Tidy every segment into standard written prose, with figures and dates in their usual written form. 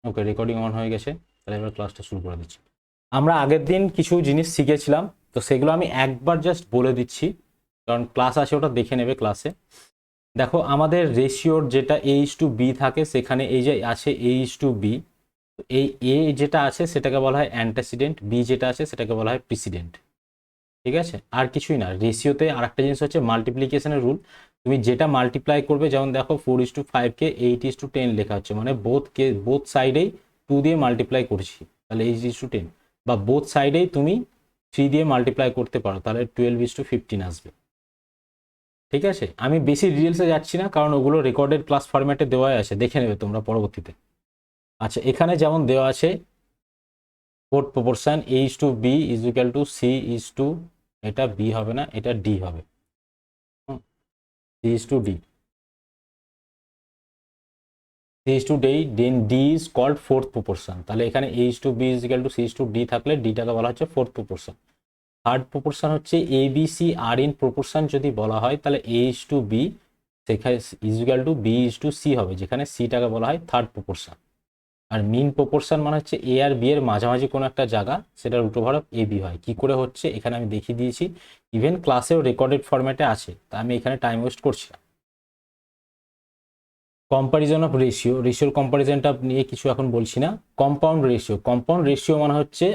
Okay, recording on হয়ে গেছে। তাহলে এবার ক্লাসটা শুরু করে দিচ্ছি। আমরা আগের দিন কিছু জিনিস শিখেছিলাম, তো সেগুলো আমি একবার জাস্ট বলে দিচ্ছি, কারণ ক্লাস আছে, ওটা দেখে নেবে ক্লাসে। দেখো, আমাদের রেশিওর যেটা A:B থাকে, সেখানে এই যে আছে A:B, এই এ যেটা আছে সেটাকে বলা হয় অ্যান্টাসিডেন্ট, বি যেটা আছে সেটাকে বলা হয় প্রিসিডেন্ট। ঠিক আছে, আর কিছুই না। রেশিওতে আরেকটা জিনিস হচ্ছে মাল্টিপ্লিকেশনের রুল। তুমি যেটা মাল্টিপ্লাই করবে, যেমন দেখো 4:5 কে 8:10 লেখা হচ্ছে, মানে বোথ সাইডেই 2 দিয়ে মাল্টিপ্লাই করছি, তাহলে 8:10, বা বোথ সাইডেই তুমি 3 দিয়ে মাল্টিপ্লাই করতে পারো, তাহলে 12:15 আসবে। ঠিক আছে, আমি বেশি ডিটেলসে যাচ্ছি না, কারণ ওগুলো রেকর্ডেড ক্লাস ফরম্যাটে দেওয়াই আছে, দেখে নেবে তোমরা পরবর্তীতে। আচ্ছা, এখানে যেমন দেওয়া আছে ফোর্থ প্রপোর্শন A:B = C:, এটা বি হবে না, এটা ডি হবে। C:D, C:D, then D is called fourth proportion. তাহলে এখানে A:B = C:D থাকলে ডিটাকে বলা হচ্ছে ফোর্থ প্রপোর্শন। থার্ড প্রপোর্শন হচ্ছে ABC আর ইন প্রপোর্শন যদি বলা হয়, তাহলে A:B সেখানে B:C হবে, যেখানে সিটাকে বলা হয় থার্ড প্রপোর্শন। আর মিন প্রপোর্শন মানে হচ্ছে এ আর বি এর মাঝামাঝি কোনো একটা জায়গা, সেটা √AB হয়। কি করে হচ্ছে এখানে আমি দেখিয়ে দিয়েছি, ইভেন ক্লাসেও রেকর্ডেড ফরম্যাটে আছে, তা আমি এখানে টাইম ওয়েস্ট করছি না। কম্পারিজন অফ রেশিওর কম্পারিজনটা নিয়ে কিছু এখন বলছি না। কম্পাউন্ড রেশিও মানে হচ্ছে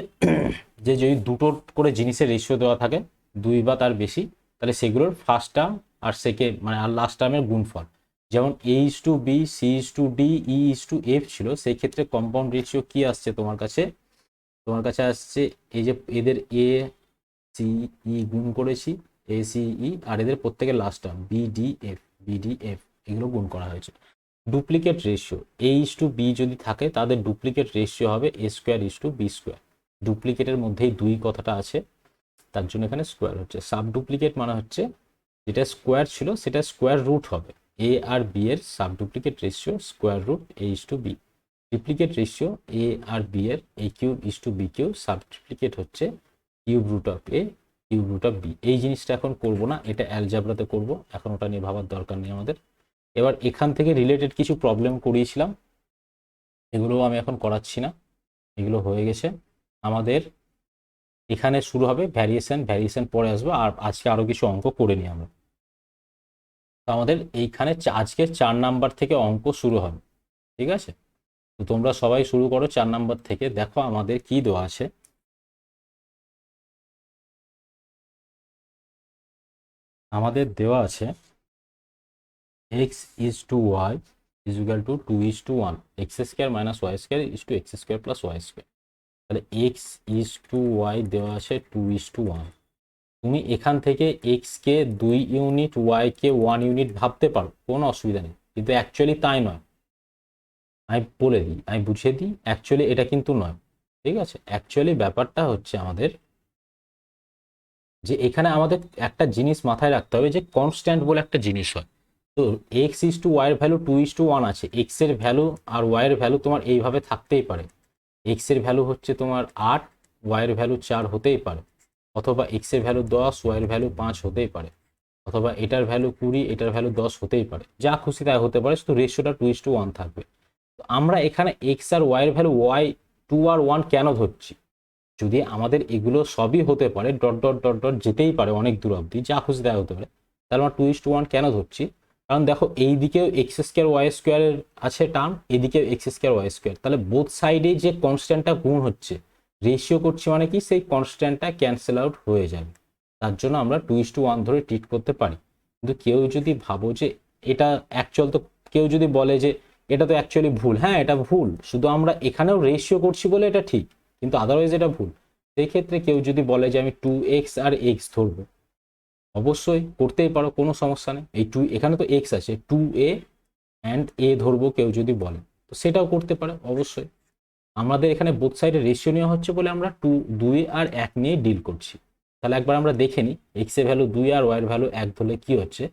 যে যদি দুটো করে জিনিসের রেশিও দেওয়া থাকে, 2 বা তার বেশি, তাহলে সেগুলোর ফার্স্ট টার্ম আর সেকেন্ড মানে আর লাস্ট টার্মের গুণফল। যেমন A:B, C:D, E:F ছিল, সেই ক্ষেত্রে কম্পাউন্ড রেশিও কি আসছে তোমার কাছে আসছে এই যে এদের ACE গুণ করেছি, ACE, আর এদের প্রত্যেকের লাস্ট টার্ম BDF এগুলো গুণ করা হয়েছে। ডুপ্লিকেট রেশিও A:B যদি থাকে, তাদের ডুপ্লিকেট রেশিও হবে A²:B²। ডুপ্লিকেটের মধ্যেই 2 কথাটা আছে, তার জন্য এখানে স্কোয়ার হচ্ছে। সাব ডুপ্লিকেট মানে হচ্ছে যেটা স্কোয়ার ছিল সেটা স্কোয়ার রুট হবে। এ আর বি এর sub duplicate ratio √A:B। Duplicate ratio A আর বি এর A3:B3, সাব ডুপ্লিকেট হচ্ছে √A, √B। এই জিনিসটা এখন করব না, এটা অ্যালজাবরাতে করব, এখন ওটা নিয়ে ভাবার দরকার নেই আমাদের। এবার এখান থেকে রিলেটেড কিছু প্রবলেম করিয়েছিলাম, এগুলো আমি এখন করাচ্ছি না, এগুলো হয়ে গেছে আমাদের। এখানে শুরু হবে ভ্যারিয়েশন পরে আসবো, আর আজকে আরো কিছু অঙ্ক করে নিই আমরা। তো আমাদের এইখানে আজকে 4 নাম্বার থেকে অঙ্ক শুরু হবে। ঠিক আছে, তো তোমরা সবাই শুরু করো 4 নাম্বার থেকে। দেখো আমাদের কি দেওয়া আছে। আমাদের দেওয়া আছে x:y = 2:1, x² - y² x² + y²। তাহলে x:y দেওয়া আছে 2:1। তুমি এখান থেকে x কে 2 ইউনিট, y কে 1 ইউনিট ভাবতে পারো, কোনো অসুবিধা নেই, কিন্তু অ্যাকচুয়ালি তাই নয়। আমি বলে দিই, আমি বুঝিয়ে দিই, অ্যাকচুয়ালি এটা কিন্তু নয়। ঠিক আছে, অ্যাকচুয়ালি ব্যাপারটা হচ্ছে আমাদের যে এখানে আমাদের একটা জিনিস মাথায় রাখতে হবে, যে কনস্ট্যান্ট বলে একটা জিনিস হয়। তো x:y এর ভ্যালু 2:1 আছে, x এর ভ্যালু আর y এর ভ্যালু তোমার এইভাবে থাকতেই পারে। x এর ভ্যালু হচ্ছে তোমার 8, y এর ভ্যালু 4 হতেই পারে, অথবা x এর ভ্যালু 10, y এর ভ্যালু 5 হতেই পারে, অথবা এটার ভ্যালু 20, এটার ভ্যালু 10 হতেই পারে, যা খুশি তাই হতে পারে, শুধু রেশিওটা 2:1 থাকবে। তো আমরা এখানে এক্স আর ওয়াই এর ভ্যালু 2 আর 1 কেন ধরছি? যদি আমাদের এগুলো সবই হতে পারে, ডট ডট ডট ডট যেতেই পারে অনেক দূর অবধি, যা খুশি তাই হতে পারে, তাহলে আমরা 2:1 কেন ধরছি? কারণ দেখো, এই দিকেও x²y² আছে টার্ম, এদিকেও x²y², তাহলে বোথ সাইডে যে কনস্ট্যান্টটা গুণ হচ্ছে, রেশিও করছি, মানে কি সেই কনস্ট্যান্টটা ক্যান্সেল আউট হয়ে যাবে। তার জন্য আমরা 2:1 ধরে ট্রিট করতে পারি। কিন্তু কেউ যদি ভাবো যে এটা অ্যাকচুয়াল, তো কেউ যদি বলে যে এটা তো অ্যাকচুয়ালি ভুল, হ্যাঁ এটা ভুল, শুধু আমরা এখানেও রেশিও করছি বলে এটা ঠিক, কিন্তু আদারওয়াইজ এটা ভুল। সেই ক্ষেত্রে কেউ যদি বলে যে আমি 2x আর x ধরবো, অবশ্যই করতেই পারো, কোনো সমস্যা নেই। এই এখানে তো x আছে, 2a অ্যান্ড a ধরবো কেউ যদি বলে, তো সেটাও করতে পারে অবশ্যই। আমাদের এখানে বোথ সাইডে রেশিও নেওয়া হচ্ছে বলে আমরা 2 আর 1 নিয়ে ডিল করছি। তাহলে একবার আমরা দেখে নিই, এক্স এর ভ্যালু 2 আর ওয়াই এর ভ্যালু 1 ধরলে কি হচ্ছে।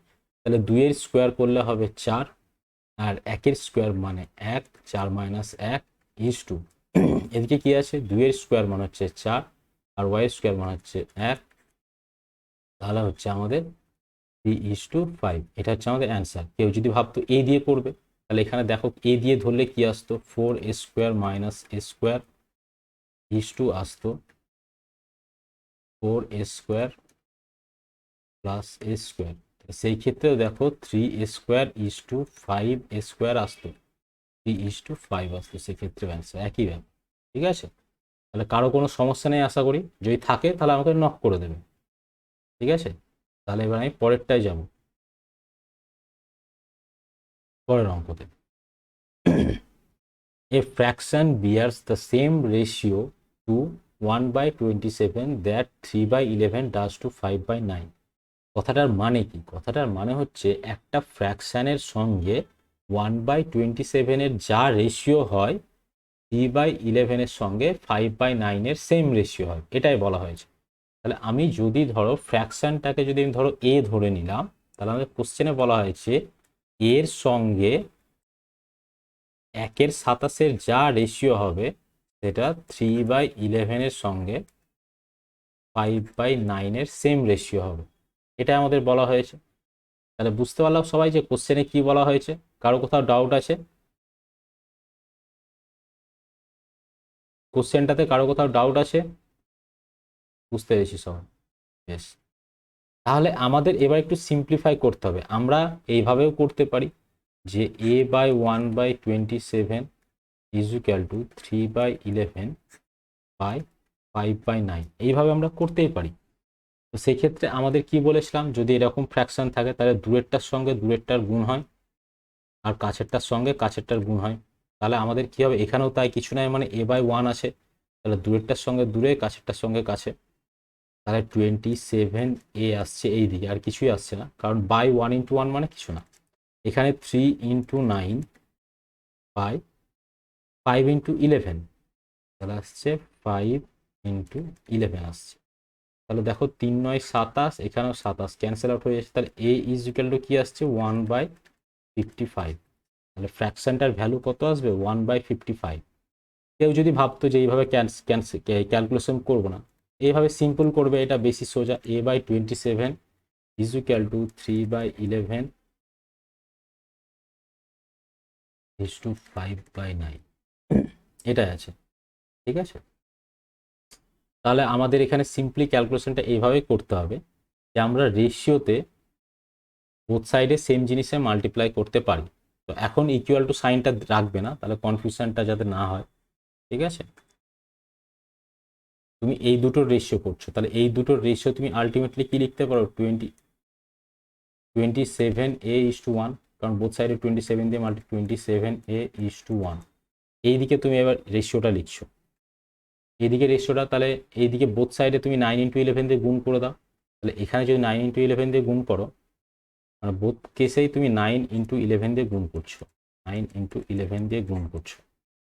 তাহলে 2 এর স্কোয়ার করলে হবে 4, আর 1 এর স্কোয়ার মানে 1, 4 - 1 = এদিকে কি আছে, 2 এর স্কোয়ার মানে হচ্ছে 4, আর ওয়াই এর স্কোয়ার মানে হচ্ছে 1, তাহলে হচ্ছে আমাদের 3:5। এটা হচ্ছে আমাদের অ্যান্সার। কেউ যদি ভাবতো এ দিয়ে করবে, তাহলে এখানে দেখো এ দিয়ে ধরলে কি আসতো, 4a² minus a² is to আসতো 4a² প্লাস a²। সেই ক্ষেত্রেও দেখো 3a² ইস টু 5a² আসতো, 3:5 আসতো, সেক্ষেত্রে অ্যান্সার একই ব্যাপার। ঠিক আছে, তাহলে কারো কোনো সমস্যা নেই আশা করি, যদি থাকে তাহলে আমাকে নক করে দেবে। ঠিক আছে, তাহলে এবার আমি পরেরটাই যাব, পরের অঙ্কতে। A fraction bears the same ratio to 1/27 that 3/11 does to 5/9. কথাটার মানে কি? কথাটার মানে হচ্ছে একটা ফ্র্যাকশানের সঙ্গে 1/27 যা রেশিও হয় 3/11 সঙ্গে 5/9 সেম রেশিও হয়, এটাই বলা হয়েছে। তাহলে আমি যদি ধরো ফ্র্যাকশনটাকে যদি আমি ধরো এ ধরে নিলাম, তাহলে আমাদের কোশ্চেনে বলা হয়েছে এর সঙ্গে 1/27 যা রেশিও হবে সেটা 3/11 সঙ্গে 5/9 সেম রেশিও হবে, এটা আমাদের বলা হয়েছে। তাহলে বুঝতে পারলাম সবাই যে কোশ্চেনে কি বলা হয়েছে? কারো কোথাও ডাউট আছে? কোশ্চেনটাতে কারো কোথাও ডাউট আছে? বুঝতে পেরেছি সবাই? বেশ, তাহলে আমাদের এবার একটু সিম্পলিফাই করতে হবে। আমরা এইভাবেও করতে পারি যে a/1/27 is equal to 3/11 by 5/9, এইভাবে আমরা করতেই পারি। তো সেক্ষেত্রে আমাদের কি বলেছিলাম, যদি এরকম ফ্র্যাকশন থাকে তাহলে দূরেরটার সঙ্গে দূরেরটার গুণ হয় আর কাছেরটার সঙ্গে কাছেরটার গুণ হয়। তাহলে আমাদের কি হবে, এখানেও তাই কিছু নাই, মানে a/1 আছে, তাহলে দূরেরটার সঙ্গে দূরে কাছেরটার সঙ্গে কাছে, তাহলে 27a আসছে এই দিকে, আর কিছুই আসছে না, কারণ বাই 1 × 1 মানে কিছু না। এখানে 3 × 9 বাই 5 × 11, তাহলে আসছে 5 × 11 আসছে। তাহলে দেখো 3 × 9 = 27, এখানেও 27 ক্যান্সেল আউট হয়ে যাচ্ছে, তাহলে a ইজ ইকুয়াল টু কি আসছে 1/55। তাহলে ফ্র্যাকশনটার ভ্যালু কত আসবে 1/55। কেউ যদি ভাবতো যে এইভাবে ক্যালকুলেশন করবো না, এইভাবে সিম্পল করবে, এটা বেশি সোজা। a/27 is equal to 3/11 is to 5/9, এটাই আছে। ঠিক আছে, তাহলে আমাদের এখানে সিম্পলি ক্যালকুলেশনটা এইভাবেই করতে হবে যে আমরা রেশিওতে বোথ সাইডে সেম জিনিসে মাল্টিপ্লাই করতে পারি। তো এখন ইকুয়াল টু সাইনটা রাখবে না, তাহলে কনফিউশনটা যাতে না হয়। ঠিক আছে, তুমি এই দুটোর রেশিও করছো, তাহলে এই দুটোর রেশিও তুমি আলটিমেটলি কি লিখতে পারো, 27a/1, কারণ বোথ সাইডে 27 দিয়ে 27a/1। এইদিকে তুমি এবার রেশিওটা লিখছো, এইদিকে রেশিওটা, তাহলে এইদিকে বোথ সাইডে তুমি 9 × 11 দিয়ে গুণ করে দাও। তাহলে এখানে যদি 9 × 11 দিয়ে গুণ করো, মানে বোথ কেসেই তুমি 9 × 11 দিয়ে গুণ করছো, 9 × 11 দিয়ে গুণ করছো,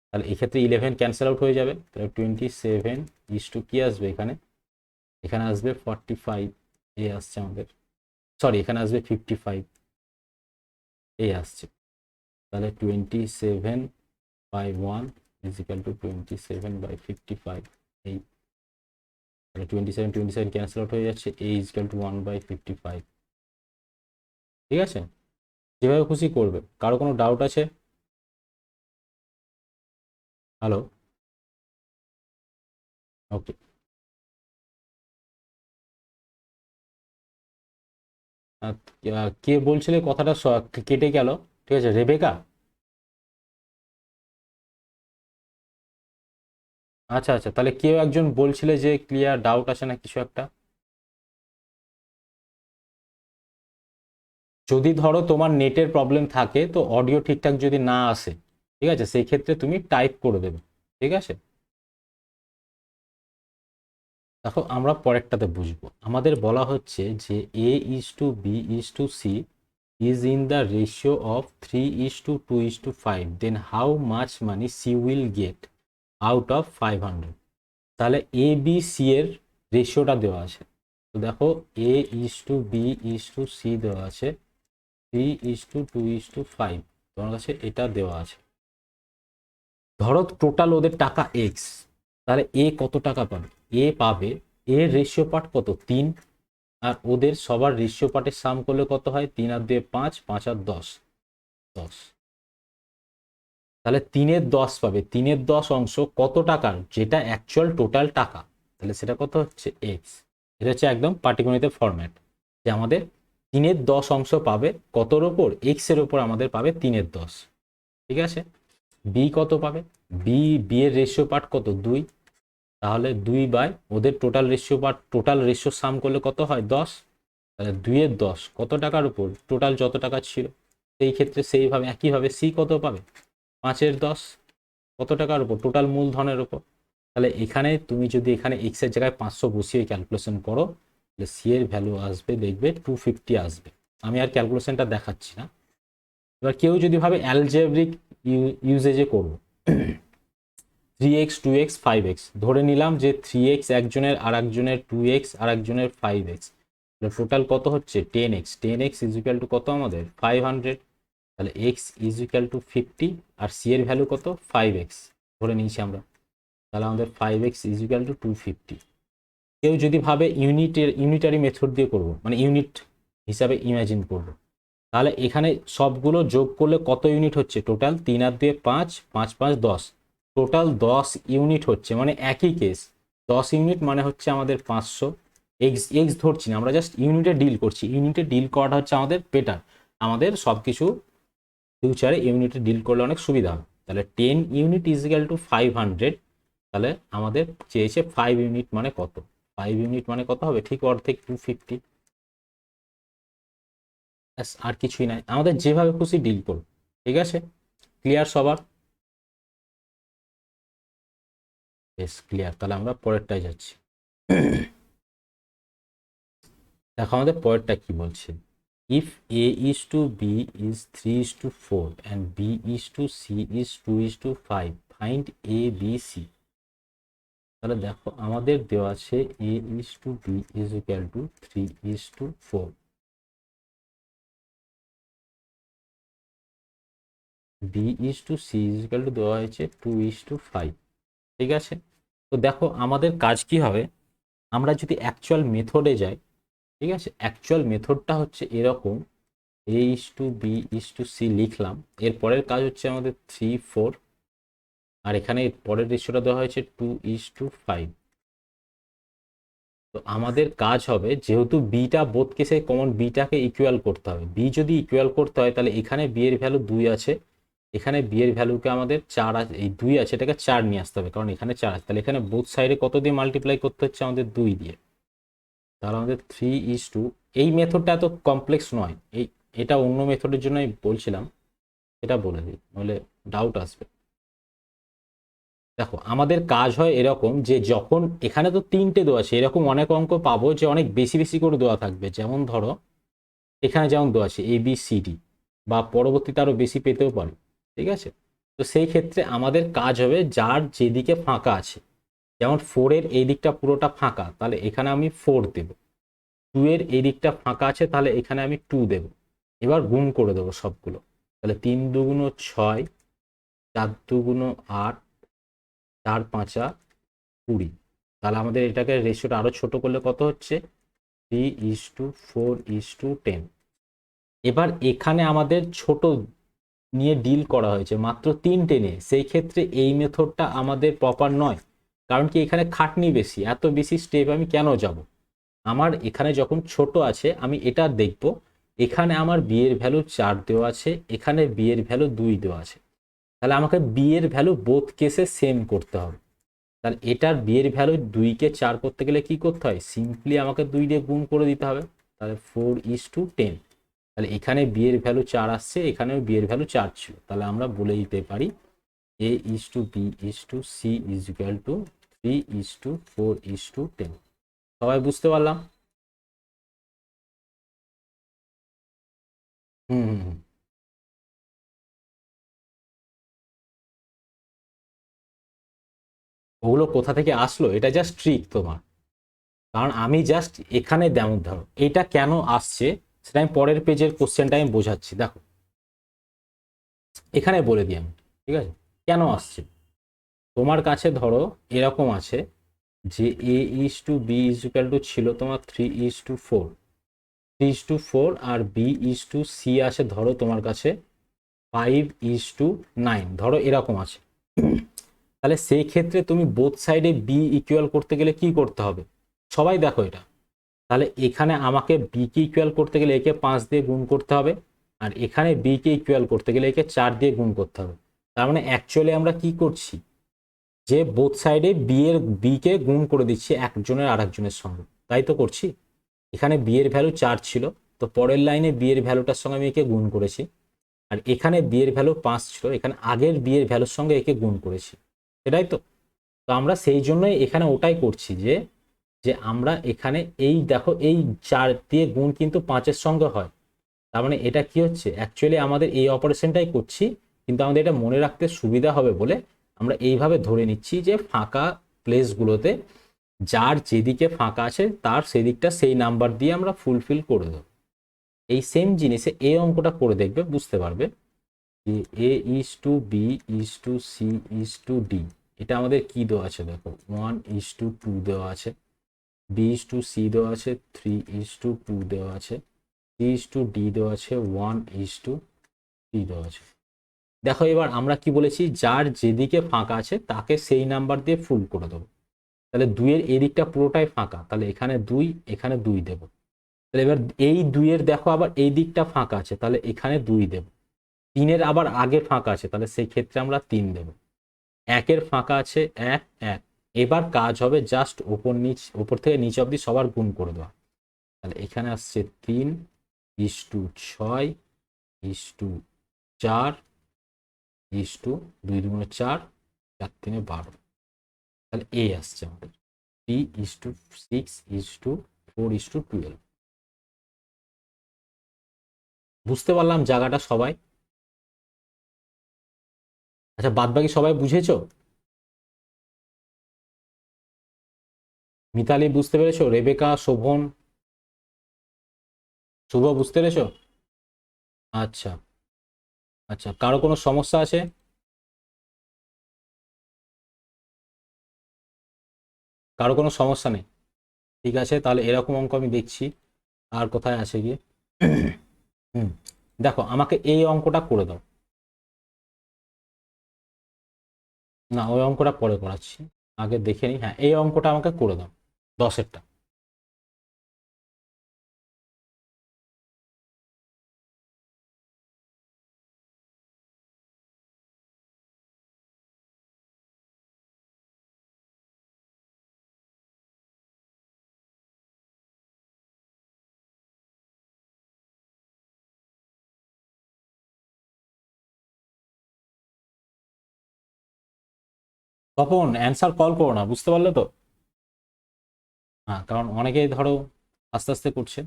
তাহলে এক্ষেত্রে 11 ক্যান্সেল আউট হয়ে যাবে। তাহলে 27 ইস টু কি আসবে, এখানে এখানে আসবে 45 এ আসছে আমাদের, সরি এখানে আসবে 55 এই আসছে। তাহলে 27/1 ইজ ইকুয়াল টু 27/55 এই, তাহলে 27 ক্যান্সেল আউট হয়ে যাচ্ছে, এ ইজ ইকুয়াল টু 1/55। ঠিক আছে, যেভাবে খুশি করবে। কারো কোনো ডাউট আছে? হ্যালো, ওকে। কে বলছিলে কথাটা কেটে গেল? ঠিক আছে, রেবেকা? আচ্ছা আচ্ছা, তাহলে কেউ একজন বলছিলে যে ক্লিয়ার ডাউট আছে না কিছু একটা। যদি ধরো তোমার নেটের প্রবলেম থাকে, তো অডিও ঠিকঠাক যদি না আসে, ঠিক আছে, সেই ক্ষেত্রে তুমি টাইপ করে দেবে। ঠিক আছে, দেখো আমরা পরেরটাতে বুঝবো। আমাদের বলা হচ্ছে যে a/b/c is in the ratio of 3:2:5, then how much money she will get out of 500। তাহলে এ বি সি এর রেশিওটা দেওয়া আছে। তো দেখো a/b/c দেওয়া আছে 3:2:5, তোমার কাছে এটা দেওয়া আছে। ধরো টোটাল ওদের টাকা এক্স, তাহলে এ কত টাকা পাবে? এ পাবে, এর রেশিও পার্ট কত 3, আর ওদের সবার রেশিও পার্টের সাম করলে কত হয়, 3 আর 2 5, 5 আর 10, 10। তাহলে 3/10 পাবে। 3/10 অংশ কত টাকার, যেটা অ্যাকচুয়াল টোটাল টাকা, তাহলে সেটা কত হচ্ছে এক্স। এটা হচ্ছে একদম পাটিগণিতের ফরম্যাট, যে আমাদের 3/10 অংশ পাবে কতর ওপর, এক্স এর ওপর আমাদের পাবে 3/10। ঠিক আছে, বি কত পাবে, বি এর রেশিও পার্ট কত 2, তাহলে 2 ওদের total ratio part, total ratio sum করলে কত হয় 10, তাহলে 2/10 কত টাকার উপর, টোটাল যত টাকা ছিল। সেই ক্ষেত্রে সেইভাবে একইভাবে সি কত পাবে, 5/10 কত টাকার উপর, টোটাল মূলধনের উপর। তাহলে এখানে তুমি যদি এখানে এক্স এর জায়গায় 500 বসিয়ে ক্যালকুলেশন করো, তাহলে সি এর ভ্যালু আসবে, দেখবে 250 আসবে। আমি আর ক্যালকুলেশনটা দেখাচ্ছি না। এবার কেউ যদি ভাবে অ্যালজেব্রিক ইউজেজে করবো, 3x 2x 5x, ধরে নিলাম যে 3x একজনের, আর একজনের 2x, আর একজনের 5x, টোটাল কত হচ্ছে 10x। 10x is equal two কত আমাদের 500, তাহলে x ইজ ইকুয়াল টু 50, আর c এর ভ্যালু কত 5x ধরে নিয়েছি আমরা, তাহলে আমাদের 5x ইজ ইকুয়াল টু 250। কেউ যদি ভাবে ইউনিটারি মেথড দিয়ে করব, মানে ইউনিট হিসাবে ইমাজিন করব, তাহলে এখানে সবগুলো যোগ করলে কত ইউনিট হচ্ছে, টোটাল 3 আর 2 5, 5 5 10, টোটাল 10 ইউনিট হচ্ছে, মানে একই কেস 10 ইউনিট মানে হচ্ছে আমাদের 500। এক্স এক্স ধরছি না, আমরা জাস্ট ইউনিটে ডিল করছি, ইউনিটে ডিল করাটা হচ্ছে আমাদের বেটার, আমাদের সব কিছু ফিউচারে ইউনিটে ডিল করলে অনেক সুবিধা হবে। তাহলে 10 ইউনিট ইজ ইকুয়াল টু 500, তাহলে আমাদের চেয়েছে 5 ইউনিট মানে কত, 5 ইউনিট মানে কত হবে, ঠিক অর্ধেক 250। আর কিছুই নাই, আমাদের যেভাবে খুশি ডিল করো। ঠিক আছে, ক্লিয়ার সবার? বেশ ক্লিয়ার, তাহলে আমরা পরেরটায় যাচ্ছি। দেখো আমাদের পরেরটা কি বলছে, if a is to b is 3:4 and b is to c is 2:5, find a b c। তাহলে দেখো আমাদের দেওয়া আছে a is to b is equal to 3:4, b is to c is equal to দেওয়া হয়েছে 2:5। ঠিক আছে, তো দেখো আমাদের কাজ কি হবে, আমরা যদি অ্যাকচুয়াল মেথডে যাই, ঠিক আছে, অ্যাকচুয়াল মেথডটা হচ্ছে এরকম, a is to b is to c লিখলাম, এর পরের কাজ হচ্ছে আমাদের 3 4, আর এখানে পরের রেশিওটা দেওয়া হয়েছে 2:5। তো আমাদের কাজ হবে, যেহেতু বিটা বোথ কেসে কমন, বিটাকে ইকুয়াল করতে হবে। বি যদি ইকুয়াল করতে হয়, তাহলে এখানে বি এর ভ্যালু 2 আছে, এখানে বি এর ভ্যালুকে আমাদের 4 আছে, এই 2 আছে এটাকে 4 নিয়ে আসতে হবে, কারণ এখানে 4 আছে। তাহলে এখানে বোথ সাইডে কত দিয়ে মাল্টিপ্লাই করতে হচ্ছে আমাদের 2 দিয়ে, তাহলে আমাদের 3:2। এই মেথডটা এত কমপ্লেক্স নয়, এটা অন্য মেথডের জন্য আমি বলছিলাম, এটা বলে দিই, নাহলে ডাউট আসবে। দেখো আমাদের কাজ হয় এরকম, যে যখন এখানে তো 3টে দেওয়া আছে, এরকম অনেক অঙ্ক পাবো যে অনেক বেশি বেশি করে দেওয়া থাকবে, যেমন ধরো এখানে যেমন দেওয়া আছে ABCD, বা পরবর্তীতে আরো বেশি পেতেও পারি। ঠিক আছে, তো সেই ক্ষেত্রে আমাদের কাজ হবে যার যেদিকে ফাঁকা আছে, যেমন 4-এর এই দিকটা পুরোটা ফাঁকা, তাহলে এখানে আমি 4 দেব। 2-এর এই দিকটা ফাঁকা আছে, তাহলে এখানে আমি 2 দেব। এবার গুণ করে দেবো সবগুলো, তাহলে 3 2 6, 4 2 8, 4 5 20। তাহলে আমাদের এটাকে রেশিওটা আরো ছোট করলে কত হচ্ছে 3:4:10। এবার এখানে আমাদের ছোট নিয়ে ডিল করা হয়েছে মাত্র 3টে নিয়ে, সেই ক্ষেত্রে এই মেথডটা আমাদের প্রপার নয়, কারণ কি এখানে খাটনি বেশি, এত বেশি স্টেপ আমি কেন যাব। আমার এখানে যখন ছোট আছে আমি এটা দেখব, এখানে আমার বি এর ভ্যালু 4 দেওয়া আছে, এখানে বি এর ভ্যালু 2 দেওয়া আছে, তাহলে আমাকে বি এর ভ্যালু বোথ কেসে সেম করতে হবে। তাহলে এটার বি এর ভ্যালু 2কে 4 করতে গেলে কি করতে হয়, সিম্পলি আমাকে 2 দিয়ে গুণ করে দিতে হবে, তাহলে 4:10। তাহলে এখানে বি এর ভ্যালু 4 আসছে, এখানেও বি এর ভ্যালু 4 ছিল, তাহলে আমরা বলে দিতে পারি A:B:C=3:4:10। সবাই বুঝতে পারলাম? হুম হুম হুম। ওগুলো কোথা থেকে আসলো, এটা জাস্ট ট্রিক তোমার, কারণ আমি জাস্ট এখানে যেমন ধরো এটা কেন আসছে সেটা আমি পরের পেজের কোশ্চেনটা আমি বোঝাচ্ছি। দেখো এখানে বলে দিই আমি, ঠিক আছে, কেন আসছে। তোমার কাছে ধরো এরকম আছে যে A:B ছিল তোমার 3:4, 3:4, আর B:C আছে ধরো তোমার কাছে 5:9, ধরো এরকম আছে। তাহলে সেই ক্ষেত্রে তুমি বোথ সাইডে বি ইকুয়াল করতে গেলে কি করতে হবে? সবাই দেখো এটা। তাহলে এখানে আমাকে বি কে ইকুয়াল করতে গেলে একে 5 দিয়ে গুণ করতে হবে, আর এখানে বি কে ইকুয়াল করতে গেলে একে 4 দিয়ে গুণ করতে হবে। তার মানে অ্যাকচুয়ালি আমরা কি করছি, যে বোথ সাইডে বি কে গুণ করে দিচ্ছি একজনের আর একজনের সঙ্গে, তাই তো করছি। এখানে বি এর ভ্যালু 4 ছিল, তো পরের লাইনে বি এর ভ্যালুটার সঙ্গে আমি একে গুণ করেছি। আর এখানে বি এর ভ্যালু 5 ছিল, এখানে আগের বি এর ভ্যালুর সঙ্গে একে গুণ করেছি, সেটাই তো। তো আমরা সেই জন্যই এখানে ওটাই করছি, যে যে আমরা এখানে এই দেখো এই 4 দিয়ে গুণ কিন্তু 5-এর সঙ্গে হয়। তার মানে এটা কি হচ্ছে, অ্যাকচুয়ালি আমাদের এই অপারেশনটাই করছি, কিন্তু আমাদের এটা মনে রাখতে সুবিধা হবে বলে আমরা এইভাবে ধরে নিচ্ছি যে ফাঁকা প্লেসগুলোতে যার যেদিকে ফাঁকা আছে তার সেদিকটা সেই নাম্বার দিয়ে আমরা ফুলফিল করে দেবো। এই সেম জিনিসে এই অঙ্কটা করে দেখবে, বুঝতে পারবে যে A:2 B:2 C:2 D, এটা আমাদের কি দেওয়া আছে দেখো, 1:2 দেওয়া আছে, B:C দেওয়া আছে, 3:2 দেওয়া আছে, C:D দেওয়া আছে, 1:3 দেওয়া আছে। দেখো এবার আমরা কি বলেছি, যার যেদিকে ফাঁকা আছে তাকে সেই নাম্বার দিয়ে ফুল করে দেবো। তাহলে 2-এর এই দিকটা পুরোটাই ফাঁকা, তাহলে এখানে 2, এখানে 2 দেবো। তাহলে এবার এই 2-এর দেখো আবার এই দিকটা ফাঁকা আছে, তাহলে এখানে 2 দেবো। 3-এর আবার আগে ফাঁকা আছে, তাহলে সেই ক্ষেত্রে আমরা 3 দেবো। 1-এর ফাঁকা আছে 1 1। এবার কাজ হবে জাস্ট ওপর থেকে নিচ অবধি সবার গুণ করে দেওয়া। তাহলে এখানে আসছে 3:6:4, 2 2 4, 4 3 12। তাহলে এ আসছে আমাদের 3:6:4:12। বুঝতে পারলাম জায়গাটা সবাই? আচ্ছা, বাদ বাকি সবাই বুঝেছো? মিতালি বুঝতে পেরেছো? রেবেকা, শোভন, শুভ বুঝতে পেরেছো? আচ্ছা আচ্ছা, কারো কোনো সমস্যা আছে? কারো কোনো সমস্যা নেই? ঠিক আছে, তাহলে এরকম অঙ্ক আমি দেখছি আর কোথায় আছে গিয়ে। হুম, দেখো আমাকে এই অঙ্কটা করে দাও। না, ওই অঙ্কটা পরে করাচ্ছি, আগে দেখে নিই। হ্যাঁ, এই অঙ্কটা আমাকে করে দাও, 10-এরটা। তখন অ্যান্সার কল করো না, বুঝতে পারলে তো? হ্যাঁ, কারণ অনেকেই ধরো আস্তে আস্তে করছে।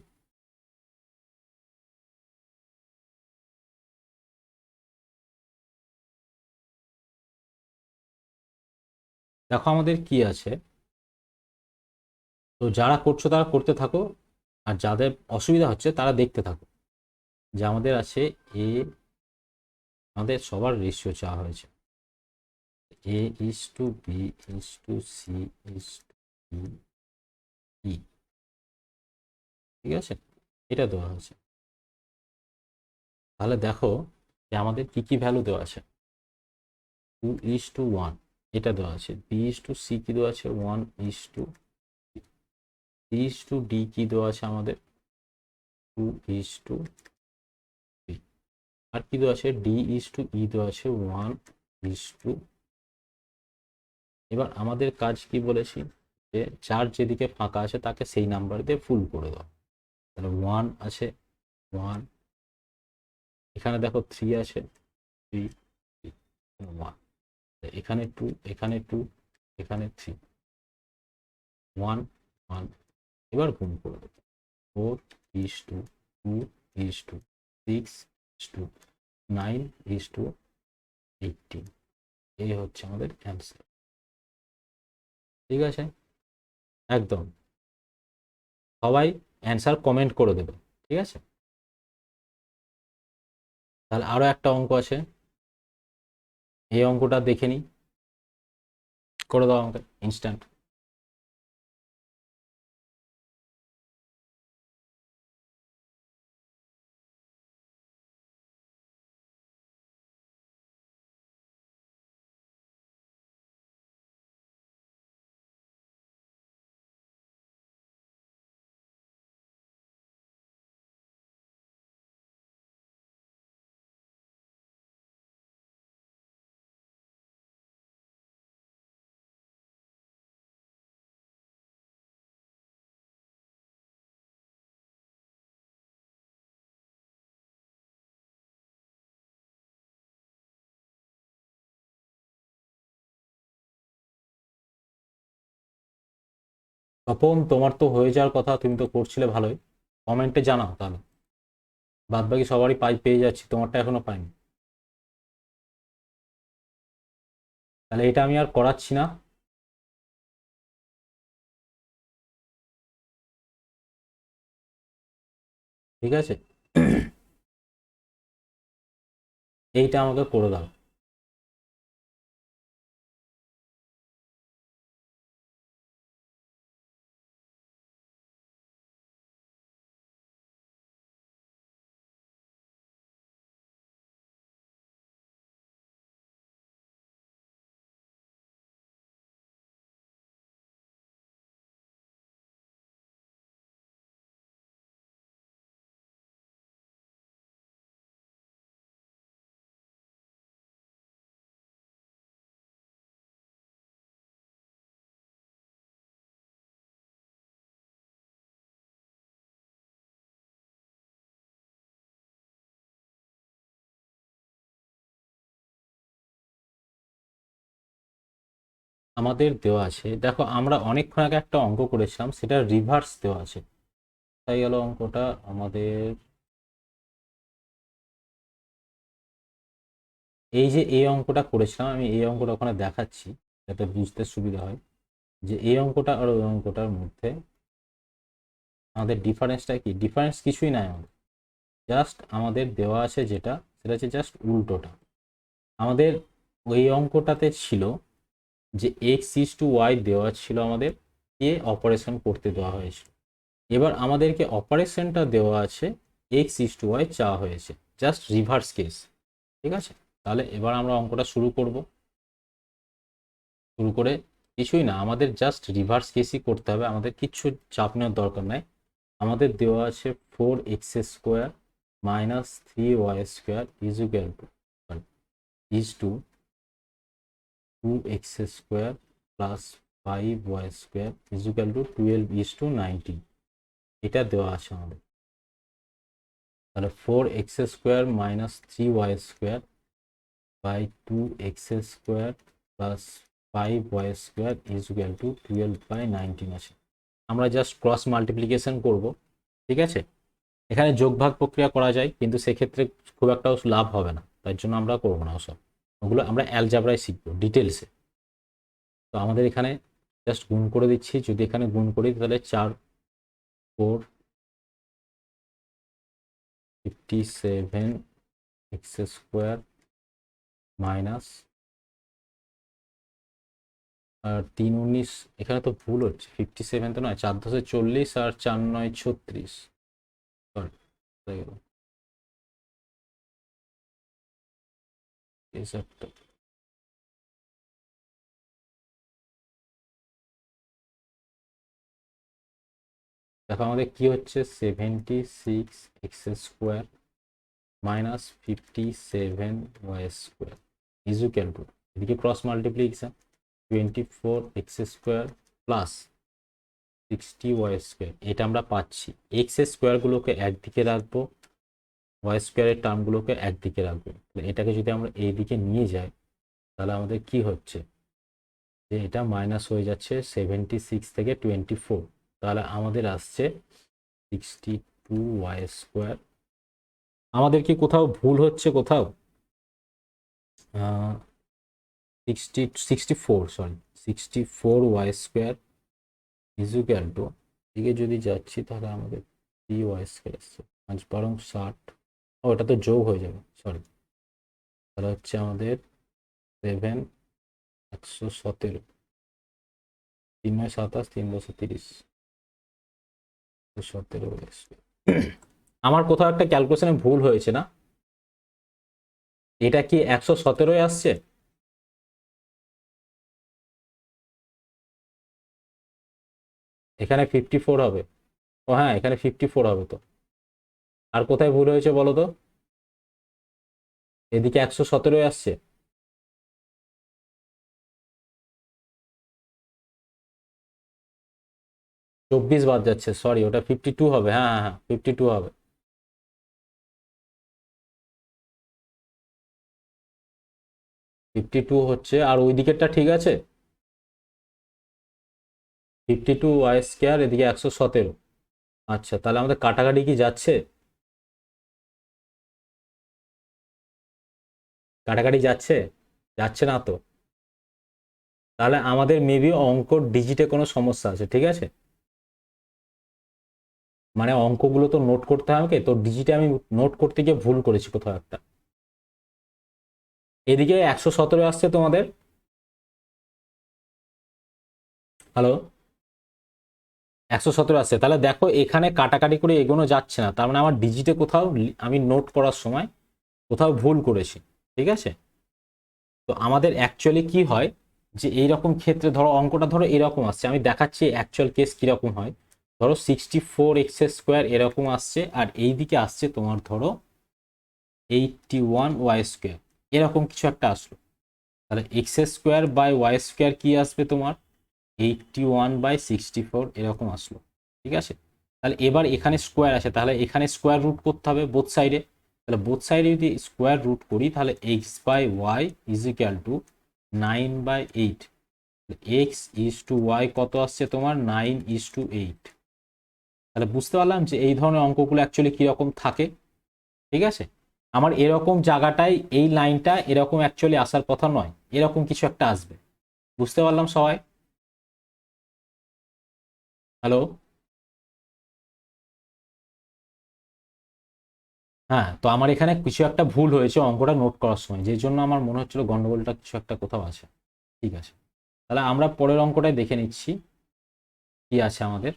দেখো আমাদের কি আছে, তো যারা করছো তারা করতে থাকো, আর যাদের অসুবিধা হচ্ছে তারা দেখতে থাকো। যে আমাদের আছে এ, আমাদের সবার রেশিও চাওয়া হয়েছে A:2 B:2 C:2 E, ঠিক আছে, এটা দেওয়া হয়েছে। তাহলে দেখো যে আমাদের কি কি ভ্যালু দেওয়া আছে। 2:1 এটা দেওয়া আছে, B:C কি দেওয়া আছে, 1:C:2D কি দেওয়া আছে আমাদের, 2:3। আর কি দেওয়া আছে, D:E দেওয়া আছে 1:। এবার আমাদের কাজ কি বলেছি, যে যার যেদিকে ফাঁকা আছে তাকে সেই নাম্বার দিয়ে ফুল করে দাও। তাহলে 1 আছে, 1, এখানে দেখো 3 আছে, 3, 1, এখানে 2, এখানে 2, এখানে 3, 1 1। এবার গুণ করে দেবো, 4:2, 2:6:9:18। এই হচ্ছে আমাদের অ্যান্সার। ঠিক আছে, একদম সবাই অ্যান্সার কমেন্ট করে দেবে। ঠিক আছে, তাহলে আরো একটা অঙ্ক আছে, এই অঙ্কটা দেখে নিই, করে দাও আমাকে ইনস্ট্যান্ট। তপন, তোমার তো হয়ে যাওয়ার কথা, তুমি তো করছিলে ভালোই, কমেন্টে জানাও তাহলে। বাদ বাকি সবারই পেয়ে যাচ্ছি, তোমারটা এখনো পাইনি। তাহলে এটা আমি আর করাচ্ছি না। ঠিক আছে, এইটা আমাকে করে দাও। আমাদের দেওয়া আছে, দেখো আমরা অনেকক্ষণ আগে একটা অঙ্ক করেছিলাম, সেটা রিভার্স দেওয়া আছে। তাই গেল অঙ্কটা আমাদের। এই যে এই অঙ্কটা করেছিলাম, আমি এই অঙ্কটা ওখানে দেখাচ্ছি যাতে বুঝতে সুবিধা হয়, যে এই অঙ্কটা আর ওই অঙ্কটার মধ্যে আমাদের ডিফারেন্সটা কি। ডিফারেন্স কিছুই নাই আমাদের, জাস্ট আমাদের দেওয়া আছে যেটা, সেটা হচ্ছে জাস্ট উল্টোটা। আমাদের ওই অঙ্কটাতে ছিল যে এক্স ইস টু ওয়াই দেওয়া ছিল, আমাদের এ অপারেশন করতে দেওয়া হয়েছিল। এবার আমাদেরকে অপারেশনটা দেওয়া আছে, এক্স ইস টু ওয়াই চাওয়া হয়েছে, জাস্ট রিভার্স কেস। ঠিক আছে, তাহলে এবার আমরা অঙ্কটা শুরু করব। শুরু করে কিছুই না, আমাদের জাস্ট রিভার্স কেসই করতে হবে, আমাদের কিচ্ছু চাপ নেওয়ার দরকার নাই। আমাদের দেওয়া আছে 4x² minus 3y² is to 2x² plus 5y² to 12:19। এটা দেওয়া আছে আমাদের। তাহলে 4x² minus 3y² by 2x² plus 5y² two 12/19 আছে। আমরা জাস্ট ক্রস মাল্টিপ্লিকেশন করব। ঠিক আছে, এখানে যোগভাগ প্রক্রিয়া করা যায়, কিন্তু সেক্ষেত্রে খুব একটা লাভ হবে না, তার জন্য আমরা করবো না ওসব। ওগুলো আমরা অ্যালজাবরায় শিখবো ডিটেলসে। তো আমাদের এখানে জাস্ট গুণ করে দিচ্ছি, যদি এখানে গুণ করি তাহলে 4 4 57 x² মাইনাস, আর 3 19, এখানে তো ভুল হচ্ছে, 57 তো নয়, 4 10 40 আর 4 9 36। সরি, হয়ে গেল এই একটা। দেখো আমাদের কি হচ্ছে, 76x² minus 57y² equal to, এদিকে cross multiplication, 24x² plus 60y²। এটা আমরা পাচ্ছি, x² গুলোকে একদিকে রাখবো, y² টার্মগুলোকে একদিকে রাখবো। এটাকে যদি আমরা এইদিকে নিয়ে যাই, তাহলে আমাদের কি হচ্ছে, যে এটা মাইনাস হয়ে যাচ্ছে 76 থেকে 24, তাহলে আমাদের আসছে 62y²। আমাদের কি কোথাও ভুল হচ্ছে কোথাও, 64, সরি 64y² ইকুয়াল টু, দিকে যদি যাচ্ছি তাহলে আমাদের 3y² আসছে 5 × 60। ও, এটা তো যোগ হয়ে যাবে, সরি। তাহলে হচ্ছে আমাদের 7 117, 3 9 27, 3 10 30, 17 আসবে। আমার কোথাও একটা ক্যালকুলেশনে ভুল হয়েছে না, এটা কি 117 আসছে? এখানে 54 হবে। ও হ্যাঁ, এখানে 54 হবে তো। আর কোথায় ভুল হয়েছে বলো তো, এদিকে 117 আসছে। 24 বাদ যাচ্ছে, সরি, ওটা 52 হবে। হ্যাঁ হ্যাঁ হ্যাঁ, 52 হবে। 52 হচ্ছে, আর ওই দিকেরটা ঠিক আছে। 52y², এদিকে 117। আচ্ছা, তাহলে আমাদের কাটাকাটি কি যাচ্ছে? কাটাকাটি যাচ্ছে? যাচ্ছে না তো? তাহলে আমাদের মেবি অঙ্কর ডিজিটে কোনো সমস্যা আছে, ঠিক আছে? মানে অঙ্কগুলো তো নোট করতে হবে, তো ডিজিটে আমি নোট করতে গিয়ে ভুল করেছি কোথাও একটা। এদিকে 117 আসছে তোমাদের। হ্যালো? 117 আসছে, তাহলে দেখো এখানে কাটাকাটি করে এগোনো যাচ্ছে না, তার মানে আমার ডিজিটে কোথাও আমি নোট করার সময় কোথাও ভুল করেছি, ঠিক আছে? তো আমাদের অ্যাকচুয়ালি কি হয়, যে এইরকম ক্ষেত্রে ধরো অঙ্কটা ধরো এরকম আসছে, আমি দেখাচ্ছি অ্যাকচুয়াল কেস কিরকম হয়। ধরো 64x² এরকম আসছে, আর এই দিকে আসছে তোমার ধরো 81y², এরকম কিছু একটা আসলো। তাহলে x² বাই y² কি আসবে তোমার? 81/64 এরকম আসলো, ঠিক আছে? তাহলে এবার এখানে স্কোয়ার আছে, তাহলে এখানে স্কোয়ার রুট করতে হবে বোথ সাইডে। তাহলে বোথ সাইডে যদি স্কোয়ার রুট করি, তাহলে x/y is equal two 9/8। x/y কত আসছে তোমার? 9:8। তাহলে বুঝতে পারলাম যে এই ধরনের অঙ্কগুলো অ্যাকচুয়ালি কিরকম থাকে, ঠিক আছে? আমার এরকম জায়গাটায় এই লাইনটা এরকম অ্যাকচুয়ালি আসার কথা নয়, এরকম কিছু একটা আসবে। বুঝতে পারলাম সবাই? হ্যালো? হ্যাঁ, তো আমার এখানে কিছু একটা ভুল হয়েছে অঙ্কটা নোট করার সময়, যে জন্য আমার মনে হচ্ছিল গন্ডগোলটা কিছু একটা কোথাও আছে। ঠিক আছে, তাহলে আমরা পরের অঙ্কটাই দেখে নিচ্ছি কি আছে আমাদের।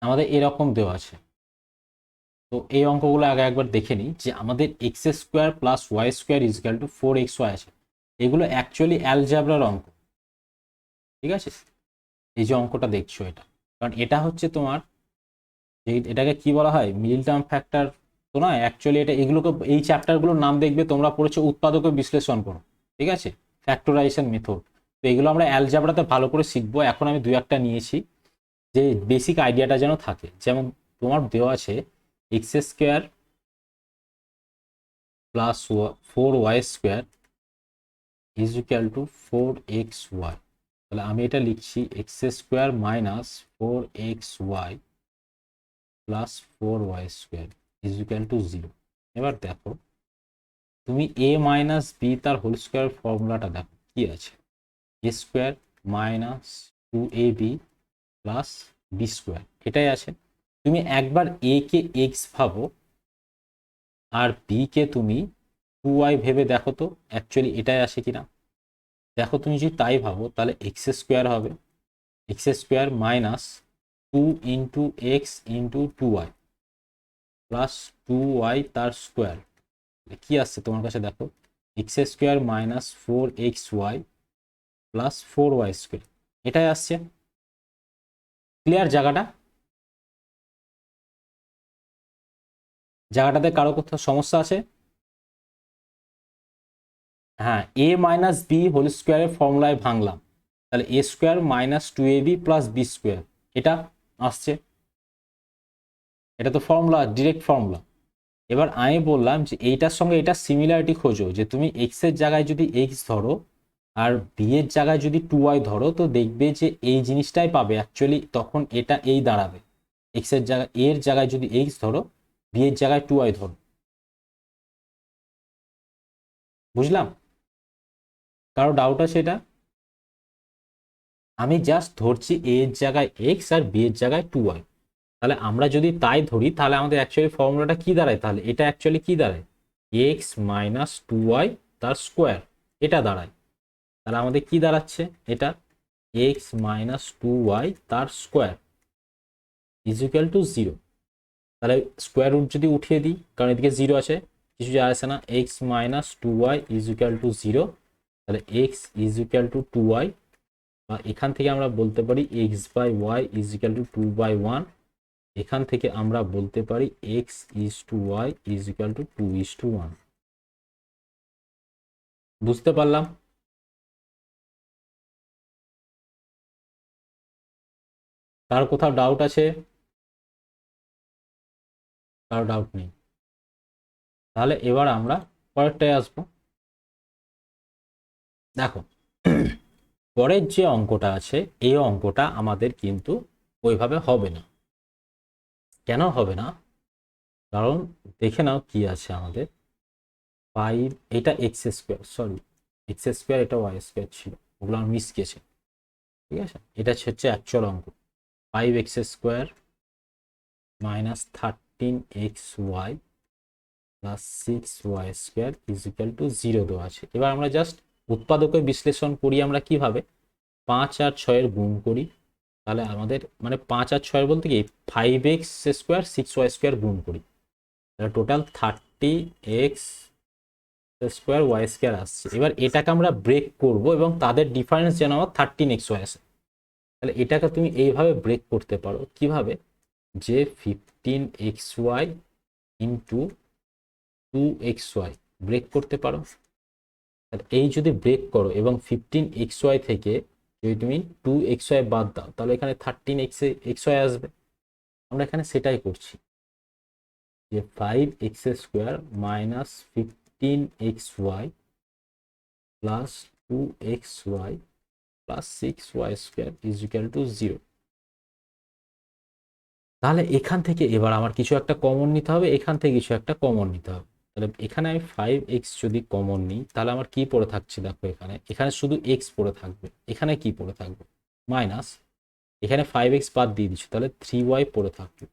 আমাদের এরকম দেওয়া আছে, তো এই অঙ্কগুলো আগে একবার দেখে নিই, যে আমাদের x² + y² is equal two 4xy আছে। এগুলো অ্যাকচুয়ালি অ্যালজাবরার অঙ্ক, ঠিক আছে? এই যে অঙ্কটা দেখছো এটা, কারণ এটা হচ্ছে তোমার, এটাকে কি বলা হয়, মিডল টার্ম ফ্যাক্টর। তো না, অ্যাকচুয়ালি এটা এগুলোকে, এই চ্যাপ্টারগুলোর নাম দেখবে তোমরা পড়েছো উৎপাদক বিশ্লেষণ করো, ঠিক আছে, ফ্যাক্টরাইজেশন মেথড। তো এগুলো আমরা অ্যালজাবরাতে ভালো করে শিখবো, এখন আমি দু একটা নিয়েছি, যে বেসিক আইডিয়াটা যেন থাকে। যেমন তোমার দেওয়া আছে x² plus 4y² is equal two 4xy। তাহলে আমি এটা লিখছি x² minus 4xy plus 4y² is equal two 0। এবার দেখো, তুমি a মাইনাস বি তার হোল স্কোয়ার ফর্মুলাটা দেখো কি আছে। a² minus 2ab plus b², এটাই আছে। তুমি একবার a কে x ভাবো, আর b কে তুমি 2y ভেবে দেখো তো অ্যাকচুয়ালি এটাই আসে কিনা। দেখো তুমি যদি তাই ভাবো, তাহলে x² হবে x² minus 2 × x × 2y plus 2y তার স্কোয়ার, কি আসছে তোমার কাছে দেখো, x² minus 4xy plus 4y², এটাই আসছে। ক্লিয়ার জায়গাটা? জায়গাটাতে কারো কোথাও সমস্যা আছে? হ্যাঁ, a মাইনাস বি হোল স্কোয়ারের ফর্মুলায় ভাঙলাম, তাহলে a² minus 2ab plus b², এটা আসছে। এটা তো ফর্মুলা, ডিরেক্ট ফর্মুলা। এবার আমি বললাম যে এইটার সঙ্গে এটা সিমিলারিটি খোঁজো, যে তুমি এক্স এর জায়গায় যদি এক্স ধরো আর বি এর জায়গায় যদি 2y ধরো, তো দেখবে যে এই জিনিসটাই পাবে অ্যাকচুয়ালি, তখন এটা এই দাঁড়াবে। এক্স এর জায়গায়, এর জায়গায় যদি এক্স ধরো, বি এর জায়গায় 2y ধরো। বুঝলাম? কারো ডাউট আছে এটা? আমি জাস্ট ধরছি এ এর জায়গায় এক্স আর বি এর জায়গায় 2y। তাহলে আমরা যদি তাই ধরি, তাহলে আমাদের অ্যাকচুয়ালি ফর্মুলাটা কি দাঁড়ায়, তাহলে এটা অ্যাকচুয়ালি কি দাঁড়ায়, এক্স মাইনাস 2y তার স্কোয়ার, এটা দাঁড়ায়। তাহলে আমাদের কি দাঁড়াচ্ছে এটা, এক্স মাইনাস 2y তার স্কোয়ার ইজ ইকুয়াল টু 0। তাহলে স্কোয়ার রুট যদি উঠিয়ে দিই, কারণ এদিকে 0 আছে, কিছু যায় আসে না, x minus 2y is equal two 0। তাহলে x is equal two 2y, বা এখান থেকে আমরা বলতে পারি x/y ইজ ইকুয়াল টু 2/1। এখান থেকে আমরা বলতে পারি x/y ইজ ইকুয়াল টু 2:1। বুঝতে পারলাম? তার কোথাও ডাউট আছে? কারো ডাউট নেই? তাহলে এবার আমরা পরেরটায় আসবো। দেখো, পরের যে অঙ্কটা আছে এই অঙ্কটা আমাদের কিন্তু ওইভাবে হবে না। কেন হবে না? কারণ দেখে নাও কি আছে আমাদের। 5, এটা x square, sorry x square, এটা ওয়াই স্কোয়ার ছিল, ওগুলো আমার মিস গেছে। ঠিক আছে, এটা হচ্ছে অ্যাকচুয়াল অঙ্ক। 5x square minus 13xy plus 6y square is equal two 0 দেওয়া আছে। এবার আমরা জাস্ট উৎপাদকের বিশ্লেষণ করি আমরা কিভাবে, 5 আর 6 গুণ করি। তাহলে আমাদের মানে 5 আর 6 বলতে কি 5x স্কোয়ার 6y স্কোয়ার গুণ করি, তাহলে total 30x square Y square আসছে। এবার এটাকে আমরা ব্রেক করব এবং তাদের ডিফারেন্স যেন আমার 13xy আসে। তাহলে এটাকে তুমি এইভাবে ব্রেক করতে পারো, কিভাবে, যে 15xy ইন্টু 2xy ব্রেক করতে পারো। এই যদি ব্রেক করো এবং 15xy থেকে যদি তুমি 2xy বাদ দাও, তাহলে এখানে 13xy আসবে। আমরা এখানে সেটাই করছি, যে 5x square minus 15xy plus 2xy plus 6y square is equal two 0। তাহলে এখান থেকে এবার আমার কিছু একটা কমন নিতে হবে, এখান থেকে কিছু একটা কমন নিতে হবে। তাহলে এখানে আমি 5x যদি কমন নিই, তাহলে আমার কি পড়ে থাকছে দেখো, এখানে এখানে শুধু x পড়ে থাকবে, এখানে কি পড়ে থাকবে মাইনাস, এখানে 5x বাদ দিয়ে দিচ্ছি, তাহলে 3y পড়ে থাকবে,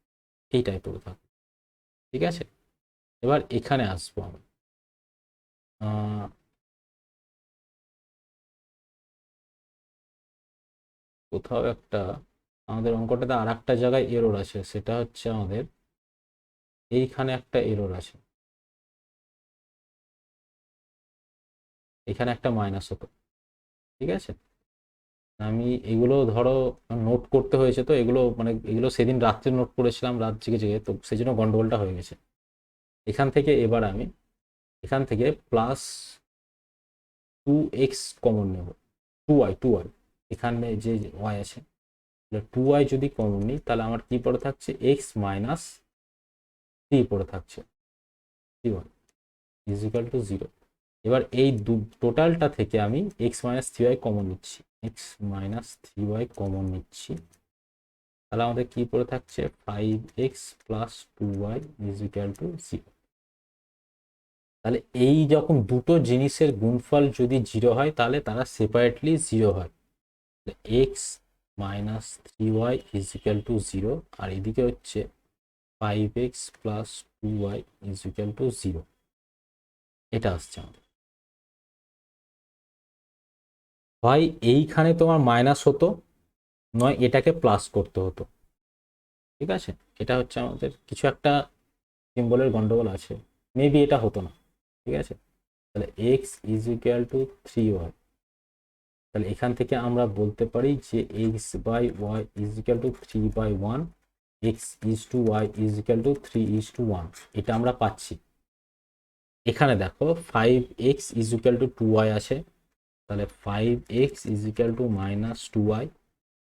এইটাই পড়ে থাকবে। ঠিক আছে, এবার এখানে আসবো আমরা, কোথাও একটা আমাদের অঙ্কটাতে আর একটা জায়গায় এরর আছে, সেটা হচ্ছে আমাদের এইখানে একটা এরর আছে, এখানে একটা মাইনাস হতো। ঠিক আছে, আমি এগুলো ধরো নোট করতে হয়েছে, তো এগুলো মানে এগুলো সেদিন রাত্রে নোট করেছিলাম রাত জেগে জেগে, তো সেই জন্য গন্ডগোলটা হয়ে গেছে। এখান থেকে এবার আমি এখান থেকে প্লাস 2x কমন নেব, 2y এখানে যে y আছে, 2y যদি কমন নিই তাহলে আমার কি পড়ে থাকছে, x মাইনাস 3 পড়ে থাকছে, 3y ইজ ইকুয়াল টু 0। এবার এই টোটালটা থেকে আমি x মাইনাস 3y কমন নিচ্ছি, x মাইনাস 3y কমন নিচ্ছি, তাহলে আমাদের কি পড়ে থাকছে 5x plus 2y is equal two 0। তাহলে এই যখন দুটো জিনিসের গুণফল যদি 0 হয় তাহলে তারা সেপারেটলি 0 হয়। x minus 3y is equal two 0, আর এদিকে হচ্ছে 5x plus 2y is equal two 0, এটা আসছে আমাদের। হয় এইখানে তোমার মাইনাস হতো, নয় এটাকে প্লাস করতে হতো। ঠিক আছে, এটা হচ্ছে আমাদের কিছু একটা সিম্বলের গন্ডগোল আছে, মেবি এটা হতো না। ঠিক আছে, তাহলে x is equal two 3y, তাহলে এখান থেকে আমরা বলতে পারি যে x by y is equal to 3/1, x is to y is equal to 3:1, এটা আমরা পাচ্ছি। এখানে দেখো 5x is equal two 2y আছে, তাহলে 5x is equal to minus 2y,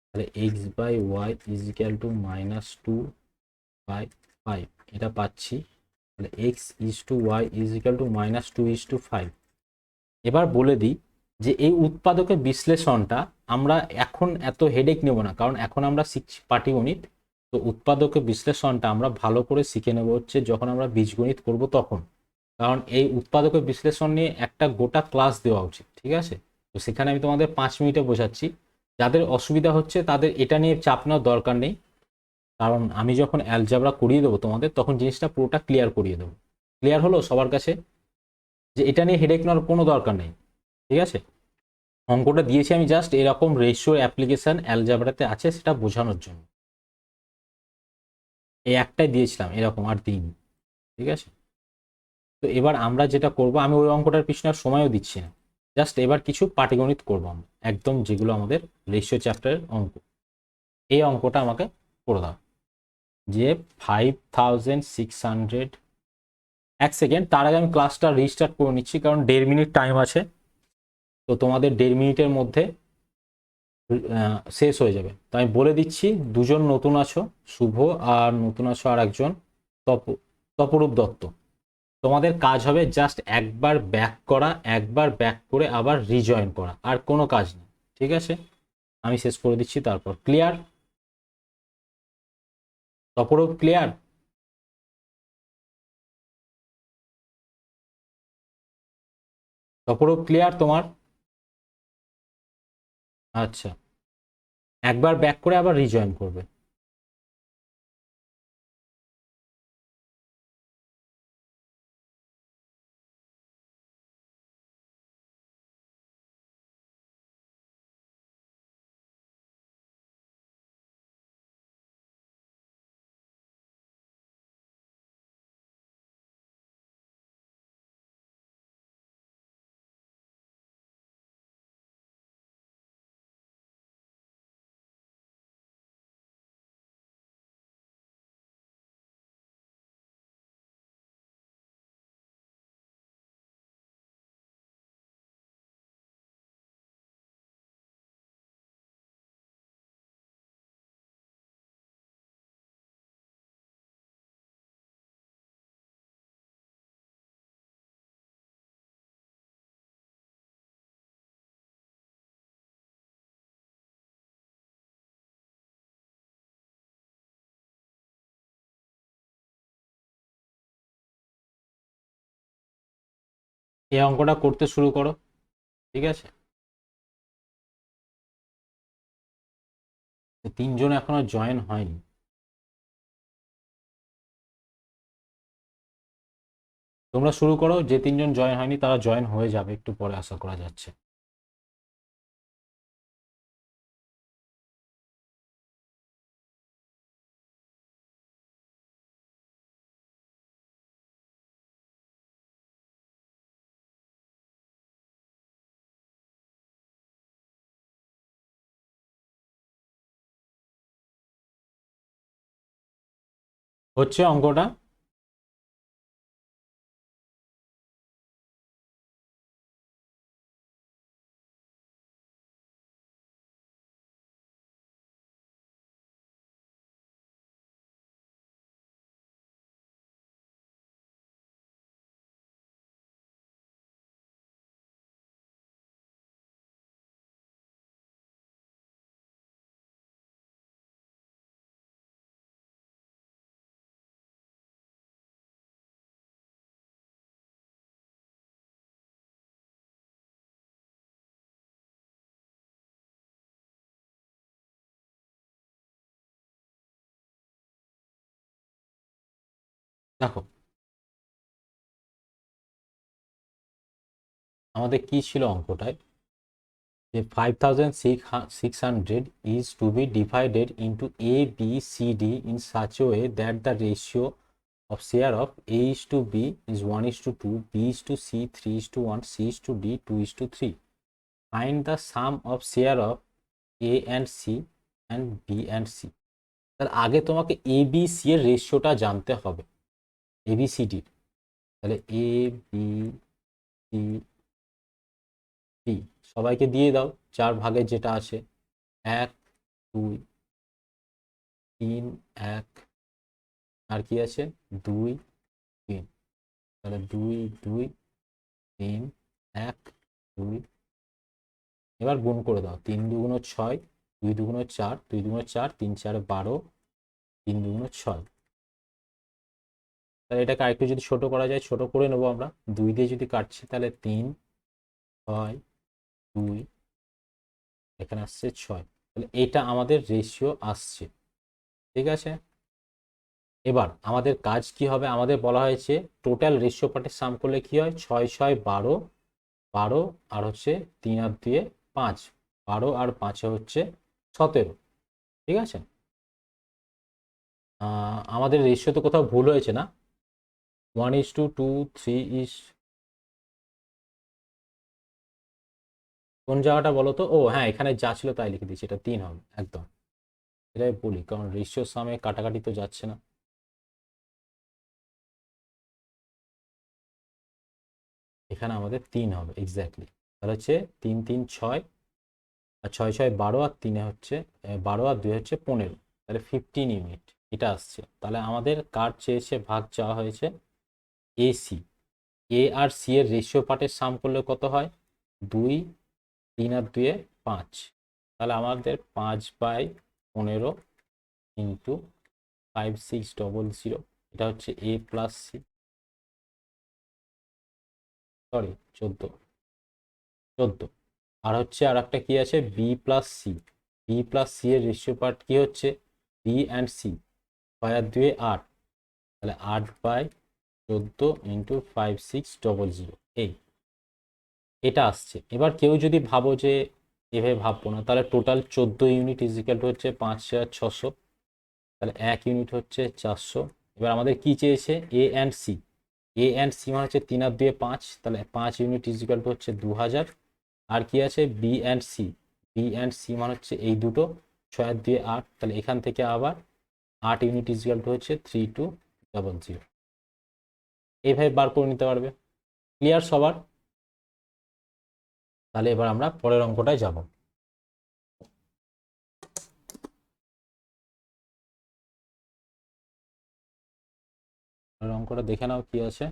তাহলে x by y is equal to minus 2/5, এটা পাচ্ছি। তাহলে x is to y is equal to minus 2:5। এবার বলে দিই যে এই উৎপাদকের বিশ্লেষণটা আমরা এখন এত হেডেক নেব না, কারণ এখন আমরা শিখছি পাটিগণিত। তো উৎপাদকের বিশ্লেষণটা আমরা ভালো করে শিখে নেব হচ্ছে যখন আমরা বীজগণিত করব তখন, কারণ এই উৎপাদকের বিশ্লেষণ নিয়ে একটা গোটা ক্লাস দেওয়া উচিত। ঠিক আছে, তো সেখানে আমি তোমাদের 5 মিনিটে বোঝাচ্ছি। যাদের অসুবিধা হচ্ছে তাদের এটা নিয়ে চাপ নেওয়ার দরকার নেই, কারণ আমি যখন অ্যালজাবরা করিয়ে দেবো তোমাদের তখন জিনিসটা পুরোটা ক্লিয়ার করিয়ে দেবো। ক্লিয়ার হলো সবার কাছে যে এটা নিয়ে হেডেক নেওয়ার কোনো দরকার নেই। ঠিক আছে, অঙ্কটা দিয়েছি আমি জাস্ট এরকম রেশিও অ্যাপ্লিকেশন অ্যালজাবরাতে আছে সেটা বোঝানোর জন্য, এই একটাই দিয়েছিলাম এরকম, আর দিইনি। ঠিক আছে, তো এবার আমরা যেটা করব, আমি ওই অঙ্কটার পিছনে আর সময়ও দিচ্ছি না, জাস্ট এবার কিছু পাটিগণিত করবো আমরা, একদম যেগুলো আমাদের রেশিও চ্যাপ্টারের অঙ্ক। এই অঙ্কটা আমাকে করে দাও, যে 5600, এক সেকেন্ড, তার আগে আমি ক্লাসটা রিস্টার্ট করে নিচ্ছি কারণ 1.5 মিনিট টাইম আছে, তো তোমাদের 1.5 মিনিটের মধ্যে শেষ হয়ে যাবে। তো আমি বলে দিচ্ছি, দুজন নতুন আছো, শুভ, আর নতুন আছো আর একজন তপরূপ দত্ত। তোমাদের কাজ হবে জাস্ট একবার ব্যাক করা, একবার ব্যাক করে আবার রিজয়েন করা, আর কোনো কাজ নেই। ঠিক আছে, আমি শেষ করে দিচ্ছি, তারপর ক্লিয়ার? অপরূপ ক্লিয়ার? অপরূপ ক্লিয়ার তোমার? আচ্ছা, একবার ব্যাক করে আবার রিজয়েন করবে। এই অঙ্কটা করতে শুরু করো, ঠিক আছে? তিনজন এখনো জয়েন হয়নি। তোমরা শুরু করো, যে তিনজন জয়েন হয়নি তারা জয়েন হয়ে যাবে একটু পরে, আশা করা যাচ্ছে। হচ্ছে অঙ্কটা? দেখো, আমাদের কি ছিল অঙ্কটায়, যে 5600 is to be divided into A, B, C, D in such a way that the ratio of share of A is to B is 1:2, B is to C 3:1, C is to D 2:3. Find the sum of share of A and C and B and C. তার আগে তোমাকে এ B C এর রেশিওটা জানতে হবে, এ B C ডির। তাহলে এ B C D সবাইকে দিয়ে দাও, 4 ভাগে যেটা আছে, 1 2 3 1, আর কি আছে 2 3। তাহলে 2 2 3 1 2। এবার গুণ করে দাও, 3 2 6, 2 2 4, 2 2 4, 3 4 12, 3 2 6। তাহলে এটাকে আরেকটু যদি ছোট করা যায়, ছোট করে নেবো আমরা, 2 দিয়ে যদি কাটছি তাহলে 3 6 2, এখানে আসছে 6। তাহলে এটা আমাদের রেশিও আসছে, ঠিক আছে? এবার আমাদের কাজ কি হবে, আমাদের বলা হয়েছে টোটাল রেশিও পার্টের সাম করলে কি হয়, 6 6 12, 12 আর হচ্ছে 3 আর 2 5, 12 আর 5 হচ্ছে 17, ঠিক আছে? আমাদের রেশিও তো কোথাও ভুল হয়েছে না? 1:2 3 ইস, কোন জায়গাটা বলো তো? ও হ্যাঁ, এখানে যা ছিল তাই লিখে দিয়েছি, এটা 3 হবে একদম। এটাই বলি, কারণ রেশিওর সামে কাটাকাটি তো যাচ্ছে না। এখানে আমাদের 3 হবে এক্স্যাক্টলি। তাহলে হচ্ছে 3 3 6, আর 6 6 12, আর 3 হচ্ছে 12, আর 2 হচ্ছে 15, তাহলে 15 ইউনিট এটা আসছে। তাহলে আমাদের কার চেয়েছে, ভাগ চাওয়া হয়েছে এসি। এ আর সি এর রেশিও পার্টের সাম করলে কত হয়, 2 3 আর 2 5, তাহলে আমাদের 5/15 ইন্টু 5600, এটা হচ্ছে এ প্লাস সি, সরি 14, আর হচ্ছে আর একটা কি আছে B plus C. B plus C এর রেশিও পার্ট কি হচ্ছে বি অ্যান্ড সি, 6 আর 2 8, তাহলে 8/14 ইন্টু 5600, এটা আসছে। এবার কেউ যদি ভাবো যে এভাবে ভাববো না, তাহলে টোটাল 14 ইউনিট ইজিক্যাল টু হচ্ছে 5600, তাহলে 1 ইউনিট হচ্ছে 400। এবার আমাদের কি চেয়েছে A and C, A and C মানে হচ্ছে 3 আর 2 5, তাহলে 5 ইউনিট ইজিক্যাল টু হচ্ছে 2000। আর কি আছে B and C, B and C মানে হচ্ছে এই দুটো, 6 আর 2 8, তাহলে এখান থেকে আবার 8 ইউনিট ইজিক্যাল টু হচ্ছে 3200। এইভাবে বার করে নিতে পারবে। ক্লিয়ার সবার? তাহলে এবার আমরা পরের অঙ্কটায় যাব। পরের অঙ্কটা দেখে নাও কি আছে।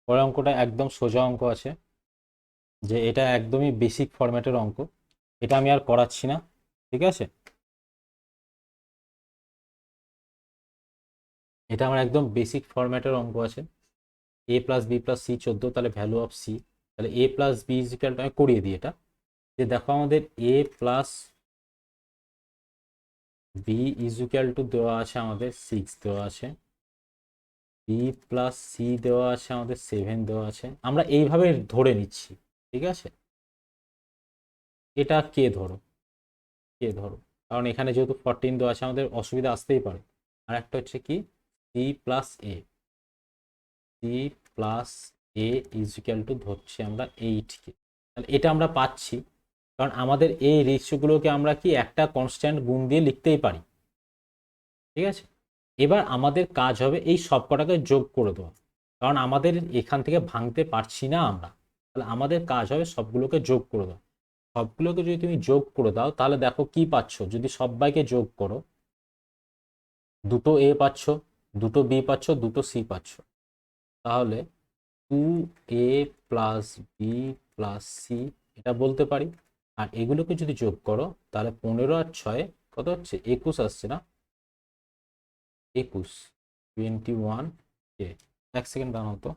পরের অঙ্কটা একদম সোজা অঙ্ক আছে, যে এটা একদমই বেসিক ফরম্যাটের অঙ্ক, এটা আমি আর করাচ্ছি না, ঠিক আছে? এটা আমার একদম বেসিক ফরম্যাটের অঙ্ক আছে। এ প্লাস বি প্লাস সি 14, তাহলে ভ্যালু অফ সি, তাহলে এ প্লাস বি ইজিক্যাল টু, আমি করিয়ে দিই এটা, যে দেখো আমাদের A plus B is equal two দেওয়া আছে আমাদের 6 দেওয়া আছে, বি প্লাস সি দেওয়া আছে আমাদের 7 দেওয়া আছে। আমরা এইভাবে ধরে নিচ্ছি, ঠিক আছে? এটা কে ধরো, কারণ এখানে যেহেতু 14 দেওয়া আছে আমাদের অসুবিধা আসতেই পারে। আর একটা হচ্ছে কি সি প্লাস এ, সি প্লাস এ ইজিক্যাল টু ধরছি আমরা 8কে, তাহলে এটা আমরা পাচ্ছি, কারণ আমাদের এই রেশিওগুলোকে আমরা কি একটা কনস্ট্যান্ট গুণ দিয়ে লিখতেই পারি, ঠিক আছে? এবার আমাদের কাজ হবে এই সবকটাকে যোগ করে দেওয়া, কারণ আমাদের এখান থেকে ভাঙতে পারছি না আমরা, তাহলে আমাদের কাজ হবে সবগুলোকে যোগ করে দেওয়া। সবগুলোকে যদি তুমি যোগ করে দাও, তাহলে দেখো কি পাচ্ছ, যদি সবাইকে যোগ করো, দুটো এ পাচ্ছ, দুটো বি পাচ্ছ, দুটো সি পাচ্ছ, তাহলে 2a plus B plus C, এটা বলতে পারি। আর এগুলোকে যদি যোগ করো, তাহলে 15 আর 6 কত হচ্ছে 21 আসছে না, 21, 21 এক সেকেন্ড দাঁড়াও তো।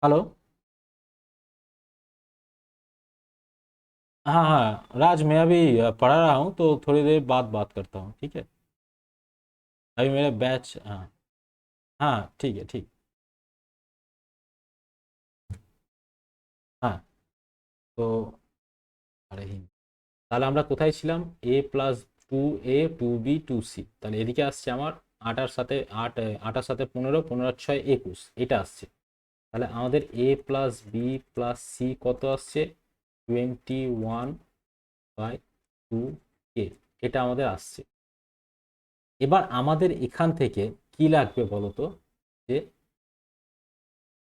हेलो। हाँ हाँ राज, मैं अभी पढ़ा रहा हूँ, तो थोड़ी देर बाद बात करता हूँ, ठीक है? अभी मेरा बैच, हाँ। हाँ ठीक है, ठीक। हाँ, তো আরে তাহলে আমরা কোথায় ছিলাম, এ প্লাস 2a 2b 2c, তাহলে এদিকে আসছে আমার 8 আর 7 8, 8 আর 7 15, 15 আর 6 21, এটা আসছে। তাহলে আমাদের A plus B plus C কত আসছে 21/2k, এটা আমাদের আসছে। এবার আমাদের এখান থেকে কি লাগবে বলতো, যে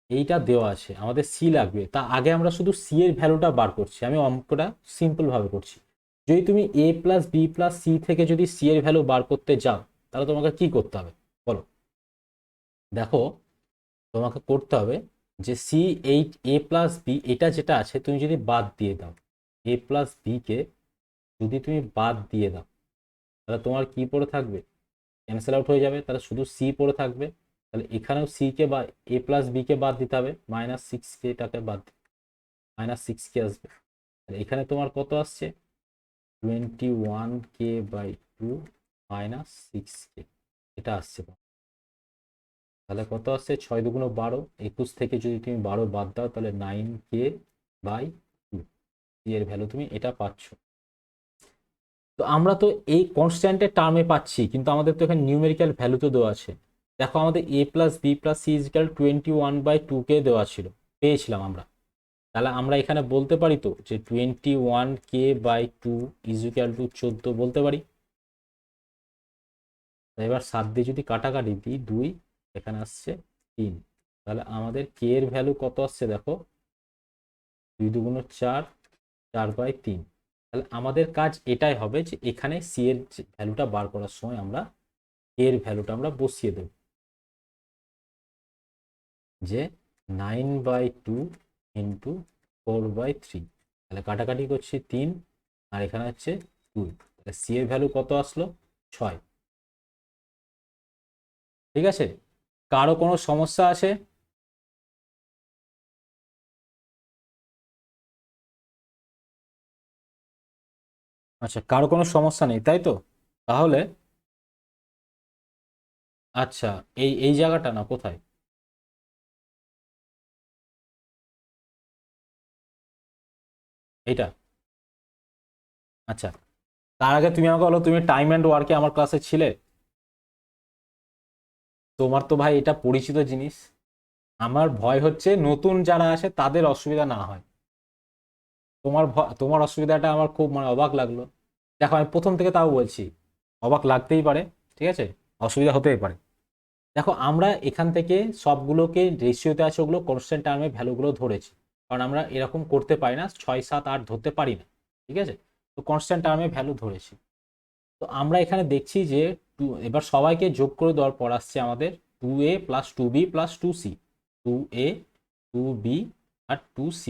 এইটা দেওয়া আছে আমাদের সি লাগবে, তা আগে আমরা শুধু সি এর ভ্যালুটা বার করছি, আমি অঙ্কটা সিম্পল ভাবে করছি। যদি তুমি এ প্লাস বি প্লাস সি থেকে যদি সি এর ভ্যালু বার করতে যাও, তাহলে তোমাকে কি করতে হবে বলো? দেখো, তোমাকে করতে হবে যে সি এইট এ প্লাস বি, এটা যেটা আছে তুমি যদি বাদ দিয়ে দাও, এ প্লাস বি কে যদি তুমি বাদ দিয়ে দাও, তাহলে তোমার কি পড়ে থাকবে, ক্যান্সেল আউট হয়ে যাবে, তাহলে শুধু সি পড়ে থাকবে। তাহলে এখানেও সি কে বা এ প্লাস বি কে বাদ দিতে হবে, -6k, টাকে বাদ, -6k আসবে। আর এখানে তোমার কত আসছে 21k/2 -6k, এটা আসছে। তাহলে কত আসছে 6×2 = 12, 21 থেকে যদি তুমি 12 বাদ দাও, তাহলে 9k/2, এর ভ্যালু তুমি এটা পাচ্ছ। তো আমরা তো এই কনস্ট্যান্টের টার্মে পাচ্ছি, কিন্তু আমাদের তো এখানে নিউমেরিক্যাল ভ্যালু তো দেওয়া আছে। দেখো আমাদের A plus B plus C equal 21/2k দেওয়া ছিল, পেয়েছিলাম আমরা। তাহলে আমরা এখানে বলতে পারি তো যে 21k/2 ইজিক্যাল টু 14 বলতে পারি। এবার 7 দিয়ে যদি কাটাকাটি দিই 2, এখানে আসছে 3, তাহলে আমাদের কে এর ভ্যালু কত আসছে দেখো 2×4, 4/3। তাহলে আমাদের কাজ এটাই হবে যে এখানে সি এর ভ্যালুটা বার করার সময় আমরা এর ভ্যালুটা আমরা বসিয়ে দেব, যে 9/2 ইন্টু 4/3, তাহলে কাটাকাটি করছি 3, আর এখানে হচ্ছে 2, তাহলে সি এর ভ্যালু কত আসলো? 6। ঠিক আছে, কারো কোনো সমস্যা আছে? আচ্ছা, কারো কোনো সমস্যা নেই তাই তো? তাহলে আচ্ছা, এই এই জায়গাটা না কোথায়? এইটা? আচ্ছা, তার আগে তুমি আমাকে বলো, তুমি টাইম অ্যান্ড ওয়ার্কে আমার ক্লাসে ছিলে? তোমার তো ভাই এটা পরিচিত জিনিস। আমার ভয় হচ্ছে নতুন যারা আসে তাদের অসুবিধা না হয়। তোমার অসুবিধাটা আমার খুব মানে অবাক লাগলো। দেখো, আমি প্রথম থেকে তাও বলছি, অবাক লাগতেই পারে, ঠিক আছে, অসুবিধা হতেই পারে। দেখো, আমরা এখান থেকে সবগুলোকে রেশিওতে আছে ওগুলো কনস্ট্যান্ট টার্মে ভ্যালুগুলো ধরেছি, কারণ আমরা এরকম করতে পারি না, 6, 7, 8 ধরতে পারি না। ঠিক আছে, তো কনস্ট্যান্ট টার্মে ভ্যালু ধরেছি। তো আমরা এখানে দেখছি যে এবার সবাইকে যোগ করে দেওয়ার পর আসছে আমাদের 2a plus 2b plus 2c। 2a, 2b আর 2c,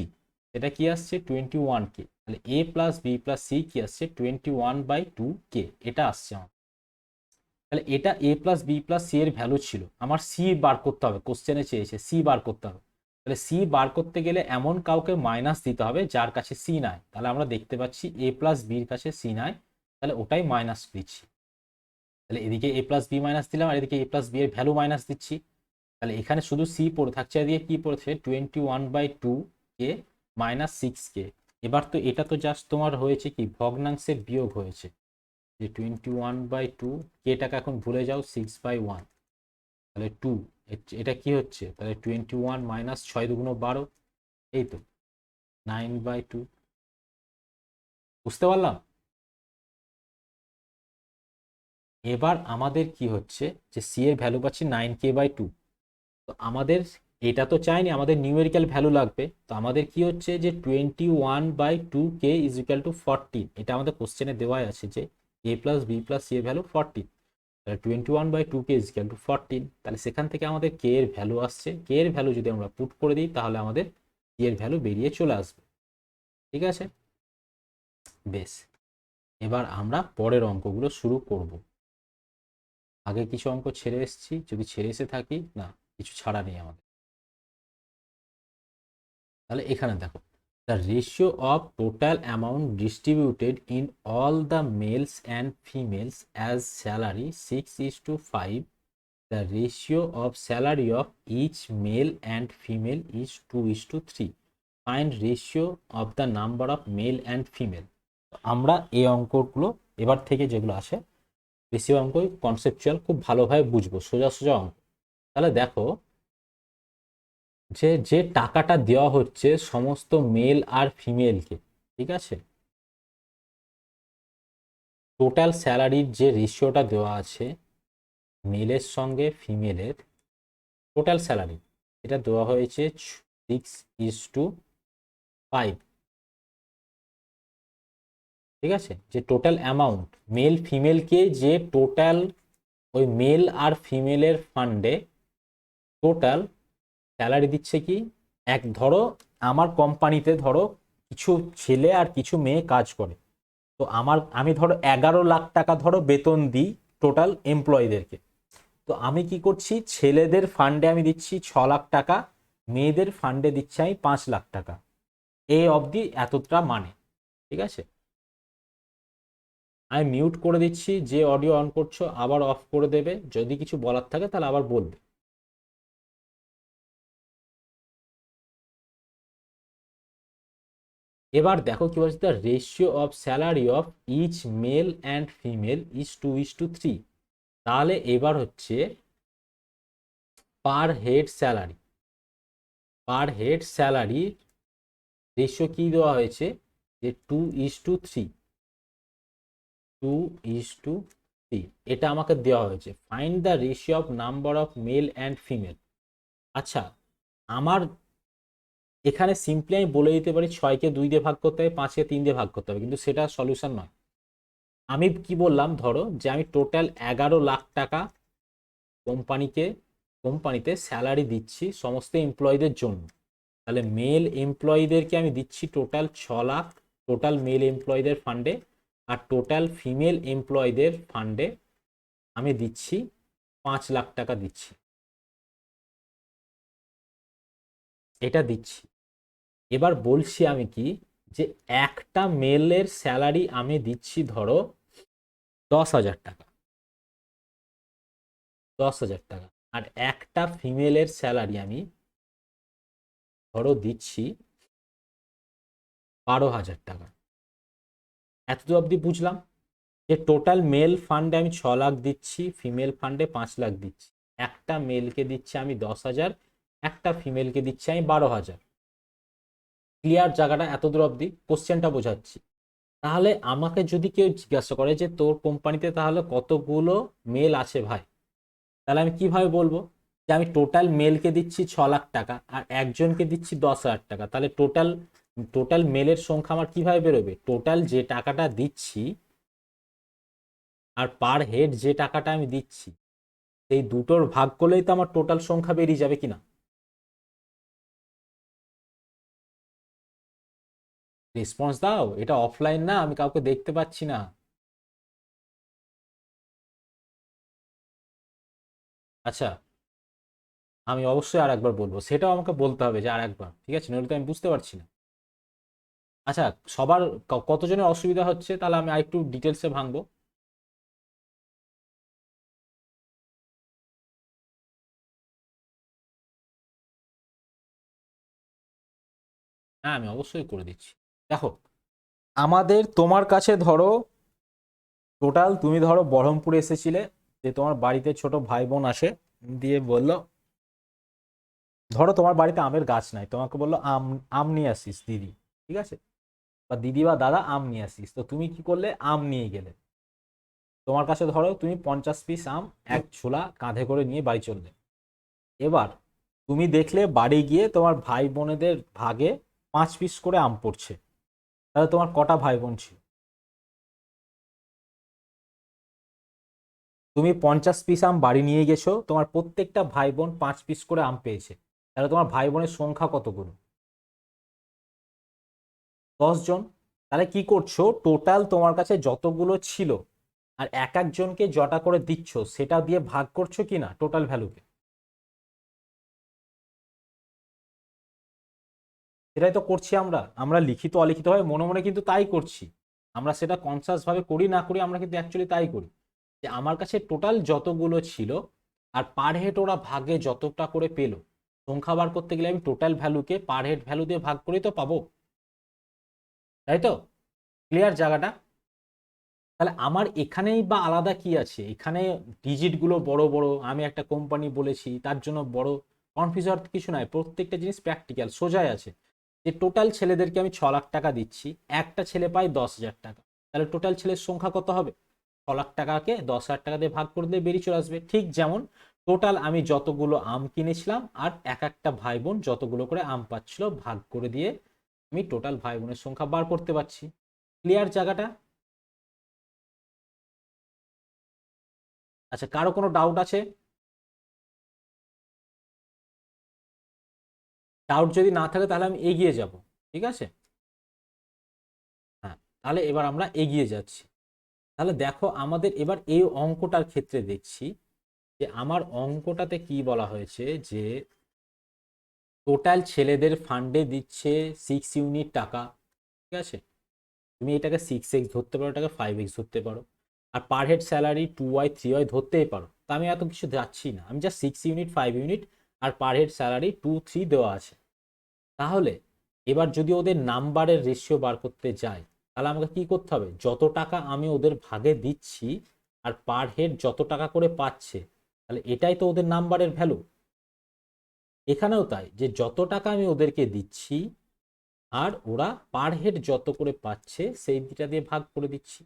এটা কি আসছে? 21k। তাহলে a plus b plus c কি আসছে? 21/2k, এটা আসছে আমার। তাহলে এটা এ প্লাস বি প্লাস সি এর ভ্যালু ছিল, আমার সি বার করতে হবে, কোশ্চেনে চেয়েছে সি বার করতে হবে। তাহলে সি বার করতে গেলে এমন কাউকে মাইনাস দিতে হবে যার কাছে সি নাই। তাহলে আমরা দেখতে পাচ্ছি এ প্লাস বির কাছে সি নাই, তাহলে ওটাই মাইনাস দিচ্ছি। তাহলে এদিকে এ প্লাস বি মাইনাস দিলাম, আর এদিকে এ প্লাস বি এর ভ্যালু মাইনাস দিচ্ছি। তাহলে এখানে শুধু সি পড়ে থাকছে, এদিকে কি পড়েছে? 21/2k minus 6k। এবার তো এটা তো জাস্ট তোমার হয়েছে কি, ভগ্নাংশের বিয়োগ হয়েছে, যে 21/2, কেটাকে এখন ভুলে যাও, 6/1, তাহলে 2। এটা কি হচ্ছে? তাহলে 21 মাইনাস 6×2 = 12, এই তো 9/2। বুঝতে পারলাম? এবার আমাদের কি হচ্ছে, যে সি এর ভ্যালু পাচ্ছি 9k/2। তো আমাদের এটা তো চাইনি, আমাদের নিউমেরিক্যাল ভ্যালু লাগবে। তো আমাদের কি হচ্ছে, যে 21/2k ইজ ইকুয়াল টু 14। এটা আমাদের কোশ্চেনে দেওয়াই আছে যে এ প্লাস বি প্লাস সি এর ভ্যালু 14। তাহলে 21/2k ইজ ইকুয়াল টু 14। তাহলে সেখান থেকে আমাদের কে এর ভ্যালু আসছে, কে এর ভ্যালু যদি আমরা পুট করে দিই তাহলে আমাদের সি এর ভ্যালু বেরিয়ে চলে আসবে। ঠিক আছে, বেশ। এবার আমরা পরের অঙ্কগুলো শুরু করব। আগে কিছু অঙ্ক ছেড়ে এসেছি, যদি ছেড়ে এসে থাকি, না কিছু ছাড়া নেই আমাদের। তাহলে এখানে দেখো, the ratio of total amount distributed in all the males and females as salary 6:5। The ratio of salary of each male and female is 2:3। Find ratio of the number of male and female. আমরা এই অঙ্কগুলো এবার থেকে যেগুলো আসে, বেশি অঙ্কই conceptual, খুব ভালোভাবে বুঝবো, সোজা সোজা অঙ্ক। তাহলে দেখো, যে যে টাকাটা দেওয়া হচ্ছে সমস্ত মেল আর ফিমেলকে, ঠিক আছে, টোটাল স্যালারির যে রেশিওটা দেওয়া আছে মেলের সঙ্গে ফিমেলের, টোটাল স্যালারি এটা দেওয়া হয়েছে 6:5। ঠিক আছে, যে টোটাল অ্যামাউন্ট মেল ফিমেলকে, যে টোটাল ওই মেল আর ফিমেলের ফান্ডে টোটাল স্যালারি দিচ্ছে কি, এক ধরো আমার কোম্পানিতে ধরো কিছু ছেলে আর কিছু মেয়ে কাজ করে, তো আমি ধরো 11 লাখ টাকা ধরো বেতন দিই টোটাল এমপ্লয়ীদেরকে। তো আমি কি করছি, ছেলেদের ফান্ডে আমি দিচ্ছি 6 লাখ টাকা, মেয়েদের ফান্ডে দিচ্ছি আমি 5 লাখ টাকা, এই অবধি এতটা মানে। ঠিক আছে, আমি মিউট করে দিচ্ছি, যে অডিও অন করছো আবার অফ করে দেবে, যদি কিছু বলার থাকে তাহলে আবার বলবে। এবার দেখো কি বলছে, the ratio of salary of each male and female is 2:3। তাহলে এবার হচ্ছে per head salary, per head salary ratio কি দেওয়া হয়েছে, যে 2:3, 2:3, এটা আমাকে দেওয়া হয়েছে। Find the ratio of number of male and female. আচ্ছা, আমার এখানে সিম্পলি আমি বলে দিতে পারি 6কে 2 দিয়ে ভাগ করতে হবে, 5কে 3 দিয়ে ভাগ করতে হবে, কিন্তু সেটা সলিউশন নয়। আমি কি বললাম, ধরো যে আমি টোটাল 11 লাখ টাকা কোম্পানিতে স্যালারি দিচ্ছি সমস্ত এমপ্লয়ীদের জন্য। তাহলে মেল এমপ্লয়ীদেরকে আমি দিচ্ছি টোটাল 6 লাখ টোটাল মেল এমপ্লয়ীদের ফান্ডে, আর টোটাল ফিমেল এমপ্লয়ীদের ফান্ডে আমি দিচ্ছি 5 লাখ টাকা দিচ্ছি, এটা দিচ্ছি। এবার বলছি আমি কি, যে একটা মেলের স্যালারি আমি দিচ্ছি ধরো 10,000 টাকা, 10,000 টাকা, আর একটা ফিমেলের স্যালারি আমি ধরো দিচ্ছি 12,000 টাকা। এত অবধি বুঝলাম যে টোটাল মেল ফান্ডে আমি 6 লাখ দিচ্ছি, ফিমেল ফান্ডে 5 লাখ দিচ্ছি। একটা মেলকে দিচ্ছি আমি 10,000, একটা ফিমেলকে দিচ্ছি আমি 12,000। ক্লিয়ার জায়গাটা? এত দূর অবধি কোশ্চেনটা বোঝাচ্ছি। তাহলে আমাকে যদি কেউ জিজ্ঞাসা করে যে তোর কোম্পানিতে তাহলে কতগুলো মেল আছে ভাই, তাহলে আমি কিভাবে বলবো যে আমি টোটাল মেলকে দিচ্ছি 6 লাখ টাকা আর একজনকে দিচ্ছি 10,000 টাকা, তাহলে টোটাল টোটাল মেলের সংখ্যা আমার কিভাবে বেরোবে? টোটাল যে টাকাটা দিচ্ছি আর পার হেড যে টাকাটা আমি দিচ্ছি, সেই দুটোর ভাগ করলেই তো আমার টোটাল সংখ্যা বেরিয়ে যাবে কিনা? রেসপন্স দাও, এটা অফলাইন না, আমি কাউকে দেখতে পাচ্ছি না। আচ্ছা, আমি অবশ্যই আর একবার বলবো, সেটাও আমাকে বলতে হবে যে আর একবার, ঠিক আছে? নইলে তো আমি বুঝতে পারছি না। আচ্ছা, সবার কতজনের অসুবিধা হচ্ছে তাহলে আমি আরেকটু ডিটেলসে ভাঙবো। হ্যাঁ, আমি অবশ্যই করে দিচ্ছি। দেখো, আমাদের তোমার কাছে ধরো টোটাল, তুমি ধরো বহরমপুরে এসেছিলে, যে তোমার বাড়িতে ছোট ভাই বোন আসে, দিয়ে বললো, ধরো তোমার বাড়িতে আমের গাছ নাই, তোমাকে বললো আম আম নিয়ে আসিস দিদি, ঠিক আছে? বা দিদি বা দাদা আম নিয়ে আসিস, তো তুমি কি করলে? আম নিয়ে গেলে। তোমার কাছে ধরো তুমি 50 পিস আম এক ছোলা কাঁধে করে নিয়ে বাড়ি চললে। এবার তুমি দেখলে বাড়ি গিয়ে তোমার ভাই বোনেদের ভাগে 5 পিস করে আম পড়ছে, তাহলে তোমার কটা ভাই বোন ছিল? তুমি 50 পিস আম বাড়ি নিয়ে গেছো, তোমার প্রত্যেকটা ভাই বোন 5 পিস করে আম পেয়েছে, তাহলে তোমার ভাই বোনের সংখ্যা কতগুলো? 10 জন। তাহলে কি করছো? টোটাল তোমার কাছে যতগুলো ছিল আর এক একজনকে জটা করে দিচ্ছ, সেটা দিয়ে ভাগ করছো কিনা টোটাল ভ্যালুকে? সেটাই তো করছি আমরা। আমরা লিখিত অলিখিতভাবে মনে মনে কিন্তু তাই করছি। আমরা সেটা কনসাস ভাবে করি না করি, আমরা কিন্তু অ্যাকচুয়ালি তাই করি, যে আমার কাছে টোটাল যতগুলো ছিল আর পার হেড ওরা ভাগে যতটা করে পেলো, সংখ্যা বার করতে গেলে আমি টোটাল ভ্যালুকে পার হেড ভ্যালু দিয়ে ভাগ করেই তো পাবো, তাই তো? ক্লিয়ার জায়গাটা? তাহলে আমার এখানেই বা আলাদা কি আছে? এখানে ডিজিট গুলো বড় বড়, আমি একটা কোম্পানি বলেছি তার জন্য বড়, কনফিউজ হওয়ার কিছু নাই। প্রত্যেকটা জিনিস প্র্যাকটিক্যাল সোজাই আছে। যে টোটাল ছেলেদেরকে আমি 6 লাখ টাকা দিচ্ছি, একটা ছেলে পাই 10,000 টাকা, তাহলে টোটাল ছেলের সংখ্যা কত হবে? 6 লাখ টাকাকে 10,000 টাকা দিয়ে ভাগ করে দিয়ে বেরিয়ে চলে আসবে। ঠিক যেমন টোটাল আমি যতগুলো আম কিনেছিলাম আর এক একটা ভাই বোন যতগুলো করে আম পাচ্ছিল, ভাগ করে দিয়ে আমি টোটাল ভাই বোনের সংখ্যা বার করতে পারছি। ক্লিয়ার জায়গাটা? আচ্ছা, কারো কোনো ডাউট আছে? ডাউট যদি না থাকে তাহলে আমি এগিয়ে যাব, ঠিক আছে? হ্যাঁ, তাহলে এবার আমরা এগিয়ে যাচ্ছি। তাহলে দেখো, আমাদের এবার এই অঙ্কটার ক্ষেত্রে দেখছি যে আমার অঙ্কটাতে কি বলা হয়েছে, যে টোটাল ছেলেদের ফান্ডে দিচ্ছে 6 ইউনিট টাকা, ঠিক আছে? তুমি এটাকে 6x ধরতে পারো, এটাকে 5x ধরতে পারো, আর পার হেড স্যালারি 2y 3y ধরতেই পারো। তা আমি এত কিছু যাচ্ছি না, আমি জাস্ট 6 ইউনিট 5 ইউনিট আর পার হেড স্যালারি 2 3 দেওয়া আছে। তাহলে এবার যদি ওদের নাম্বারের রেশিও বার করতে যাই, তাহলে আমাকে কি করতে হবে? যত টাকা আমি ওদের ভাগে দিচ্ছি আর পার হেড যত টাকা করে পাচ্ছে, তাহলে এটাই তো ওদের নাম্বারের ভ্যালু। এখানেও তাই, যে যত টাকা আমি ওদেরকে দিচ্ছি আর ওরা পার হেড যত করে পাচ্ছে, সেই দিকটা দিয়ে ভাগ করে দিচ্ছি।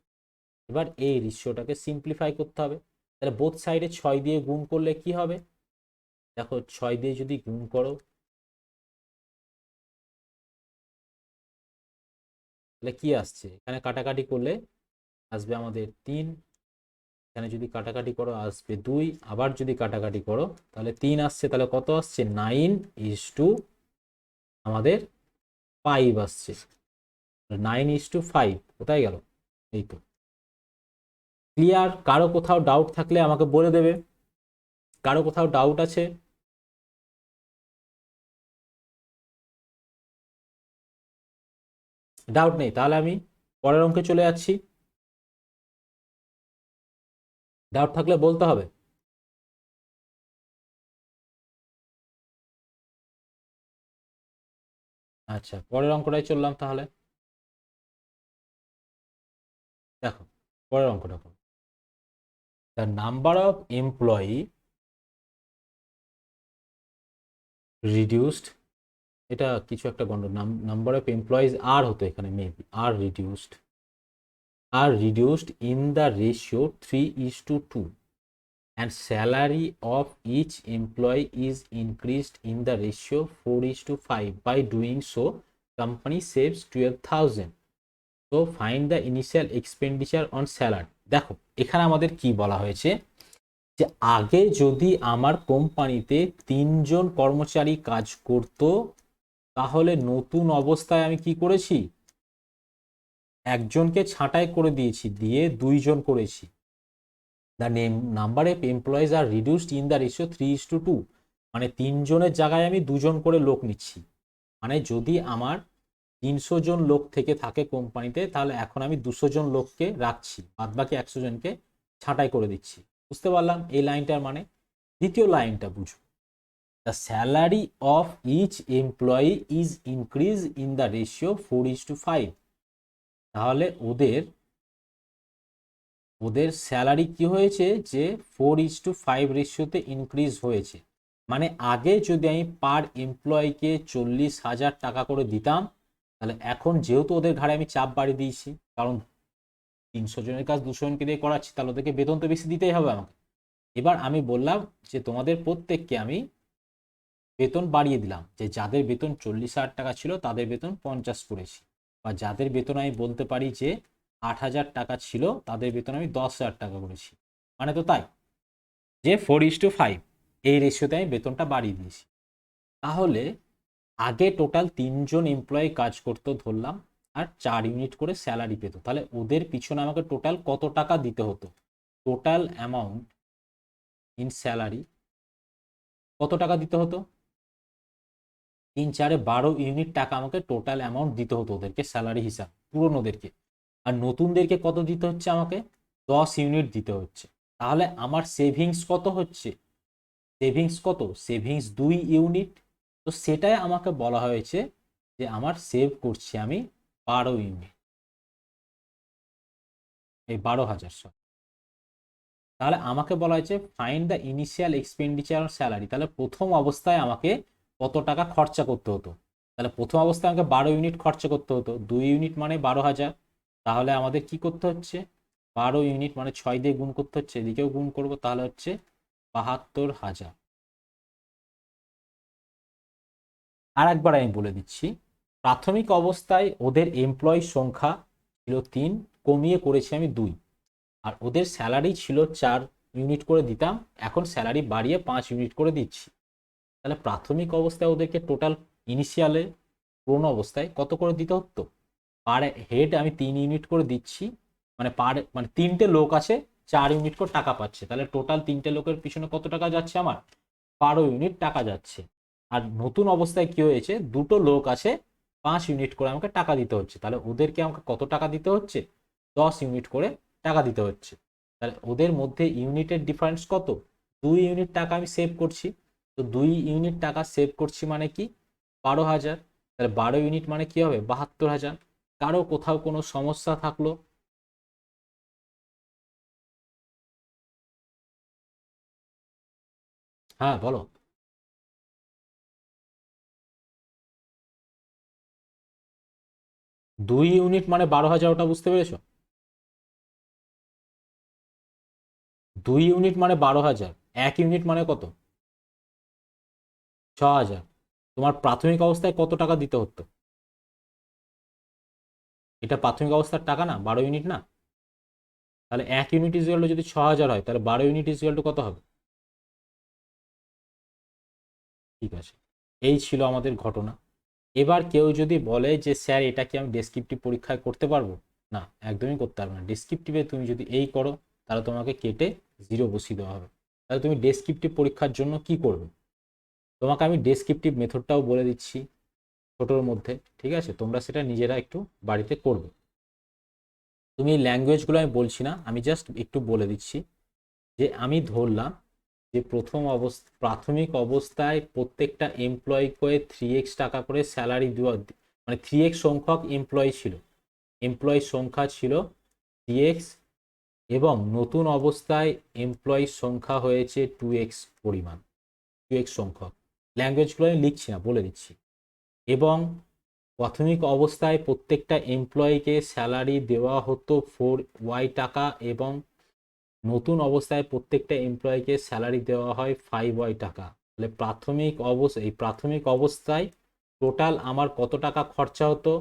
এবার এই রেশিওটাকে সিম্পলিফাই করতে হবে। তাহলে বোথ সাইডে 6 দিয়ে গুণ করলে কি হবে? দেখো, 6 দিয়ে যদি গুণ করো তাহলে কি আসছে? এখানে কাটাকাটি করলে আসবে আমাদের 3, এখানে যদি কাটাকাটি করো আসবে 2, আবার যদি কাটাকাটি করো তাহলে 3 আসছে, তাহলে কত আসছে? 9:2। আমাদের 5 আসছে। 9:5 কোথায় গেল? এই তো। ক্লিয়ার? কারো কোথাও ডাউট থাকলে আমাকে বলে দেবে। কারো কোথাও ডাউট আছে? ডাউট নেই, তাহলে আমি পরের অঙ্কে চলে যাচ্ছি। ডাউট থাকলে বলতে হবে। আচ্ছা, পরের অঙ্কটাই চললাম তাহলে। দেখো, পরের অঙ্কটা দেখো। The number of employee reduced, এটা কিছু একটা গন্ড, নাম্বার অফ এমপ্লয়িজ আর হতো এখানে, maybe are reduced in the ratio 3:2 and salary of each employee is increased in the ratio 4:5. By doing so, company saves 12,000. So find the initial expenditure on salary. দেখো, এখানে আমাদের কি বলা হয়েছে, যে আগে যদি আমার কোম্পানিতে 3জন কর্মচারী কাজ করত, তাহলে নতুন অবস্থায় আমি কি করেছি, একজনকে ছাঁটাই করে দিয়েছি, দিয়ে 2জন করেছি। The number of employees are reduced in the ratio 3:2, মানে 3জনের জায়গায় আমি 2জন করে লোক নিচ্ছি। মানে যদি আমার 300 জন লোক থেকে থাকে কোম্পানিতে, তাহলে এখন আমি 200 জন লোককে রাখছি, বাদ বাকি 100 জনকে ছাঁটাই করে দিচ্ছি। বুঝতে পারলাম এই লাইনটার মানে? দ্বিতীয় লাইনটা বুঝো। The salary of each employee is increase in the ratio 4:5। তাহলে ওদের ওদের স্যালারি কি হয়েছে, যে 4:5 রেশিওতে ইনক্রিজ হয়েছে। মানে আগে যদি আমি পার এমপ্লয়িকে 40,000 টাকা করে দিতাম, তাহলে এখন যেহেতু ওদের ঘাড়ে আমি চাপ বাড়িয়ে দিয়েছি, কারণ 300 জনের কাজ 200 জনকে দিয়ে করাচ্ছি, তাহলে ওদেরকে বেতন তো বেশি দিতেই হবে আমাকে। এবার আমি বললাম যে তোমাদের প্রত্যেককে আমি বেতন বাড়িয়ে দিলাম, যে যাদের বেতন 40,000 টাকা ছিল তাদের বেতন 50 করেছি, বা যাদের বেতন আমি বলতে পারি যে 8,000 টাকা ছিল তাদের বেতন আমি 10,000 টাকা করেছি। মানে তো তাই, যে 4:5 এই রেশিওতে আমি বেতনটা বাড়িয়ে দিয়েছি। তাহলে আগে টোটাল 3জন এমপ্লয়ি কাজ করতো ধরলাম, আর 4 ইউনিট করে স্যালারি পেত, তাহলে ওদের পিছনে আমাকে টোটাল কত টাকা দিতে হতো? টোটাল অ্যামাউন্ট ইন স্যালারি কত টাকা দিতে হতো? 3 4 12 ইউনিট টাকা আমাকে টোটাল অ্যামাউন্ট দিতে হতো ওদেরকে স্যালারি হিসাব, পুরনোদেরকে। আর নতুনদেরকে কত দিতে হচ্ছে আমাকে? 10 ইউনিট দিতে হচ্ছে। তাহলে আমার সেভিংস কত হচ্ছে? সেভিংস কত? Savings 2 unit. তো সেটাই আমাকে বলা হয়েছে যে আমার সেভ করছি আমি 12 ইউনিট, এই 12,000। তাহলে আমাকে বলা হয়েছে find the initial expenditure on salary. তাহলে প্রথম অবস্থায় আমাকে কত টাকা খরচা করতে হতো? তাহলে প্রথম অবস্থায় আমাকে 12 ইউনিট খরচা করতে হতো, 2 ইউনিট মানে 12,000। তাহলে আমাদের কি করতে হচ্ছে, 12 ইউনিট মানে 6 দিয়ে গুণ করতে হচ্ছে, এদিকেও গুণ করবো, তাহলে হচ্ছে 72,000। আর একবার আমি বলে দিচ্ছি, প্রাথমিক অবস্থায় ওদের এমপ্লয়ি সংখ্যা ছিল 3, কমিয়ে করেছি আমি 2, আর ওদের স্যালারি ছিল 4 ইউনিট করে দিতাম, এখন স্যালারি বাড়িয়ে 5 ইউনিট করে দিচ্ছি। তাহলে প্রাথমিক অবস্থায় ওদেরকে টোটাল ইনিশিয়ালে পুরোনো অবস্থায় কত করে দিতে হতো? পার হেড আমি 3 ইউনিট করে দিচ্ছি, মানে মানে 3টে লোক আছে, 4 ইউনিট করে টাকা পাচ্ছে, তাহলে টোটাল 3টে লোকের পিছনে কত টাকা যাচ্ছে আমার? 12 ইউনিট টাকা যাচ্ছে। আর নতুন অবস্থায় কি হয়েছে, 2টো লোক আছে, 5 ইউনিট করে আমাকে টাকা দিতে হচ্ছে, তাহলে ওদেরকে আমাকে কত টাকা দিতে হচ্ছে? 10 ইউনিট করে টাকা দিতে হচ্ছে। তাহলে ওদের মধ্যে ইউনিটের ডিফারেন্স কত? 2 ইউনিট টাকা আমি সেভ করছি। তো 2 ইউনিট টাকা সেভ করছি মানে কি? 12,000। তাহলে 12 ইউনিট মানে কি হবে? 72,000। কারো কোথাও কোনো সমস্যা থাকলো? হ্যাঁ বলো। 2 ইউনিট মানে 12,000, ওটা বুঝতে পেরেছো? 2 ইউনিট মানে 12,000, 1 ইউনিট মানে কত? 6,000। তোমার প্রাথমিক অবস্থায় কত টাকা দিতে হতো? এটা প্রাথমিক অবস্থার টাকা না, 12 ইউনিট না? তাহলে 1 ইউনিট ইকুয়াল টু যদি 6,000 হয়, তাহলে 12 ইউনিট ইকুয়াল টু কত হবে? ঠিক আছে, এই ছিল আমাদের ঘটনা। এবার কেউ যদি বলে যে স্যার এটা কি আমি ডেসক্রিপটিভ পরীক্ষায় করতে পারবো, না একদমই করতে পারবে না। ডেসক্রিপটিভে তুমি যদি এই করো তাহলে তোমাকে কেটে 0 বসিয়ে দেওয়া হবে। তাহলে তুমি ডেসক্রিপটিভ পরীক্ষার জন্য কি করবে, তোমাকে আমি ডেসক্রিপটিভ মেথডটাও বলে দিচ্ছি ছোটোর মধ্যে, ঠিক আছে? তোমরা সেটা নিজেরা একটু বাড়িতে করবে। তুমি এই ল্যাঙ্গুয়েজগুলো আমি বলছি না, আমি জাস্ট একটু বলে দিচ্ছি যে আমি ধরলাম যে প্রাথমিক অবস্থায় প্রত্যেকটা এমপ্লয়িকে 3x টাকা করে স্যালারি দেওয়া, মানে 3x সংখ্যক এমপ্লয়ি ছিল, এমপ্লয়ির সংখ্যা ছিল 3x, এবং নতুন অবস্থায় এমপ্লয়ির সংখ্যা হয়েছে 2x পরিমাণ, 2x সংখ্যক। ল্যাঙ্গুয়েজগুলো আমি লিখছি না, বলে দিচ্ছি। এবং প্রাথমিক অবস্থায় প্রত্যেকটা এমপ্লয়িকে স্যালারি দেওয়া হতো 4y টাকা, এবং নতুন অবস্থায় প্রত্যেকটা এমপ্লয়িকে স্যালারি দেওয়া হয় 5y টাকা। তাহলে প্রাথমিক অবস্থায় টোটাল আমার কত টাকা খরচা হতো,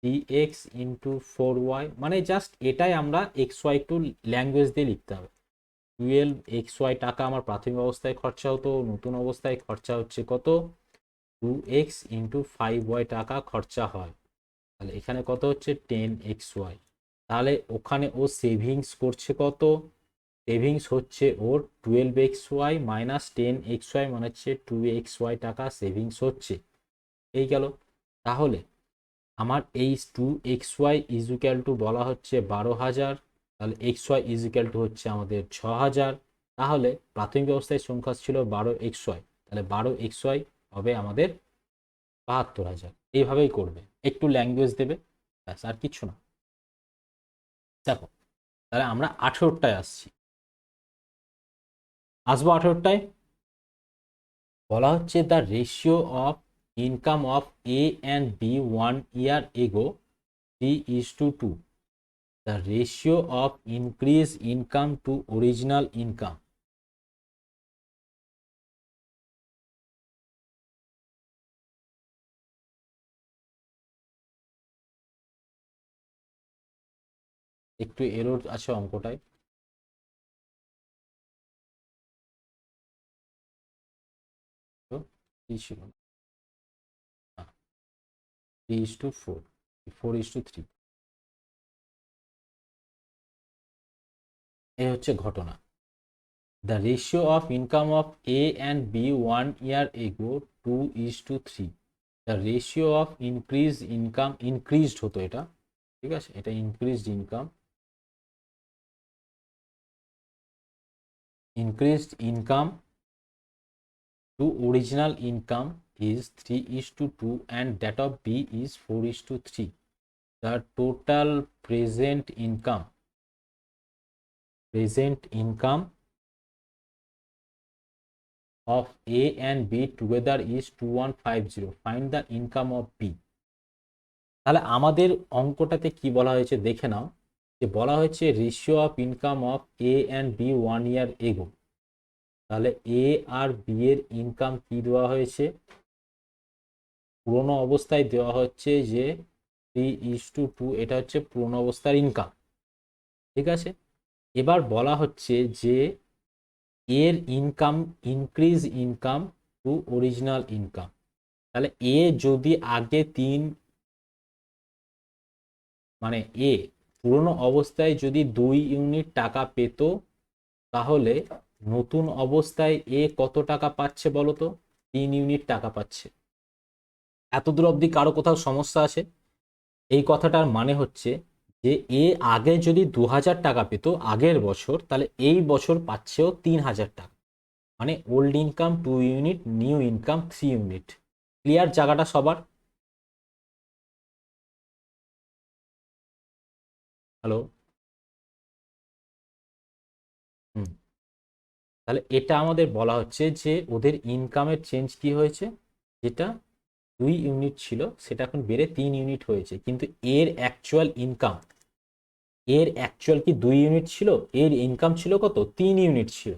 3x ইন্টু 4y, মানে জাস্ট এটাই আমরা xy একটু ল্যাঙ্গুয়েজ দিয়ে লিখতে হবে। 12xy টাকা আমার প্রাথমিক অবস্থায় খরচা হতো, নতুন অবস্থায় খরচা হচ্ছে কত, 2x ইন্টু 5y টাকা খরচা হয়। তাহলে এখানে কত হচ্ছে 10xy। তাহলে ওখানে ও সেভিংস করছে কত, সেভিংস হচ্ছে ওর 12xy মাইনাস 10xy, মানে হচ্ছে 2xy টাকা সেভিংস হচ্ছে। এই গেল। তাহলে আমার এই 2xy ইজুক্যাল টু বলা হচ্ছে 12,000, তাহলে xy ইজুক্যাল টু হচ্ছে আমাদের 6,000। তাহলে প্রাথমিক অবস্থায় সংখ্যা ছিল 12xy, তাহলে 12xy হবে আমাদের 72,000। এইভাবেই করবে, একটু ল্যাঙ্গুয়েজ দেবে, ব্যাস আর কিছু না। দেখো, তাহলে আমরা 18টায় আসবো 18টায়। বলা হচ্ছে the ratio of income of A and B 1 year ago 3:2। The ratio of increase income to original income. একটু এরর আছে অঙ্কটায়, তো কি ছিল না, 3:4, 4:3, এই হচ্ছে ঘটনা। The ratio of income of A and B 1 year ago 2:3। The ratio of increased income, increased হতো এটা, ঠিক আছে, এটা increased income to original income is 3:2 and that of B is 4:3. The total present income of A and B together is 2150. Find the income of B. তাহলে আমাদের অঙ্কটাতে কি বলা হয়েছে দেখে নাও, যে বলা হয়েছে ratio of income of A and B 1 year ago। তাহলে এ আর বি এর ইনকাম কি দেওয়া হয়েছে, পুরোনো অবস্থায় দেওয়া হচ্ছে যে 3:2, এটা হচ্ছে পুরোনো অবস্থার ইনকাম, ঠিক আছে। এবার বলা হচ্ছে যে এর income, increase income to original income. তাহলে এ যদি আগে মানে এ পুরনো অবস্থায় যদি 2 ইউনিট টাকা পেত, তাহলে নতুন অবস্থায় এ কত টাকা পাচ্ছে বলো তো, 3 ইউনিট টাকা পাচ্ছে। এতদূর অবধি কারো কোথাও সমস্যা আছে? এই কথাটার মানে হচ্ছে যে এ আগে যদি 2,000 টাকা পেত আগের বছর, তাহলে এই বছর পাচ্ছেও 3,000 টাকা। মানে old income 2 unit, new income 3 unit. Clear জায়গাটা সবার? হ্যালো? হুম। তাহলে এটা আমাদের বলা হচ্ছে যে ওদের ইনকামের চেঞ্জ কি হয়েছে, যেটা 2 ইউনিট ছিল সেটা এখন বেড়ে 3 ইউনিট হয়েছে, কিন্তু এর অ্যাকচুয়াল কি 2 ইউনিট ছিল, এর ইনকাম ছিল কত, 3 ইউনিট ছিল।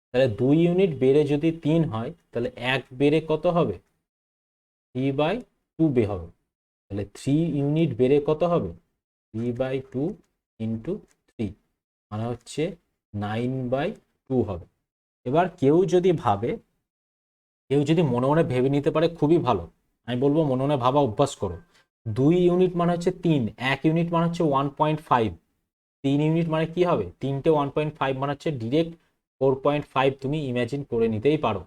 তাহলে 2 ইউনিট বেড়ে যদি 3 হয়, তাহলে 1 বেড়ে কত হবে, 3/2 হবে। তাহলে 3 ইউনিট বেড়ে কত হবে, 3/2 ইন্টু 3, মানে হচ্ছে 9/2 হবে। এবার কেউ যদি মনে মনে ভেবে নিতে পারে, খুবই ভালো, আমি বলবো মনে মনে ভাবা অভ্যাস করো। 2 ইউনিট মানে হচ্ছে 3, 1 ইউনিট মানে হচ্ছে 1.5, 3 ইউনিট মানে কি হবে, 3টে 1.5 মানে হচ্ছে ডিরেক্ট 4.5, তুমি ইমাজিন করে নিতেই পারো।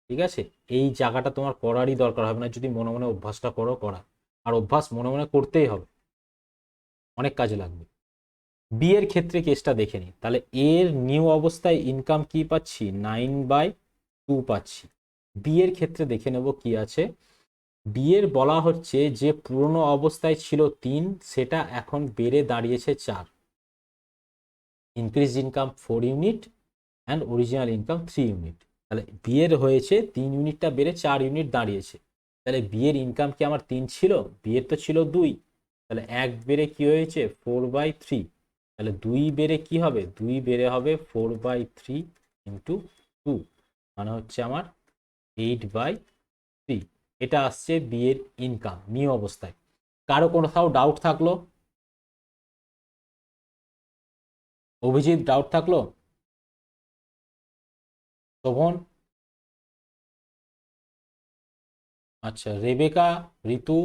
ঠিক আছে, এই জায়গাটা তোমার করারই দরকার হবে না যদি মনে মনে অভ্যাসটা করো করা, আর অভ্যাস মনে মনে করতেই হবে, অনেক কাজে লাগবে। বি এর ক্ষেত্রে কেসটা দেখে নিই, তাহলে এর নিউ অবস্থায় ইনকাম কি পাচ্ছি, 9/2 পাচ্ছি। বি এর ক্ষেত্রে দেখে নেব কি আছে। বি এর বলা হচ্ছে যে পুরনো অবস্থায় ছিল 3, সেটা এখন বেড়ে দাঁড়িয়েছে 4। Increase income 4 unit and original income 3 unit. তাহলে বি এর হয়েছে 3 ইউনিটটা বেড়ে 4 ইউনিট দাঁড়িয়েছে। তাহলে বি এর ইনকাম কি আমার 3 ছিল, বি এর তো ছিল 2, তাহলে 1 বেড়ে কি হয়েছে 4/3। তাহলে 2 বেড়ে কি হবে, 2 বেড়ে হবে 4/3 ইন্টু 2, মানে হচ্ছে আমার 8/3। এটা আসছে বি এর ইনকাম নিউ অবস্থায়। কারো কোথাও ডাউট থাকলো, অভিজিৎ ডাউট থাকলো, শোভন, আচ্ছা রেবেকা, ঋতু,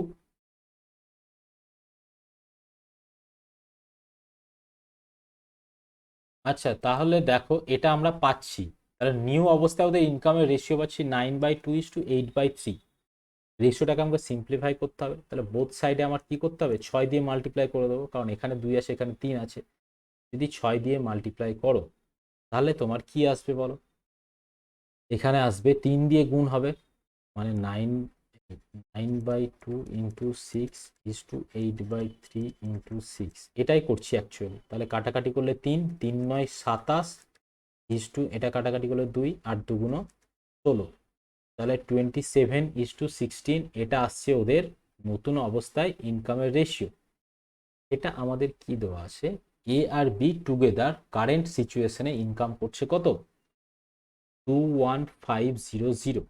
আচ্ছা তাহলে দেখো এটা আমরা পাচ্ছি, তাহলে নিউ অবস্থায় ওদের ইনকামের রেশিও পাচ্ছি 9/2:8/3। রেশিওটাকে আমাকে সিম্পলিফাই করতে হবে, তাহলে বোথ সাইডে আমার কি করতে হবে, 6 দিয়ে মাল্টিপ্লাই করে দেবো, কারণ এখানে 2 আছে এখানে 3 আছে। যদি 6 দিয়ে মাল্টিপ্লাই করো তাহলে তোমার কি আসবে বলো, এখানে আসবে 3 দিয়ে গুণ হবে, মানে 9/2 ইন্টু 6:8/3 ইন্টু 6, এটাই করছি অ্যাকচুয়ালি। তাহলে কাটাকাটি করলে 3, 3 × 9 = 27, এটা কাটাকাটি করলে 2, 8 × 2 = 16, তাহলে 27:16, এটা আসছে ওদের নতুন অবস্থায় ইনকামের রেশিও। এটা আমাদের কি দেওয়া আছে, এ আর বি টুগেদার কারেন্ট সিচুয়েশনে ইনকাম করছে কত, 21500।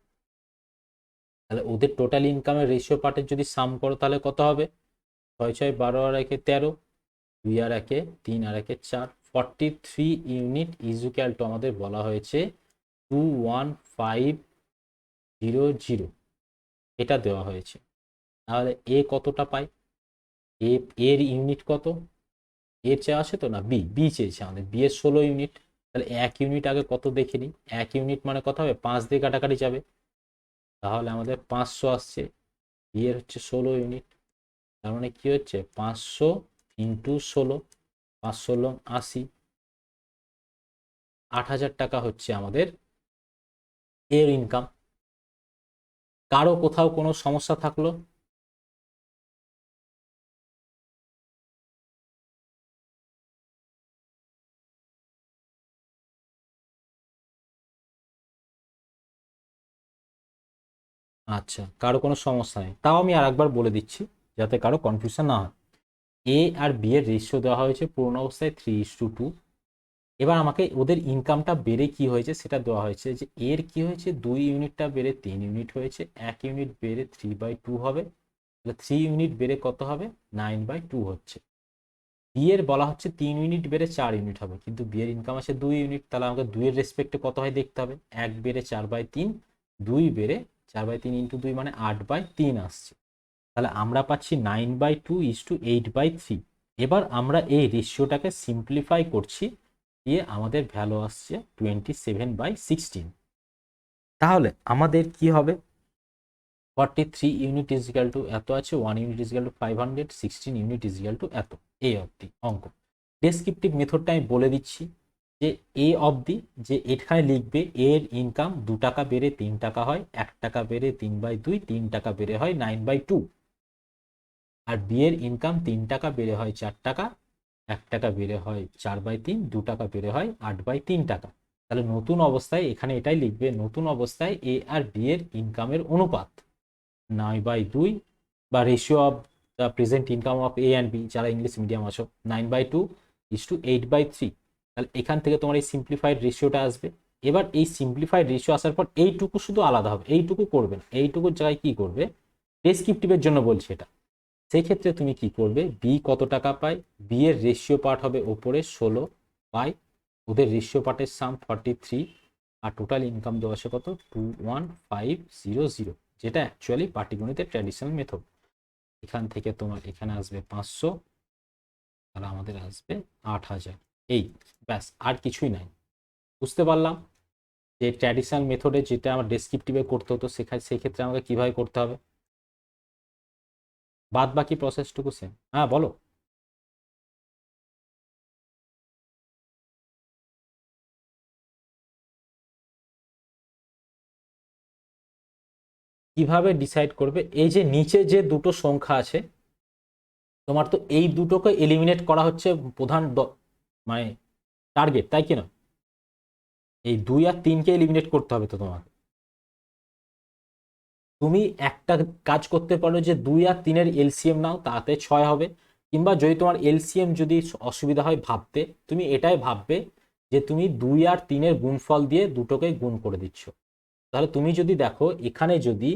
তাহলে ওদের টোটাল ইনকামের রেশিও পার্টের যদি সাম করো তাহলে কত হবে, 6 6 12 আর 1 13, 2 আর 1 3 আর 1 4, 43 ইউনিট ইজ ইকুয়াল টু আমাদের বলা হয়েছে 21500, এটা দেওয়া হয়েছে। তাহলে এ কতটা পাই, এ এর ইউনিট কত, এর চেয়ে আসে তো না, বি বি চেয়েছে আমাদের, বি এর 16 ইউনিট। তাহলে 1 ইউনিট আগে কত দেখে নিই, 1 ইউনিট মানে কত হবে, 5 দিয়ে কাটাকাটি যাবে, তাহলে আমাদের 500 আসছে। বি এর হচ্ছে 16 ইউনিট, তার মানে কি হচ্ছে 500 ইন্টু 16, 5 × 16 = 80, 8,000 টাকা হচ্ছে আমাদের এর ইনকাম। কারো কোথাও কোনো সমস্যা থাকলো, আচ্ছা কারো কোনো সমস্যা নেই, তাও আমি আর একবার বলে দিচ্ছি যাতে কারো কনফিউশন না হয়। এ আর বি এর রেশিও দেওয়া হয়েছে পুরনো অবস্থায় 3:2। এবার আমাকে ওদের ইনকামটা বেড়ে কি হয়েছে সেটা দেওয়া হয়েছে, যে এর কি হয়েছে 2 ইউনিটটা বেড়ে 3 ইউনিট হয়েছে, 1 ইউনিট বেড়ে 3/2 হবে, তাহলে 3 ইউনিট বেড়ে কত হবে, 9/2 হচ্ছে। বি এর বলা হচ্ছে 3 ইউনিট বেড়ে 4 ইউনিট হবে, কিন্তু বি এর ইনকাম আছে 2 ইউনিট, তাহলে আমাকে 2 এর রেসপেক্টে কত হয় দেখতে হবে, 1 বেড়ে 4/3, 2 বেড়ে 4/3 ইন্টু 2 মানে 8/3 আসছে। তাহলে আমরা পাচ্ছি 9/2:8/3। এবার আমরা এই রেশিওটাকে সিম্পলিফাই করছি, দিয়ে আমাদের ভ্যালু আসছে 27/16। তাহলে আমাদের কি হবে, 43 ইউনিট ইজ ইকাল টু এত আছে, 1 unit is equal to 500, 16 unit is equal to এত, এই অবধি অঙ্ক। ডেসক্রিপটিভ মেথডটা আমি বলে দিচ্ছি, যে এ অবধি যে এখানে লিখবে এর ইনকাম 2 টাকা বেড়ে 3 টাকা হয়, 1 টাকা বেড়ে 3/2, 3 টাকা বেড়ে হয় 9/2, আর বি এর ইনকাম 3 টাকা বেড়ে হয় 4 টাকা, 1 টাকা বেড়ে হয় 4/3, 2 টাকা বেড়ে হয় 8/3 টাকা। তাহলে নতুন অবস্থায় এখানে এটাই লিখবে, নতুন অবস্থায় এ আর বি এর ইনকামের অনুপাত 9/2, বা ratio of the present income of A and B, যারা ইংলিশ মিডিয়াম আছো, 9/2:8/3। তাহলে এখান থেকে তোমার এই সিম্পলিফাইড রেশিওটা আসবে। এবার এই সিম্পলিফাইড রেশিও আসার পর এইটুকু শুধু আলাদা হবে, এইটুকু করবে না, এইটুকুর জায়গায় কি করবে, ডেসক্রিপটিভের জন্য বলছি এটা, সেই ক্ষেত্রে তুমি কি করবে, বি কত টাকা পায়, বি এর রেশিও পার্ট হবে ওপরে 16 পাই, ওদের রেশিও পার্টের সাম 43, আর টোটাল ইনকাম দেওয়া আছে কত 21500। যেটা অ্যাকচুয়ালি পাটিগণিতের ট্র্যাডিশনাল মেথড। এখান থেকে তোমার এখানে আসবে 500, তাহলে আমাদের আসবে 8000। এই ব্যাস, আর কিছুই নাই। বুঝতে পারলাম যে ট্র্যাডিশনাল মেথডে যেটা আমার ডেসক্রিপটিভে করতে হতো সেক্ষেত্রে আমাকে কিভাবে করতে হবে, বাদ বাকি প্রসেসটুকু সেম। হ্যাঁ বলো। কিভাবে ডিসাইড করবে, এই যে নিচে যে দুটো সংখ্যা আছে তোমার, তো এই দুটোকে এলিমিনেট করা হচ্ছে প্রধান মানে টার্গেট, তাই কি না? এই 2 আর 3কে এলিমিনেট করতে হবে তো তোমাকে। তুমি একটা কাজ করতে পারো যে 2 আর 3-এর এলসিএম নাও, তাতে 6 হবে। কিংবা যদি তোমার এলসিএম যদি অসুবিধা হয় ভাবতে, তুমি এটাই ভাববে যে তুমি 2 আর 3-এর গুণফল দিয়ে দুটোকে গুণ করে দিচ্ছ। তাহলে তুমি যদি দেখো এখানে যদি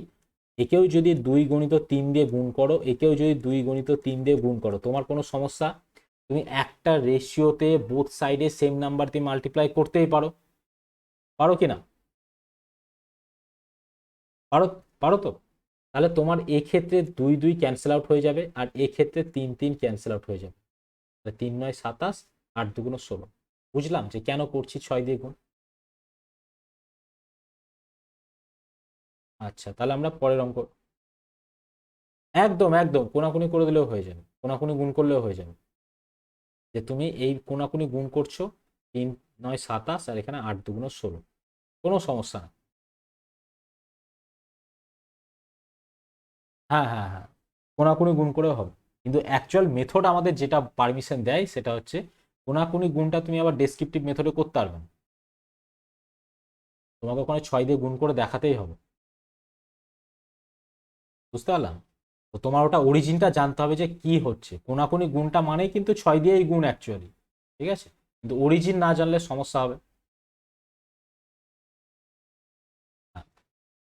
একেও যদি 2 গুণিত 3 দিয়ে গুণ করো, একেও যদি 2 গুণিত 3 দিয়ে গুণ করো, তোমার কোনো সমস্যা? তুমি একটা রেশিওতে বোথ সাইডে সেম নাম্বার দিয়ে মাল্টিপ্লাই করতেই পারো, পারো কি না? পারো, পারো তো। তাহলে তোমার এক্ষেত্রে 2 2 ক্যান্সেল আউট হয়ে যাবে, আর এক্ষেত্রে 3 3 ক্যান্সেল আউট হয়ে যাবে। 3 9 27, 8 2 16। বুঝলাম যে কেন করছি 6 দিয়ে গুণ। আচ্ছা, তাহলে আমরা পরের অঙ্ক। একদম একদম কোনাকুনি করে দিলেও হয়ে যাবে, কোনাকুনি গুণ করলেও হয়ে যাবে। যে তুমি এই কোনাকুনি গুণ করছো, 3 9 27 আর এখানে 8 2 16, কোনো সমস্যা না। হ্যাঁ হ্যাঁ হ্যাঁ, কোনাকুনি গুণ করেও হবে। কিন্তু অ্যাকচুয়াল মেথড আমাদের যেটা পারমিশন দেয় সেটা হচ্ছে কোনাকুনি গুণটা তুমি আবার ডেসক্রিপটিভ মেথডে করতে পারবে না, তোমাকে ওখানে 6 দিয়ে গুণ করে দেখাতেই হবে। বুঝতে পারলাম? তো তোমার ওটা অরিজিনটা জানতে হবে যে কি হচ্ছে। কোনাকুনি গুণটা মানেই কিন্তু 6 দিয়েই গুণ অ্যাকচুয়ালি, ঠিক আছে? কিন্তু অরিজিন না জানলে সমস্যা হবে। হ্যাঁ,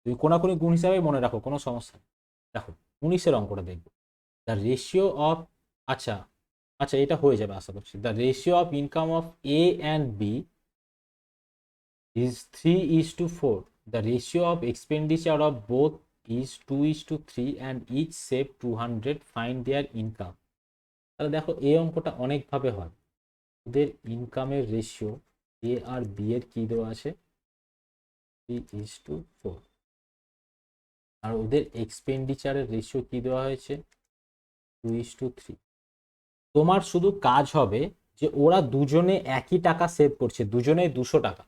তুমি কোনাকুনি গুণ হিসাবে মনে রাখো, কোনো সমস্যা নেই। দেখো 19-এর অঙ্কটা দেখবো। দ্য রেশিও অফ, আচ্ছা আচ্ছা, এটা হয়ে যাবে আশা করছি। The ratio of income of A and B is 3:4. The ratio of expenditure of both is 2:3 and each save 200. Find their income. তাহলে দেখো এই অঙ্কটা অনেকভাবে হয়। ওদের ইনকামের রেশিও এ আর বি এর কি দেওয়া আছে, 3:4। আর ওদের এক্সপেন্ডিচারের রেশিও কি দেওয়া হয়েছে, 2:3। তোমার শুধু কাজ হবে যে ওরা দুজনে একই টাকা সেভ করছে, দুজনেই 200 টাকা,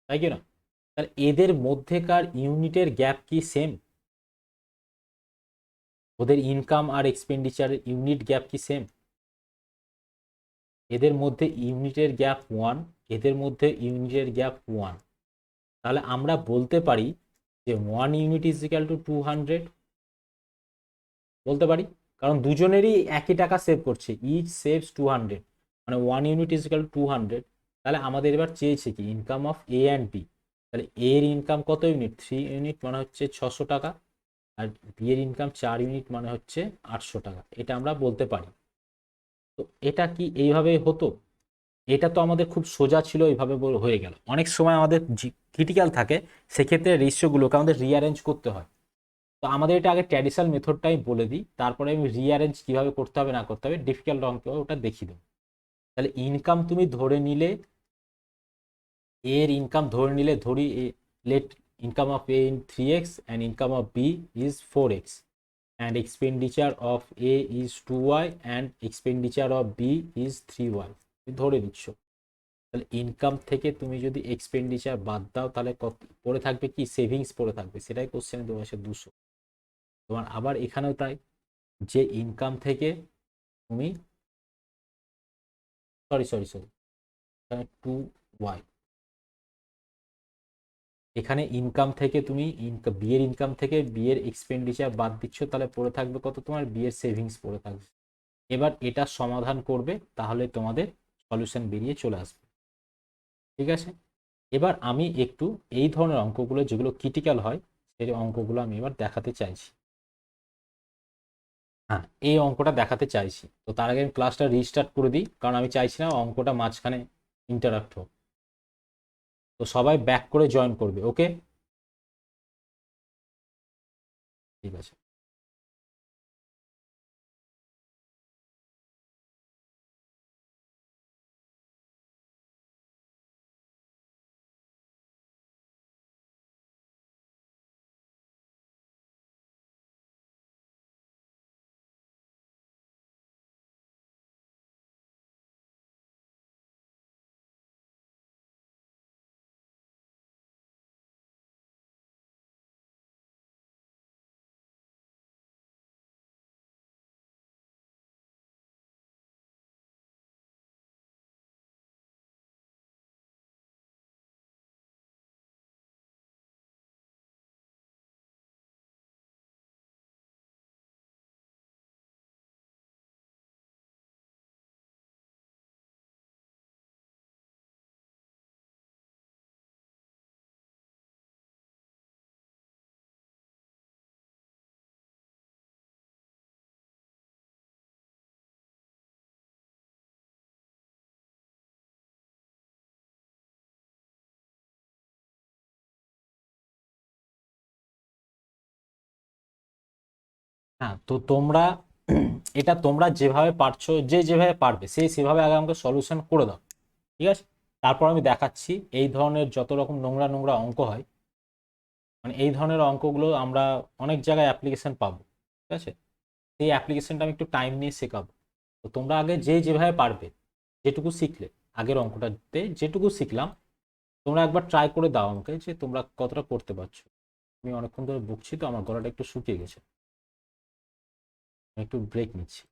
তাই কি না? তাহলে এদের মধ্যেকার ইউনিটের গ্যাপ কি সেম? ওদের ইনকাম আর এক্সপেন্ডিচারের ইউনিট গ্যাপ কি সেম? এদের মধ্যে ইউনিটের গ্যাপ 1, এদের মধ্যে ইউনিটের গ্যাপ 1। তাহলে আমরা বলতে পারি যে 1 ইউনিট ইজ ইকাল টু 200, বলতে পারি। কারণ দুজনেরই একই টাকা সেভ করছে, ইচ সেভস 200, মানে 1 ইউনিট ইজ ইকাল টু 200। তাহলে আমাদের এবার চেয়েছে কি income of A and B. তাহলে এর ইনকাম কত ইউনিট, 3 ইউনিট, মানে হচ্ছে 600 টাকা। আর বি এর ইনকাম 4 ইউনিট, মানে হচ্ছে 800 টাকা। এটা আমরা বলতে পারি। তো এটা কি এইভাবে হতো? এটা তো আমাদের খুব সোজা ছিল, এইভাবে হয়ে গেল। অনেক সময় আমাদের ক্রিটিক্যাল থাকে, সেক্ষেত্রে রেশিওগুলোকে আমাদের রিঅ্যারেঞ্জ করতে হয়। তো আমাদের এটা আগে ট্র্যাডিশনাল মেথডটাই বলে দিই, তারপরে আমি রিঅ্যারেঞ্জ কিভাবে করতে হবে না করতে হবে ডিফিকাল্ট অঙ্ক ওটা দেখিয়ে দেবো। তাহলে ইনকাম তুমি ধরে নিলে, এর ইনকাম ধরে নিলে, ধরি let income of A in 3x and income of B is 4x and expenditure of A is 2y and expenditure of B is 3y, ধরে নিচ্ছ। তাহলে ইনকাম থেকে তুমি যদি এক্সপেন্ডিচার বাদ দাও, তাহলে কত পড়ে থাকবে, কি সেভিংস পড়ে থাকবে, সেটাই কোশ্চেনে দেওয়া আছে 200। তোমার আবার এখানেও তাই, যে ইনকাম থেকে তুমি, সরি সরি সরি, এখানে 2y, এখানে ইনকাম থেকে তুমি বি এর ইনকাম থেকে বি এর এক্সপেন্ডিচার বাদ দিচ্ছ, তাহলে পড়ে থাকবে কত, তোমার বি এর সেভিংস পড়ে থাকবে। এবার এটা সমাধান করবে, তাহলে তোমাদের সলিউশন বেরিয়ে চলে আসবে। ঠিক আছে? এবার আমি একটু এই ধরনের অঙ্কগুলো যেগুলো ক্রিটিক্যাল হয়, সেই অঙ্কগুলো আমি এবার দেখাতে চাইছি। হ্যাঁ, এই অঙ্কটা দেখাতে চাইছি। তো তার আগে আমি ক্লাসটা রিস্টার্ট করে দিই, কারণ আমি চাইছি না অঙ্কটা মাঝখানে ইন্টারাপ্ট হোক। তো সবাই ব্যাক করে জয়েন করবে, ওকে? ঠিক আছে। হ্যাঁ, তো তোমরা এটা তোমরা যেভাবে পারছো, যে যেভাবে পারবে সে সেভাবে আগে আমাকে সলিউশন করে দাও, ঠিক আছে? তারপর আমি দেখাচ্ছি এই ধরনের যত রকম নোংরা নোংরা অঙ্ক হয়, মানে এই ধরনের অঙ্কগুলো আমরা অনেক জায়গায় অ্যাপ্লিকেশন পাবো, ঠিক আছে? সেই অ্যাপ্লিকেশনটা আমি একটু টাইম নিয়ে শেখাবো। তো তোমরা আগে যে যেভাবে পারবে, যেটুকু শিখলে, আগের অঙ্কটাতে যেটুকু শিখলাম, তোমরা একবার ট্রাই করে দাও আমাকে যে তোমরা কতটা করতে পারছো। আমি অনেকক্ষণ ধরে বকছি তো আমার গলাটা একটু শুকিয়ে গেছে, আমি একটু ব্রেক নিচ্ছি।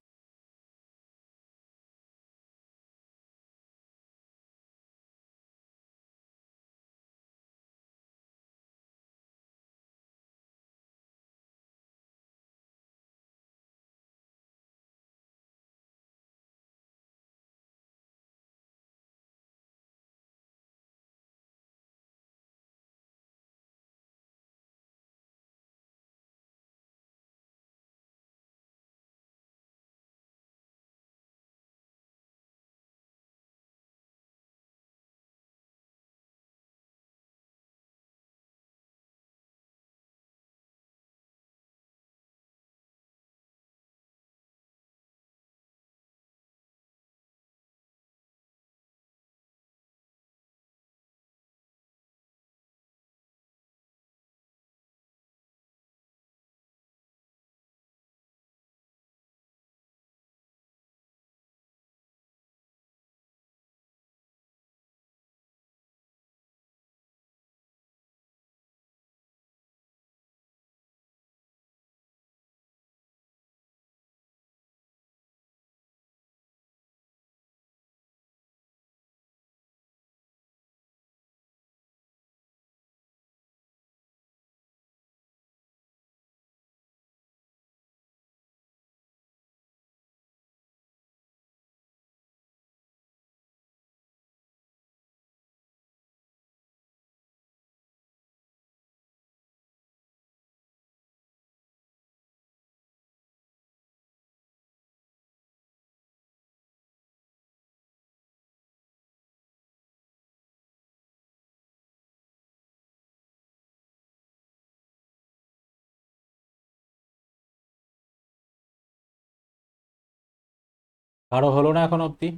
কারো হলো না এখন অবধি?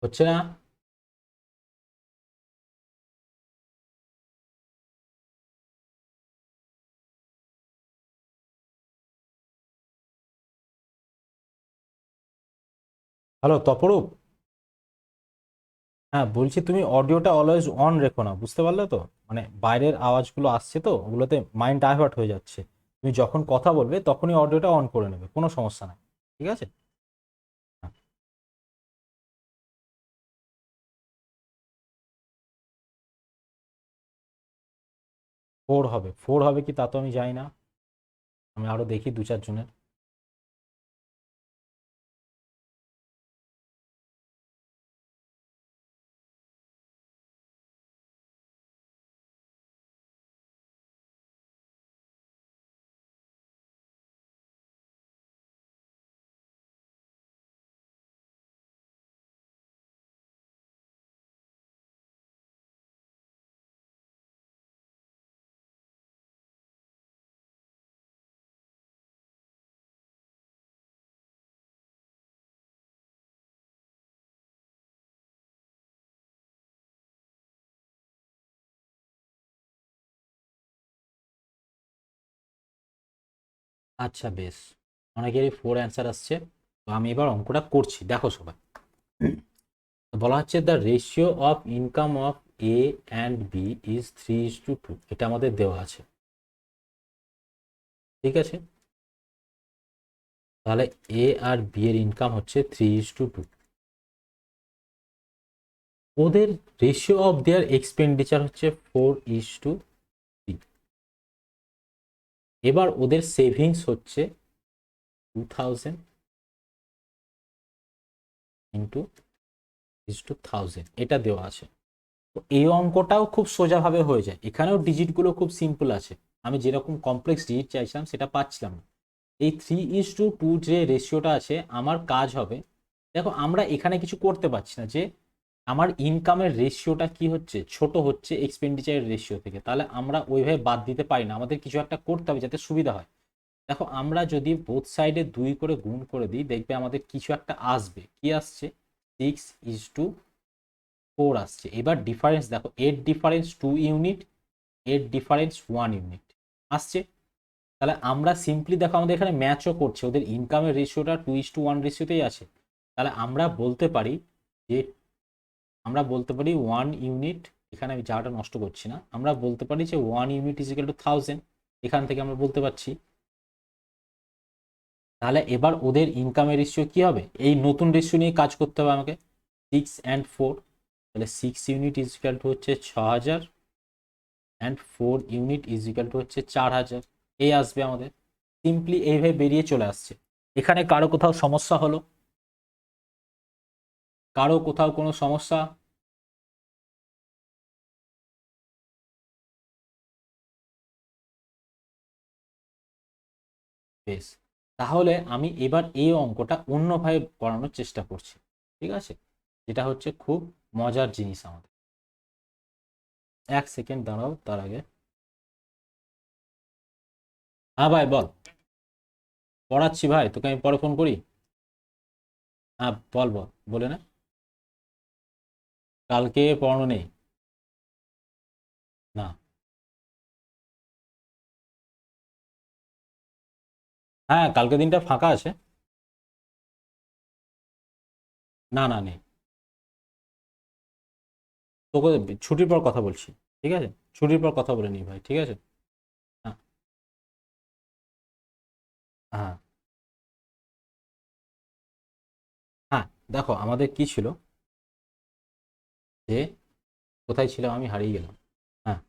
হচ্ছে না? হ্যালো তপরূপ। হ্যাঁ, বলছি তুমি অডিওটা অলওয়েজ অন রেখো না, বুঝতে পারলে তো? মানে বাইরের আওয়াজগুলো আসছে তো ওগুলোতে মাইন্ড ডাইভার্ট হয়ে যাচ্ছে। তুমি যখন কথা বলবে তখনই অডিওটা অন করে নেবে, কোনো সমস্যা নাই, ঠিক আছে? হ্যাঁ। 4 হবে, 4 হবে কি তা তো আমি জানি না, আমি আরো দেখি দু চারজনের। আচ্ছা বেশ, অনেকেরই 4 অ্যান্সার আসছে। তো আমি এবার অঙ্কটা করছি, দেখো সবাই। তো বলা হচ্ছে the ratio of income of A and B is 3:2। এটা আমাদের দেওয়া আছে, ঠিক আছে। তাহলে এ আর বি এর ইনকাম হচ্ছে 3:2। ওদের রেশিও অফ দেয়ার এক্সপেন্ডিচার হচ্ছে 4:3। এবার ওদের সেভিংস হচ্ছে 2000 ইন্টু 1000, এটা দেওয়া আছে। তো এই অঙ্কটাও খুব সোজাভাবে হয়ে যায়, এখানেও ডিজিটগুলো খুব সিম্পল আছে। আমি যেরকম কমপ্লেক্স ডিজিট চাইছিলাম সেটা পাচ্ছিলাম না। এই 3:2 যে রেশিওটা আছে, আমার কাজ হবে, দেখো আমরা এখানে কিছু করতে পারছি না, যে আমার ইনকামের রেশিওটা কি হচ্ছে, ছোট হচ্ছে এক্সপেন্ডিচারের রেশিও থেকে, তাহলে আমরা ওইভাবে বাদ দিতে পারি না, আমাদের কিছু একটা করতে হবে যাতে সুবিধা হয়। দেখো আমরা যদি বোথ সাইডে 2 করে গুণ করে দিই, দেখবে আমাদের কিছু একটা আসবে। কি আসছে? 6:4 আসছে। এবার ডিফারেন্স দেখো, এর ডিফারেন্স 2 ইউনিট, এর ডিফারেন্স 1 ইউনিট আসছে। তাহলে আমরা সিম্পলি দেখো, আমাদের এখানে ম্যাচও করছে, ওদের ইনকামের রেশিওটা 2:1 রেশিওতেই আছে। তাহলে আমরা বলতে পারি যে, 1 ইউনিট, এখানে আমি জায়গাটা নষ্ট করছি না, আমরা বলতে পারি যে 1 ইউনিট ইজ ইকুয়াল টু 1000। এখান থেকে আমরা বলতে পারছি। তাহলে এবার ওদের ইনকামের রেশিও কি হবে, এই নতুন রেশিও নিয়ে কাজ করতে হবে আমাকে। 6 and 4, তাহলে 6 ইউনিট ইজ ইকুয়াল টু হচ্ছে 6000 and 4 unit is equal two হচ্ছে 4000। এই আসবে আমাদের, সিম্পলি এইভাবে বেরিয়ে চলে আসছে। এখানে কারো কোথাও সমস্যা হলো? কারো কোথাও কোনো সমস্যা? বেশ, তাহলে আমি এবার এই অঙ্কটা অন্যভাবে করানোর চেষ্টা করছি, ঠিক আছে, যেটা হচ্ছে খুব মজার জিনিস আমাদের। 1 সেকেন্ড দাঁড়াও, তার আগে। হ্যাঁ ভাই বল। পড়াচ্ছি ভাই, তোকে আমি পরে ফোন করি। হ্যাঁ বল বল, বলে না। কালকে পড়ানো নেই। না। হ্যাঁ কালকে দিনটা ফাঁকা আছে। না না নেই। তোকে ছুটির পর কথা বলছি, ঠিক আছে, ছুটির পর কথা বলে নি ভাই, ঠিক আছে। হ্যাঁ। হ্যাঁ। হ্যাঁ দেখো আমাদের কি ছিল, যে কোথায় ছিলাম আমি হারিয়ে গেলাম। হ্যাঁ,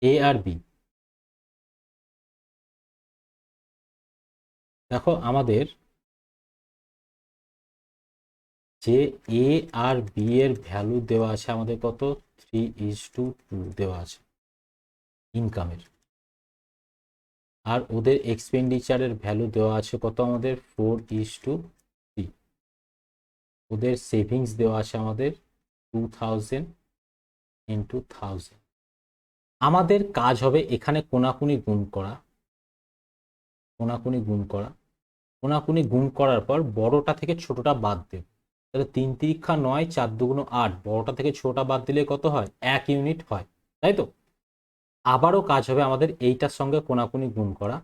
এ আর বি। দেখো আমাদের যে এ আর বি এর ভ্যালু দেওয়া আছে আমাদের কত, 3:2 দেওয়া আছে ইনকামের। আর ওদের এক্সপেন্ডিচারের ভ্যালু দেওয়া আছে কত আমাদের, 4:3। ওদের সেভিংস দেওয়া আছে আমাদের 2000 ইন্টু 1000। আমাদের কাজ হবে এখানে কোনাকুনি গুণ করা, কোনাকুনি গুণ করা, কোনাকুনি গুণ করার পর বড়টা থেকে ছোটটা বাদ দেব। তাহলে 3×3=9, 4×2=8, বড়টা থেকে ছোটটা বাদ দিলে কত হয়, 1 ইউনিট হয়, তাই তো। আবারও কাজ হবে আমাদের এইটার সঙ্গে কোনাকুনি গুণ করা,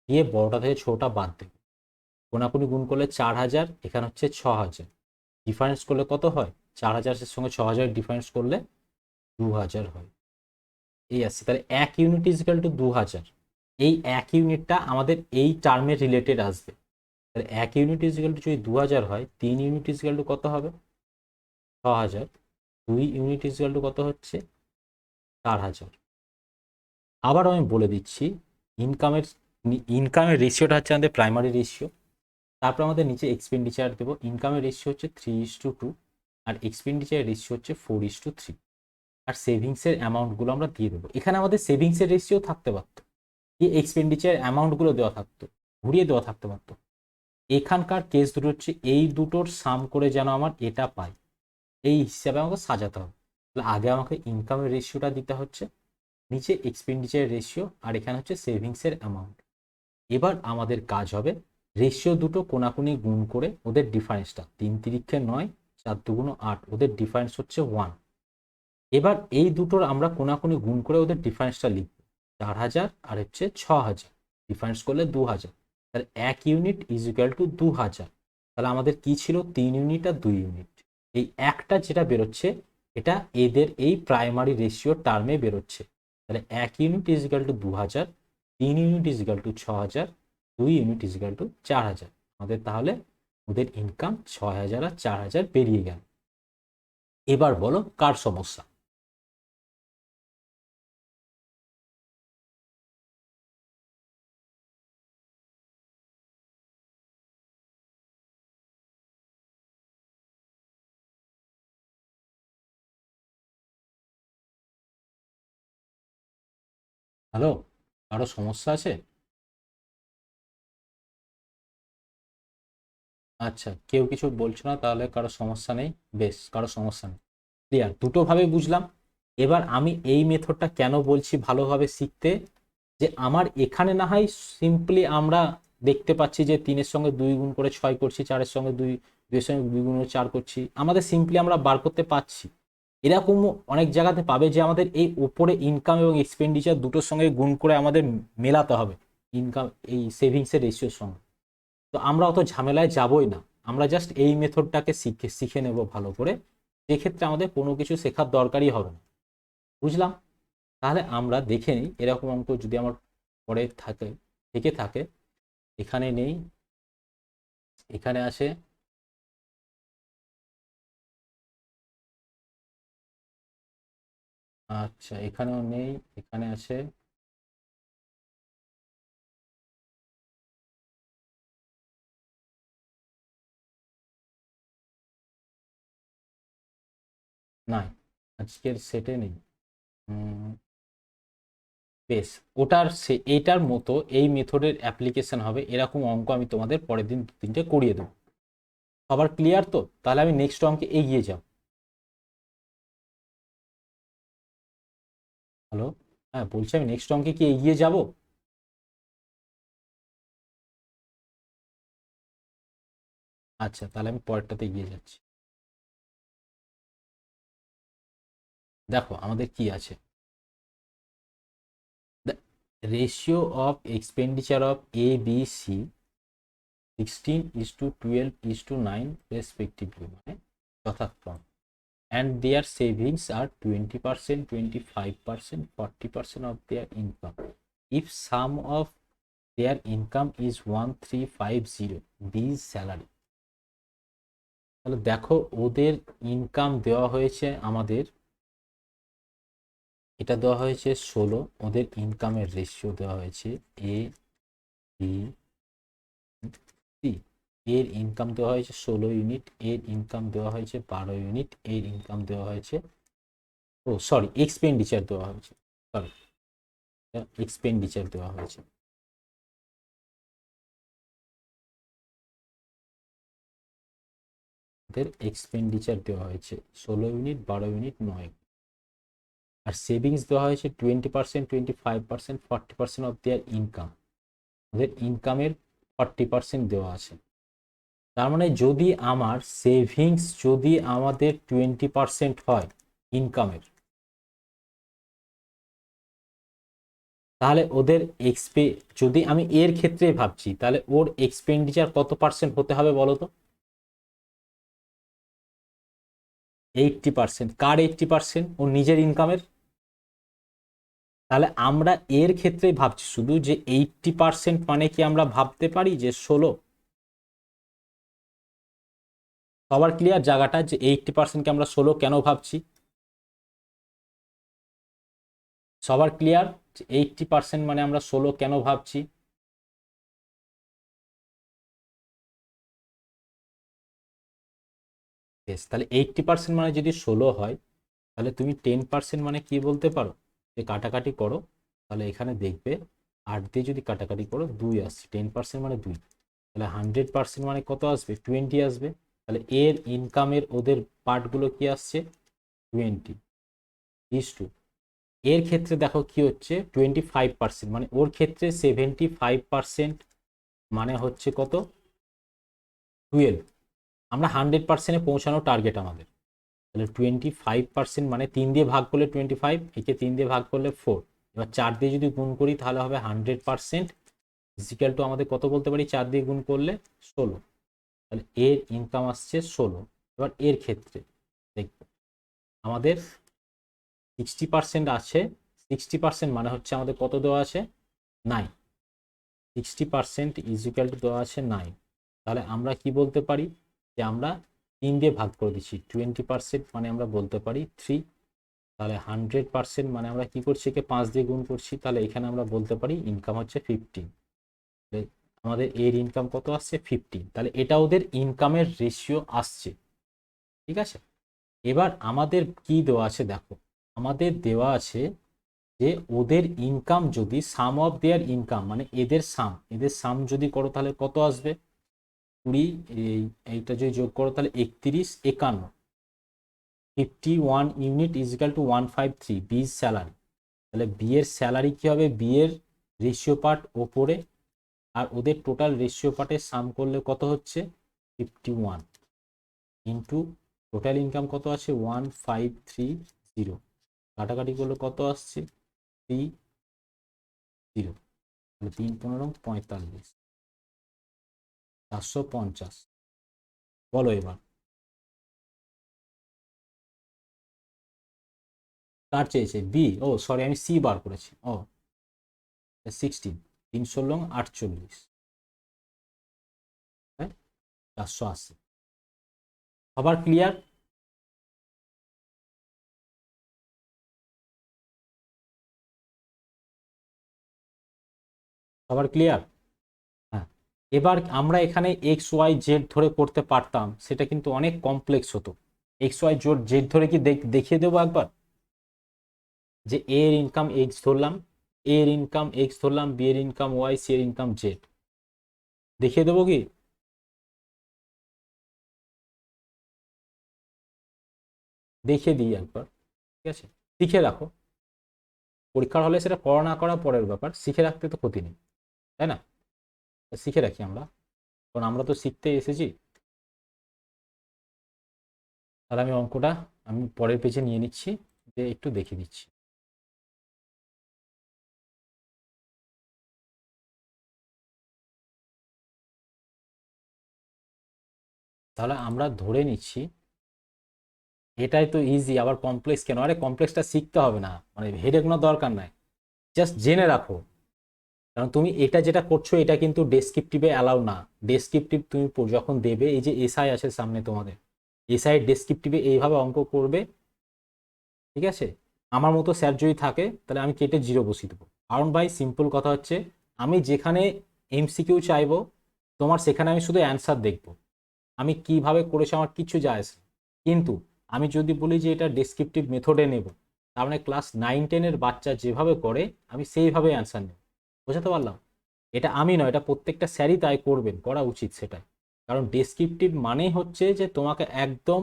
দিয়ে বড়টা থেকে ছোটটা বাদ দেব। কোনাকুনি গুণ করলে 4000, এখানে হচ্ছে 6000, ডিফারেন্স করলে কত হয়, 4000-এর সঙ্গে 6000 ডিফারেন্স করলে 2000 হয়। এই আসছে, তাহলে 1 ইউনিট ইজ ইকুয়াল টু 2000। এই 1 ইউনিটটা আমাদের এই টার্মের রিলেটেড আসবে। তাহলে 1 ইউনিট ইজ ইকুয়াল টু যদি 2000 হয়, 3 ইউনিট ইজ ইকুয়াল টু কত হবে, 6000। 2 ইউনিট ইজ ইকুয়াল টু কত হচ্ছে, 4000। আবার আমি বলে দিচ্ছি, ইনকামের ইনকামের রেশিওটা হচ্ছে আমাদের প্রাইমারি রেশিও। তারপর আমাদের নিচে এক্সপেন্ডিচার দেবো। ইনকামের রেশিও হচ্ছে 3:2, আর এক্সপেন্ডিচারের রেশিও হচ্ছে 4:3। আর সেভিংসের অ্যামাউন্টগুলো আমরা দিয়ে দেবো। এখানে আমাদের সেভিংসের রেশিও থাকতে পারতো, এই এক্সপেন্ডিচার অ্যামাউন্টগুলো দেওয়া থাকতো, ঘুরিয়ে দেওয়া থাকতে পারতো। এখানকার কেস দুটো হচ্ছে এই দুটোর সাম করে যেন আমার এটা পাই, এই হিসাবে আমাকে সাজাতে হবে। তাহলে আগে আমাকে ইনকামের রেশিওটা দিতে হচ্ছে, নিচে এক্সপেন্ডিচার রেশিও, আর এখানে হচ্ছে সেভিংসের অ্যামাউন্ট। এবার আমাদের কাজ হবে রেশিও দুটো কোনাকুনি গুণ করে ওদের ডিফারেন্সটা, 3×3=9, 4×2=8, ওদের ডিফারেন্স হচ্ছে 1। এবার এই দুটোর আমরা কোনাকুনি গুণ করে ওদের ডিফারেন্সটা লিখব, 4000 আর হচ্ছে 6000। ডিফারেন্স করলে 2000, তাহলে 1 ইউনিট ইজ ইকুয়াল টু 2000। তাহলে আমাদের কি ছিল 3 ইউনিট আর 2 ইউনিট। এই একটা যেটা বেরোচ্ছে এটা এদের এই প্রাইমারি রেশিও টার্মে বেরোচ্ছে। তাহলে 1 unit is equal two 2000, 3 unit is equal two 6000, 2 unit is equal two 4000। আমাদের তাহলে ওদের ইনকাম 6000 আর 4000 বেরিয়ে গেল। এবার বলো কার সমস্যা? হ্যালো, কারো সমস্যা আছে? আচ্ছা, কেউ কিছু বলছো না, তাহলে কারো সমস্যা নেই। বেশ, কারো সমস্যা নেই, ক্লিয়ার, দুটো ভাবে বুঝলাম। এবার আমি এই মেথডটা কেন বলছি ভালোভাবে শিখতে, যে আমার এখানে না হয় সিম্পলি আমরা দেখতে পাচ্ছি যে 3-এর সঙ্গে 2 গুণ করে 6 করছি, 4-এর সঙ্গে 2-এর সঙ্গে 2 গুণ করে 4 করছি, আমাদের সিম্পলি আমরা বার করতে পারছি। এরকম অনেক জায়গাতে পাবে যে আমাদের এই উপরে ইনকাম এবং এক্সপেন্ডিচার দুটোর সঙ্গে গুণ করে আমাদের মেলাতে হবে ইনকাম এই সেভিংসের রেশিওর সঙ্গে। তো আমরা অত ঝামেলায় যাবই না, আমরা জাস্ট এই মেথডটাকে শিখে নেব ভালো করে, সেক্ষেত্রে আমাদের কোনো কিছু শেখার দরকারই হবে না। বুঝলাম? তাহলে আমরা দেখে নিই এরকম অঙ্ক যদি আমার পরে থেকে থাকে। এখানে নেই, এখানে আসে, আচ্ছা এখানেও নেই, এখানে আছে, নাই, আজকের সেটে নেই। বেশ, ওটার এইটার মতো এই মেথডের অ্যাপ্লিকেশন হবে, এরকম অঙ্ক আমি তোমাদের পরের দিন 2-3টে করিয়ে দেবো। সবার ক্লিয়ার তো? তাহলে আমি নেক্সট অঙ্কে এগিয়ে যাব। হ্যালো, হ্যাঁ বলছি আমি নেক্সট অঙ্কে কি এগিয়ে যাব? আচ্ছা, তাহলে আমি পরেরটাতে এগিয়ে যাচ্ছি। দেখো আমাদের কি আছে, ratio of expenditure of A B C 16:12:9 respectively, মানে যথাক্রম, and their savings are 20%, 25%, 40% of their income. If sum of their income is 1350, these salary, তাহলে দেখো ওদের ইনকাম দেওয়া হয়েছে আমাদের, এটা দেওয়া হয়েছে 16, ওদের ইনকামের রেশিও দেওয়া হয়েছে এ বি সি। এর ইনকাম দেওয়া হয়েছে 16 ইউনিট, এর ইনকাম দেওয়া হয়েছে 12 ইউনিট, এর ইনকাম দেওয়া হয়েছে, ও সরি এক্সপেন্ডিচার দেওয়া হয়েছে, সরি এক্সপেন্ডিচার দেওয়া হয়েছে। ওদের এক্সপেন্ডিচার দেওয়া হয়েছে 16 ইউনিট, 12 ইউনিট, 9। আর সেভিংস দেওয়া হয়েছে 20%, 25%, 40% অফ দেয়ার ইনকাম। ওদের ইনকামের 40% দেওয়া আছে। তার মানে যদি আমার সেভিংস যদি আমাদের 20% হয় ইনকামের, তাহলে ওদের যদি আমি এর ক্ষেত্রে ভাবছি, তাহলে ওর এক্সপেন্ডিচার কত পার্সেন্ট হতে হবে বলো তো? 80%। কার 80%? ওর নিজের ইনকামের। তাহলে আমরা এর ক্ষেত্রেই ভাবছি শুধু যে 80% মানে কি আমরা ভাবতে পারি যে 16? সবার ক্লিয়ার জায়গাটা যে 80%কে আমরা 16 কেন ভাবছি? সবার ক্লিয়ার যে 80% মানে আমরা 16 কেন ভাবছি? বেশ, তাহলে 80% মানে যদি 16 হয়, তাহলে তুমি 10% মানে কি বলতে পারো? যে কাটাকাটি করো, তাহলে এখানে দেখবে 8 দিয়ে যদি কাটাকাটি করো 2 আসছে, 10% মানে 2। তাহলে 100% মানে কত আসবে? 20 আসবে। তাহলে এর ইনকামের ওদের পার্টগুলো কি আসছে? 20 ইস টু, এর ক্ষেত্রে দেখো কি হচ্ছে 25%, মানে ওর ক্ষেত্রে 75% মানে হচ্ছে কত? 12। আমরা 100%-এ পৌঁছানোর টার্গেট আমাদের। তাহলে 25% মানে 3 দিয়ে ভাগ করলে 25, একে 3 দিয়ে ভাগ করলে 4, এবার 4 দিয়ে যদি গুণ করি তাহলে হবে 100%। ইজিক্যাল টু আমাদের কত বলতে পারি, 4 দিয়ে গুণ করলে 16, তাহলে এর ইনকাম আসছে 16। এবার এর ক্ষেত্রে দেখব আমাদের 60% আছে, 60% মানে হচ্ছে আমাদের কত দেওয়া আছে, 9, 60% ইজিক্যাল টু দেওয়া আছে 9। তাহলে আমরা কি বলতে পারি যে আমরা 3 দিয়ে ভাগ করে দিচ্ছি, 20% মানে আমরা বলতে পারি 3। তাহলে 100% মানে আমরা কি করছি, একে 5 দিয়ে গুণ করছি, তাহলে এখানে আমরা বলতে পারি ইনকাম হচ্ছে 15। আমাদের এর ইনকাম কত আসছে, 15। তাহলে এটা ওদের ইনকামের রেশিও আসছে, ঠিক আছে। এবার আমাদের কি দেওয়া আছে দেখো, আমাদের দেওয়া আছে যে ওদের ইনকাম যদি সাম অফ দেয়ার ইনকাম মানে এদের সাম যদি করো তাহলে কত আসবে, 20, এইটা যদি যোগ করো তাহলে 31, 51, 51 unit equal to 153 B salary. তাহলে বি এর স্যালারি কি হবে, বি এর রেশিও পার্ট ওপরে, আর ওদের টোটাল রেশিও পার্টের সাম করলে কত হচ্ছে 51 ইন্টু টোটাল ইনকাম কত আছে 1530, কাটাকাটি করলে কত আসছে 30, তাহলে 3×15=45, 450। বলো এবার কার চেয়েছে, বি, ও সরি আমি সি বার করেছি, ও 16, 3×16=48, হ্যাঁ 480। আবার ক্লিয়ার, সবার ক্লিয়ার। হ্যাঁ, এবার আমরা এখানে এক্স ওয়াই জেড ধরে করতে পারতাম, সেটা কিন্তু অনেক কমপ্লেক্স হতো। এক্স ওয়াই জেড ধরে কি দেখিয়ে দেবো একবার, যে এ এর ইনকাম এক্স ধরলাম, এ এর ইনকাম এক্স ধরলাম, বি এর ইনকাম ওয়াই, সি এর ইনকাম জেড, দেখিয়ে দেবো কি, দেখিয়ে দিই একবার, ঠিক আছে। শিখে রাখো, পরীক্ষার হলে সেটা করা না করা পরের ব্যাপার, শিখে রাখতে তো ক্ষতি নেই, তাই না। শিখে রাখি আমরা, কারণ আমরা তো শিখতে এসেছি। তাহলে আমি অঙ্কটা আমি পরের পেজে নিয়ে নিচ্ছি, যে একটু দেখে দিচ্ছি। তাহলে আমরা ধরে নিচ্ছি, এটাই তো ইজি, আবার কমপ্লেক্স কেন, আরে কমপ্লেক্সটা শিখতে হবে না, মানে হেডে কোনো দরকার নাই, জাস্ট জেনে রাখো। কারণ তুমি এটা যেটা করছো এটা কিন্তু ডেসক্রিপটিভে অ্যালাউ না। ডেসক্রিপটিভ তুমি যখন দেবে, এই যে এসআই আছে সামনে তোমাদের, এসআই ডেসক্রিপটিভে এইভাবে অঙ্ক করবে, ঠিক আছে। আমার মতো স্যার যদি থাকে তাহলে আমি কেটে 0 বসিয়ে দেবো, কারণ ভাই সিম্পল কথা হচ্ছে, আমি যেখানে এমসিকিউ চাইবো তোমার, সেখানে আমি শুধু অ্যান্সার দেখবো, আমি কিভাবে করেছি আমার কিছু যায় আসে না। কিন্তু আমি যদি বলি যে এটা ডেসক্রিপটিভ মেথডে নেব, তার মানে ক্লাস 9-10-এর বাচ্চা যেভাবে করে আমি সেইভাবে অ্যান্সার নেব, বোঝাতে পারলাম। এটা আমি নয়, এটা প্রত্যেকটা স্যারই তাই করবেন, করা উচিত সেটাই। কারণ ডেসক্রিপটিভ মানেই হচ্ছে যে তোমাকে একদম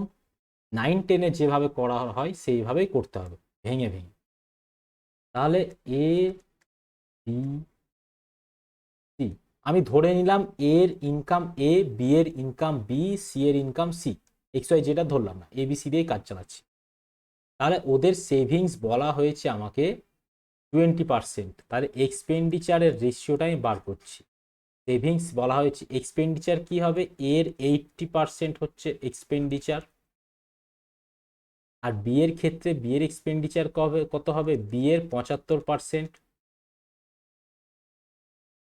9-10-এ যেভাবে করা হয় সেইভাবেই করতে হবে, ভেঙে ভেঙে। তাহলে এ বি সি, আমি ধরে নিলাম এর ইনকাম এ, বি এর ইনকাম বি, সি এর ইনকাম সি, এক্স ওয়াই যেটা ধরলাম না, এ বি সি দিয়েই কাজ চালাচ্ছি। তাহলে ওদের সেভিংস বলা হয়েছে আমাকে 20%, তাহলে এক্সপেন্ডিচারের রেশিওটা আমি বার করছি। সেভিংস বলা হয়েছে, এক্সপেন্ডিচার কি হবে, এর 80% হচ্ছে এক্সপেন্ডিচার, আর বি এর ক্ষেত্রে বি এর এক্সপেন্ডিচার কত হবে, বি এর 75%,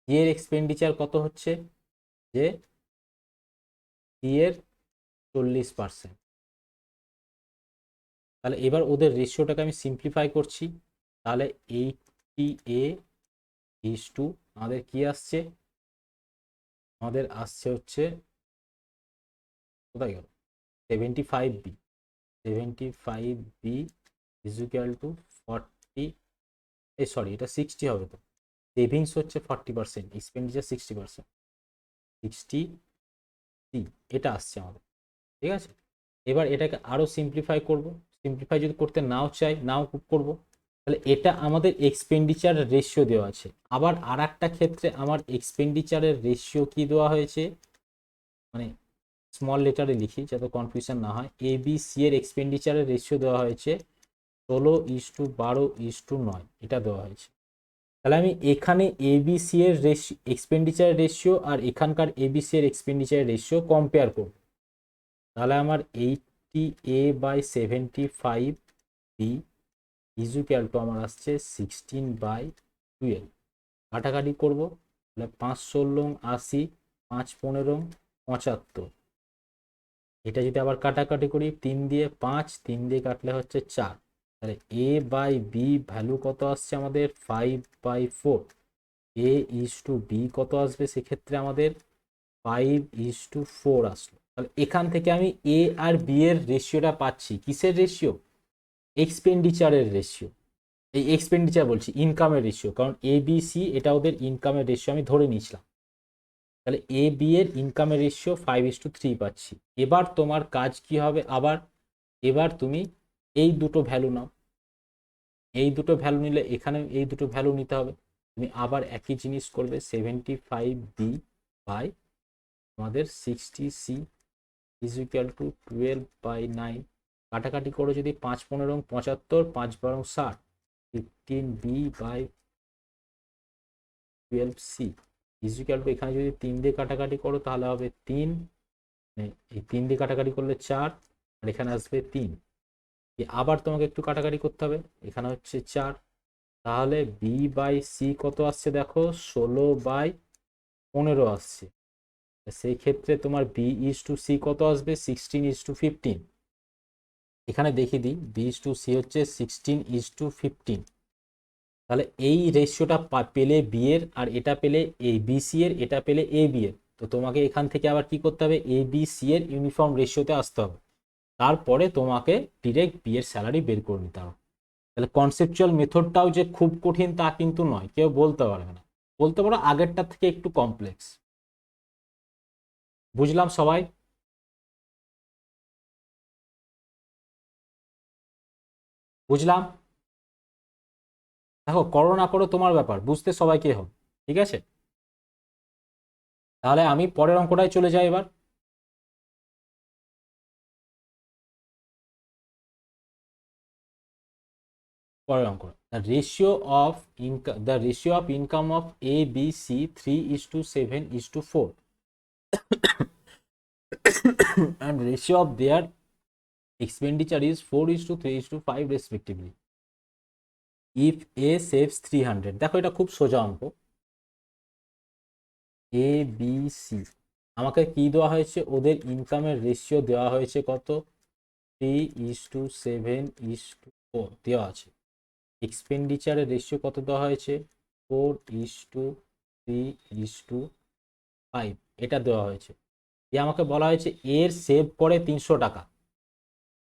সি এর এক্সপেন্ডিচার কত হচ্ছে, যে সি এর 40%। তাহলে এবার ওদের রেশিওটাকে আমি সিম্পলিফাই করছি, তাহলে 80A ইস টু আমাদের কি আসছে, আমাদের আসছে হচ্ছে কোথায় গেল, 75B, 75B is equal two 40, এই সরি এটা 60 হবে, তো সেভিংস হচ্ছে 40%, এক্সপেন্ডিচার 60%, 60C এটা আসছে আমাদের, ঠিক আছে। এবার এটাকে আরো সিম্পলিফাই করব, সিম্পলিফাই যদি করতে নাও চাই নাও করব। তাহলে এটা আমাদের এক্সপেন্ডিচার রেশিও দেওয়া আছে। আবার আর একটা ক্ষেত্রে আমার এক্সপেন্ডিচারের রেশিও কি দেওয়া হয়েছে, মানে স্মল লেটারে লিখি যাতে কনফিউশন না হয়, এ বি সি এর এক্সপেন্ডিচারের রেশিও দেওয়া হয়েছে 16:12:9, এটা দেওয়া হয়েছে। তাহলে আমি এখানে এবিসি এর এক্সপেন্ডিচার রেশিও আর এখানকার এবিসি এর এক্সপেন্ডিচার রেশিও কম্পেয়ার করব। তাহলে আমার 80A/75B ইজুক্যাল টু আমার আসছে 16/12। কাটাকাটি করবো, তাহলে 5 × 16 = 80, 5 × 15 = 75। এটা যদি আবার কাটাকাটি করি 3 দিয়ে 5, 3 দিয়ে কাটলে হচ্ছে 4। তাহলে A/B ভ্যালু কত আসছে আমাদের 5/4। A/B কত আসবে সেক্ষেত্রে আমাদের 5/4 আসলো। তাহলে এখান থেকে আমি এ আর বি এর রেশিওটা পাচ্ছি। কিসের রেশিও? এক্সপেন্ডিচারের রেশিও। এই এক্সপেন্ডিচার বলছি ইনকামের রেশিও, কারণ এ বি সি এটা ওদের ইনকামের রেশিও আমি ধরে নিয়েছিলাম। তাহলে এ বি এর ইনকামের রেশিও 5:3 পাচ্ছি। এবার তোমার কাজ কি হবে? আবার এবার তুমি এই দুটো ভ্যালু নাও। এই দুটো ভ্যালু নিলে এখানে এই দুটো ভ্যালু নিতে হবে। তুমি আবার একই জিনিস করবে, 75B বাই আমাদের 60C ইকুয়াল টু 12/9। কাটাকাটি করে যদি 5 × 15 = 75, 5 × 12 = 60, 15B/12C ইকুয়াল টু, এখানে যদি 3 দিয়ে কাটাকাটি করো তাহলে হবে 3, এই 3 দিয়ে কাটাকাটি করলে 4, আর এখানে আসবে 3। আবার তোমাকে একটু কাটাকাটি করতে হবে, এখানে হচ্ছে 4। তাহলে B/C কত আসছে দেখো, 16/15 আসছে। সেই ক্ষেত্রে তোমার B/C কত আসবে, 16:15। এখানে দেখিয়ে দিই, B/C হচ্ছে 16:15। তাহলে এই রেশিওটা পেলে বি এর, আর এটা পেলে এই বিসি এর, এটা পেলে এ বি এর। তো তোমাকে এখান থেকে আবার কি করতে হবে, এ বি সি এর ইউনিফর্ম রেশিওতে আসতে হবে। তারপরে তোমাকে ডিরেক্ট বি এর স্যালারি বের করে নিতে হবে। তাহলে কনসেপচুয়াল মেথডটাও যে খুব কঠিন তা কিন্তু নয়, কেউ বলতে পারবে না। বলতে পারো আগেরটা থেকে একটু কমপ্লেক্স। বুঝলাম সবাই? বুঝলাম। দেখো, করো না করো তোমার ব্যাপার, বুঝতে সবাইকে হবে। ঠিক আছে, তাহলে আমি পরের অঙ্কটায় চলে যাই এবার। পরের অঙ্ক, the ratio of income of A, B, C 3:7:4 and ratio of their expenditure is 4:3:5 respectively. If A saves 300, দেখো এটা খুব সোজা অঙ্ক। A, B, C আমাকে কি দেওয়া হয়েছে, ওদের ইনকামের রেশিও দেওয়া হয়েছে কত, 3:7:4 দেওয়া আছে। এক্সপেন্ডিচারের রেশিও কত দেওয়া হয়েছে, 4:3:5 এটা দেওয়া হয়েছে। আমাকে বলা হয়েছে এর সেভ করে 300 টাকা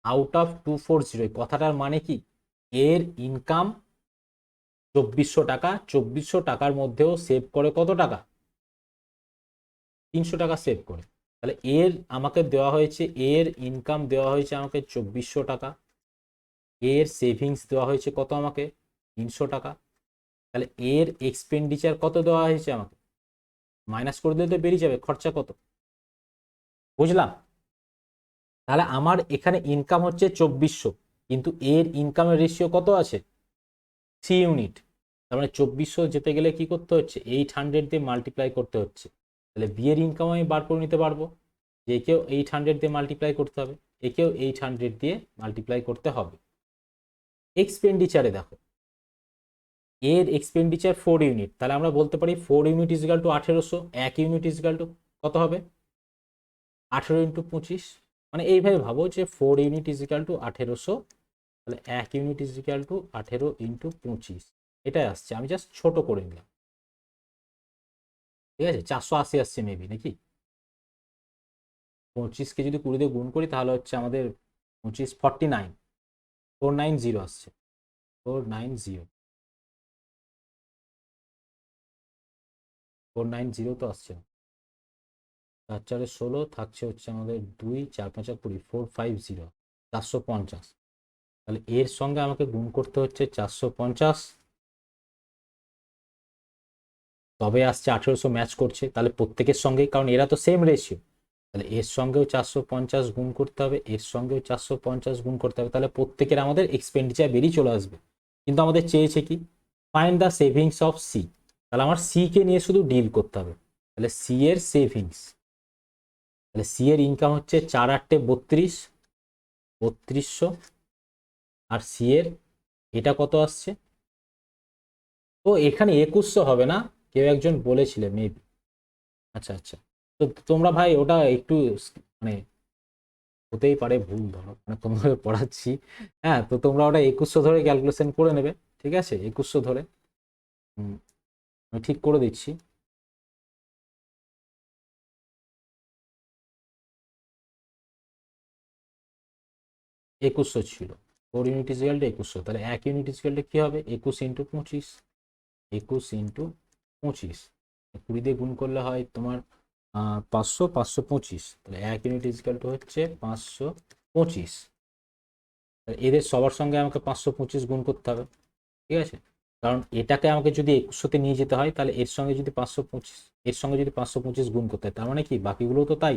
আউট অফ 240। কথাটার মানে কি, এর ইনকাম 2400 টাকা, 2400 টাকার মধ্যেও সেভ করে কত টাকা, 300 টাকা সেভ করে। তাহলে এর আমাকে দেওয়া হয়েছে, এর ইনকাম দেওয়া হয়েছে আমাকে 2400 টাকা, এর সেভিংস দেওয়া হয়েছে কত আমাকে, 300 টাকা। তাহলে এর এক্সপেন্ডিচার কত দেওয়া হয়েছে আমাকে, মাইনাস করে দিলে তো বেরিয়ে যাবে খরচা কত। বুঝলাম? তাহলে আমার এখানে ইনকাম হচ্ছে 2400, কিন্তু এর ইনকামের রেশিও কত আছে, 3 ইউনিট। তার মানে 2400 যেতে গেলে কি করতে হচ্ছে, 800 দিয়ে মাল্টিপ্লাই করতে হচ্ছে। তাহলে বি এর ইনকাম আমি বার করে নিতে পারবো, যে একেও 800 দিয়ে মাল্টিপ্লাই করতে হবে, একেও 800 দিয়ে মাল্টিপ্লাই করতে হবে। এক্সপেন্ডিচারে দেখো, এর এক্সপেন্ডিচার 4 ইউনিট, তাহলে আমরা বলতে পারি 4 unit equal to 1800। 1 unit equal to কত হবে, 18 × 25। মানে এইভাবে ভাবো যে 4 ইউনিট ইজিক্যাল টু 1800, তাহলে 1 ইউনিট ইজিক্যাল টু 18 × 25। এটাই আসছে, আমি জাস্ট ছোট করে নিলাম। ঠিক আছে, 480 আসছে মেবি নাকি। 25কে যদি 20 দিয়ে গুণ করি তাহলে হচ্ছে আমাদের 25 49, 490 আসছে, 490, 490 তো আসছে না। 4 × 4 = 16, থাকছে হচ্ছে আমাদের 2, 4 × 5 = 20, 450, 450। তাহলে এর সঙ্গে আমাকে গুণ করতে হচ্ছে 450, তবে আসছে 1800 ম্যাচ করছে। তাহলে প্রত্যেকের সঙ্গেই, কারণ এরা তো সেম রেশিও, তাহলে এর সঙ্গেও 450 গুণ করতে হবে, এর সঙ্গেও 450 গুণ করতে হবে। তাহলে প্রত্যেকের আমাদের এক্সপেন্ডিচার বেরিয়ে চলে আসবে। কিন্তু আমাদের চেয়েছে কি, find the savings of C, তাহলে আমার সি কে নিয়ে শুধু ডিল করতে হবে। তাহলে সি এর সেভিংস, তাহলে সি এর ইনকাম হচ্ছে 4 8 32, 3200, আর সি এর এটা কত আসছে, তো এখানে 2100 হবে না, কেউ একজন বলেছিলে মেবি। আচ্ছা আচ্ছা, তো তোমরা ভাই ওটা একটু মানে হতেই পারে ভুল, ধরো মানে তোমাকে পড়াচ্ছি, হ্যাঁ, তো তোমরা ওটা 2100 ধরে ক্যালকুলেশন করে নেবে, ঠিক আছে, 2100 ধরে। আমি ঠিক করে দিচ্ছি। 2100 ছিল, 4 ইউনিট ইজিক্যাল টু 2100, তাহলে 1 ইউনিট ইজিক্যাল টু কি হবে, 21 × 25, 21 × 25, 20 দিয়ে গুণ করলে হয় তোমার 500, 525, তাহলে 1 ইউনিট ইজিক্যাল টু হচ্ছে 525। এদের সবার সঙ্গে আমাকে 525 গুণ করতে হবে, ঠিক আছে, কারণ এটাকে আমাকে যদি 2100-তে নিয়ে যেতে হয়, তাহলে এর সঙ্গে যদি 525, এর সঙ্গে যদি 525 গুণ করতে হয়, তার মানে কি বাকিগুলো তো তাই,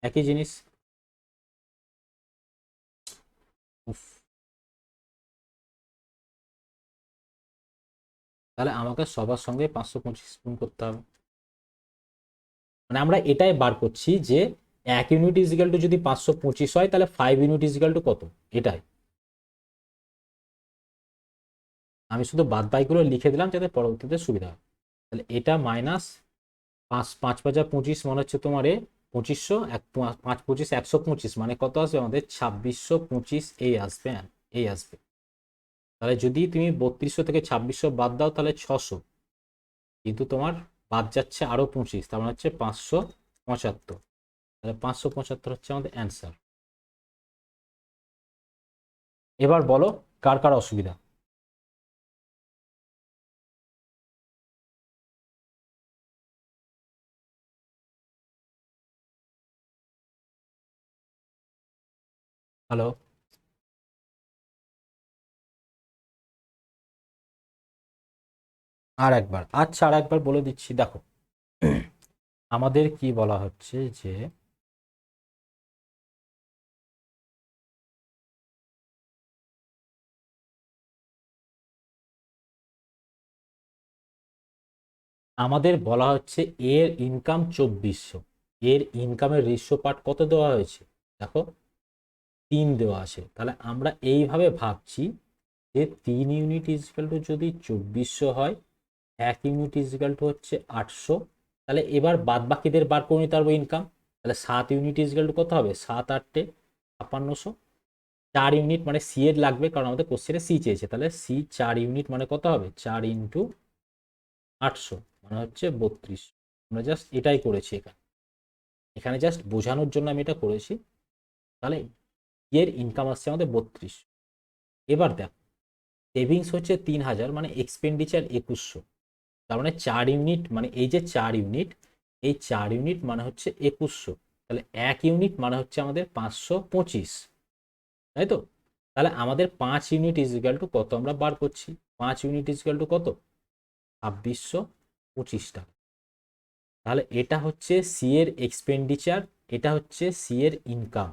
একই জিনিস। উফ, তাহলে আমাকে সবার সঙ্গে 525 গুণ করতে হবে। মানে আমরা এটাই বার করছি যে 1 ইউনিট ইজিক্যাল টু যদি 525 হয়, তাহলে 5 ইউনিট ইজিক্যাল টু কত, এটাই। আমি শুধু বাদ বাইগুলো লিখে দিলাম যাতে পরবর্তীতে সুবিধা হয়। তাহলে এটা মাইনাস 5 5 × 25 মানে হচ্ছে তোমার 2500, 5 25 125, মানে কত আসবে আমাদের 2625, এই আসবে, এই আসবে। তাহলে যদি তুমি 3200 থেকে 2600 বাদ দাও, তাহলে 600, কিন্তু তোমার বাদ যাচ্ছে আরো 25, তার মানে হচ্ছে 575, তাহলে 575 হচ্ছে আমাদের অ্যান্সার। এবার বলো কার কার অসুবিধা। হ্যালো, আর একবার, আচ্ছা আর একবার বলে দিচ্ছি, দেখো আমাদের কি বলা হচ্ছে যে আমাদের বলা হচ্ছে এর ইনকাম 2400, এর ইনকামের রেশিও পার্ট কত দেওয়া হয়েছে, দেখো 3 দেওয়া আছে। তাহলে আমরা এইভাবে ভাবছি যে 3 ইউনিট ইজিক্যাল টু যদি 2400 হয়, 1 ইউনিট ইজিক্যাল টু হচ্ছে 800, তাহলে এবার বাদ বাকিদের বার করে নিতে পারবো ইনকাম। তাহলে 7 ইউনিট ইজিক্যাল টু কত হবে, 7 8 5600, 4 ইউনিট মানে সি এর লাগবে, কারণ আমাদের কোশ্চেনে সি চেয়েছে, তাহলে সি 4 ইউনিট মানে কত হবে, 4 × 800 মানে হচ্ছে 32। আমরা জাস্ট এটাই করেছি এখানে, এখানে জাস্ট বোঝানোর জন্য আমি এটা করেছি। তাহলে এর ইনকাম আসছে আমাদের 32। এবার দেখ, সেভিংস হচ্ছে 3000, মানে এক্সপেন্ডিচার 2100, তার মানে 4 ইউনিট, মানে এই যে 4 ইউনিট, এই 4 ইউনিট মানে হচ্ছে 2100, তাহলে 1 ইউনিট মানে হচ্ছে আমাদের 525, তাই তো। তাহলে আমাদের 5 ইউনিট ইজিক্যাল টু কত আমরা বার করছি, 5 ইউনিট ইজিক্যাল টু কত, 2625 টাকা। তাহলে এটা হচ্ছে সি এর এক্সপেন্ডিচার, এটা হচ্ছে সি এর ইনকাম।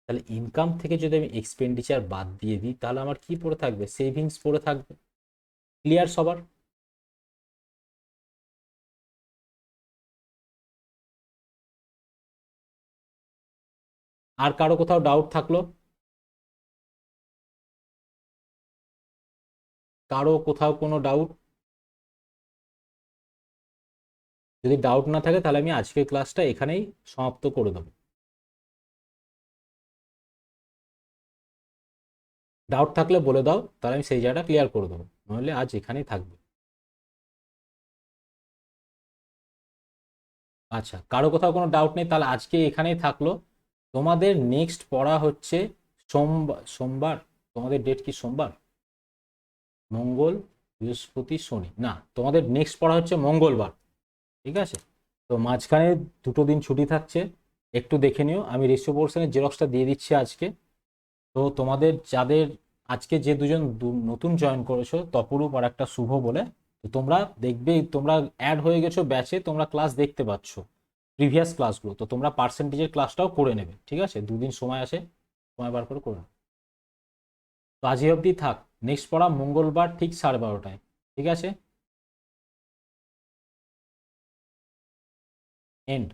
তাহলে ইনকাম থেকে যদি আমি এক্সপেন্ডিচার বাদ দিয়ে দিই, তাহলে আমার কি পড়ে থাকবে, সেভিংস পড়ে থাকবে। ক্লিয়ার সবার? আর কারো কোথাও ডাউট থাকলো, কারো কোথাও কোনো ডাউট? যদি ডাউট না থাকে তাহলে আমি আজকের ক্লাসটা এখানেই সমাপ্ত করে দেবো। ডাউট থাকলে বলে দাও, তাহলে আমি সেই জায়গাটা ক্লিয়ার করে দেবো, নাহলে আজ এখানেই থাকবে। আচ্ছা, কারো কোথাও কোনো ডাউট নেই, তাহলে আজকে এখানেই থাকলো। তোমাদের নেক্সট পড়া হচ্ছে সোমবার, সোমবার তোমাদের ডেট কি, সোমবার, মঙ্গল, বৃহস্পতি, শনি, না তোমাদের নেক্সট পড়া হচ্ছে মঙ্গলবার, ঠিক আছে। তো মাঝখানে 2টো দিন ছুটি থাকছে, একটু দেখে নিও, আমি রেশিও পোর্শনের জেরক্সটা দিয়ে দিচ্ছি আজকে। তো তোমাদের যাদের আজকে যে দুজন নতুন জয়েন করেছো, তপরূপ আর একটা শুভ বলে, তো তোমরা দেখবে তোমরা অ্যাড হয়ে গেছো ব্যাচে, তোমরা ক্লাস দেখতে পাচ্ছ প্রিভিয়াস ক্লাসগুলো, তো তোমরা পার্সেন্টেজের ক্লাসটাও করে নেবে, ঠিক আছে, 2 দিন সময় আছে, সময় বার করে নেবে। তো আজই অবধি থাক। নেক্সট পড়া মঙ্গলবার ঠিক 12:30টায়। ঠিক আছে, এন্ড।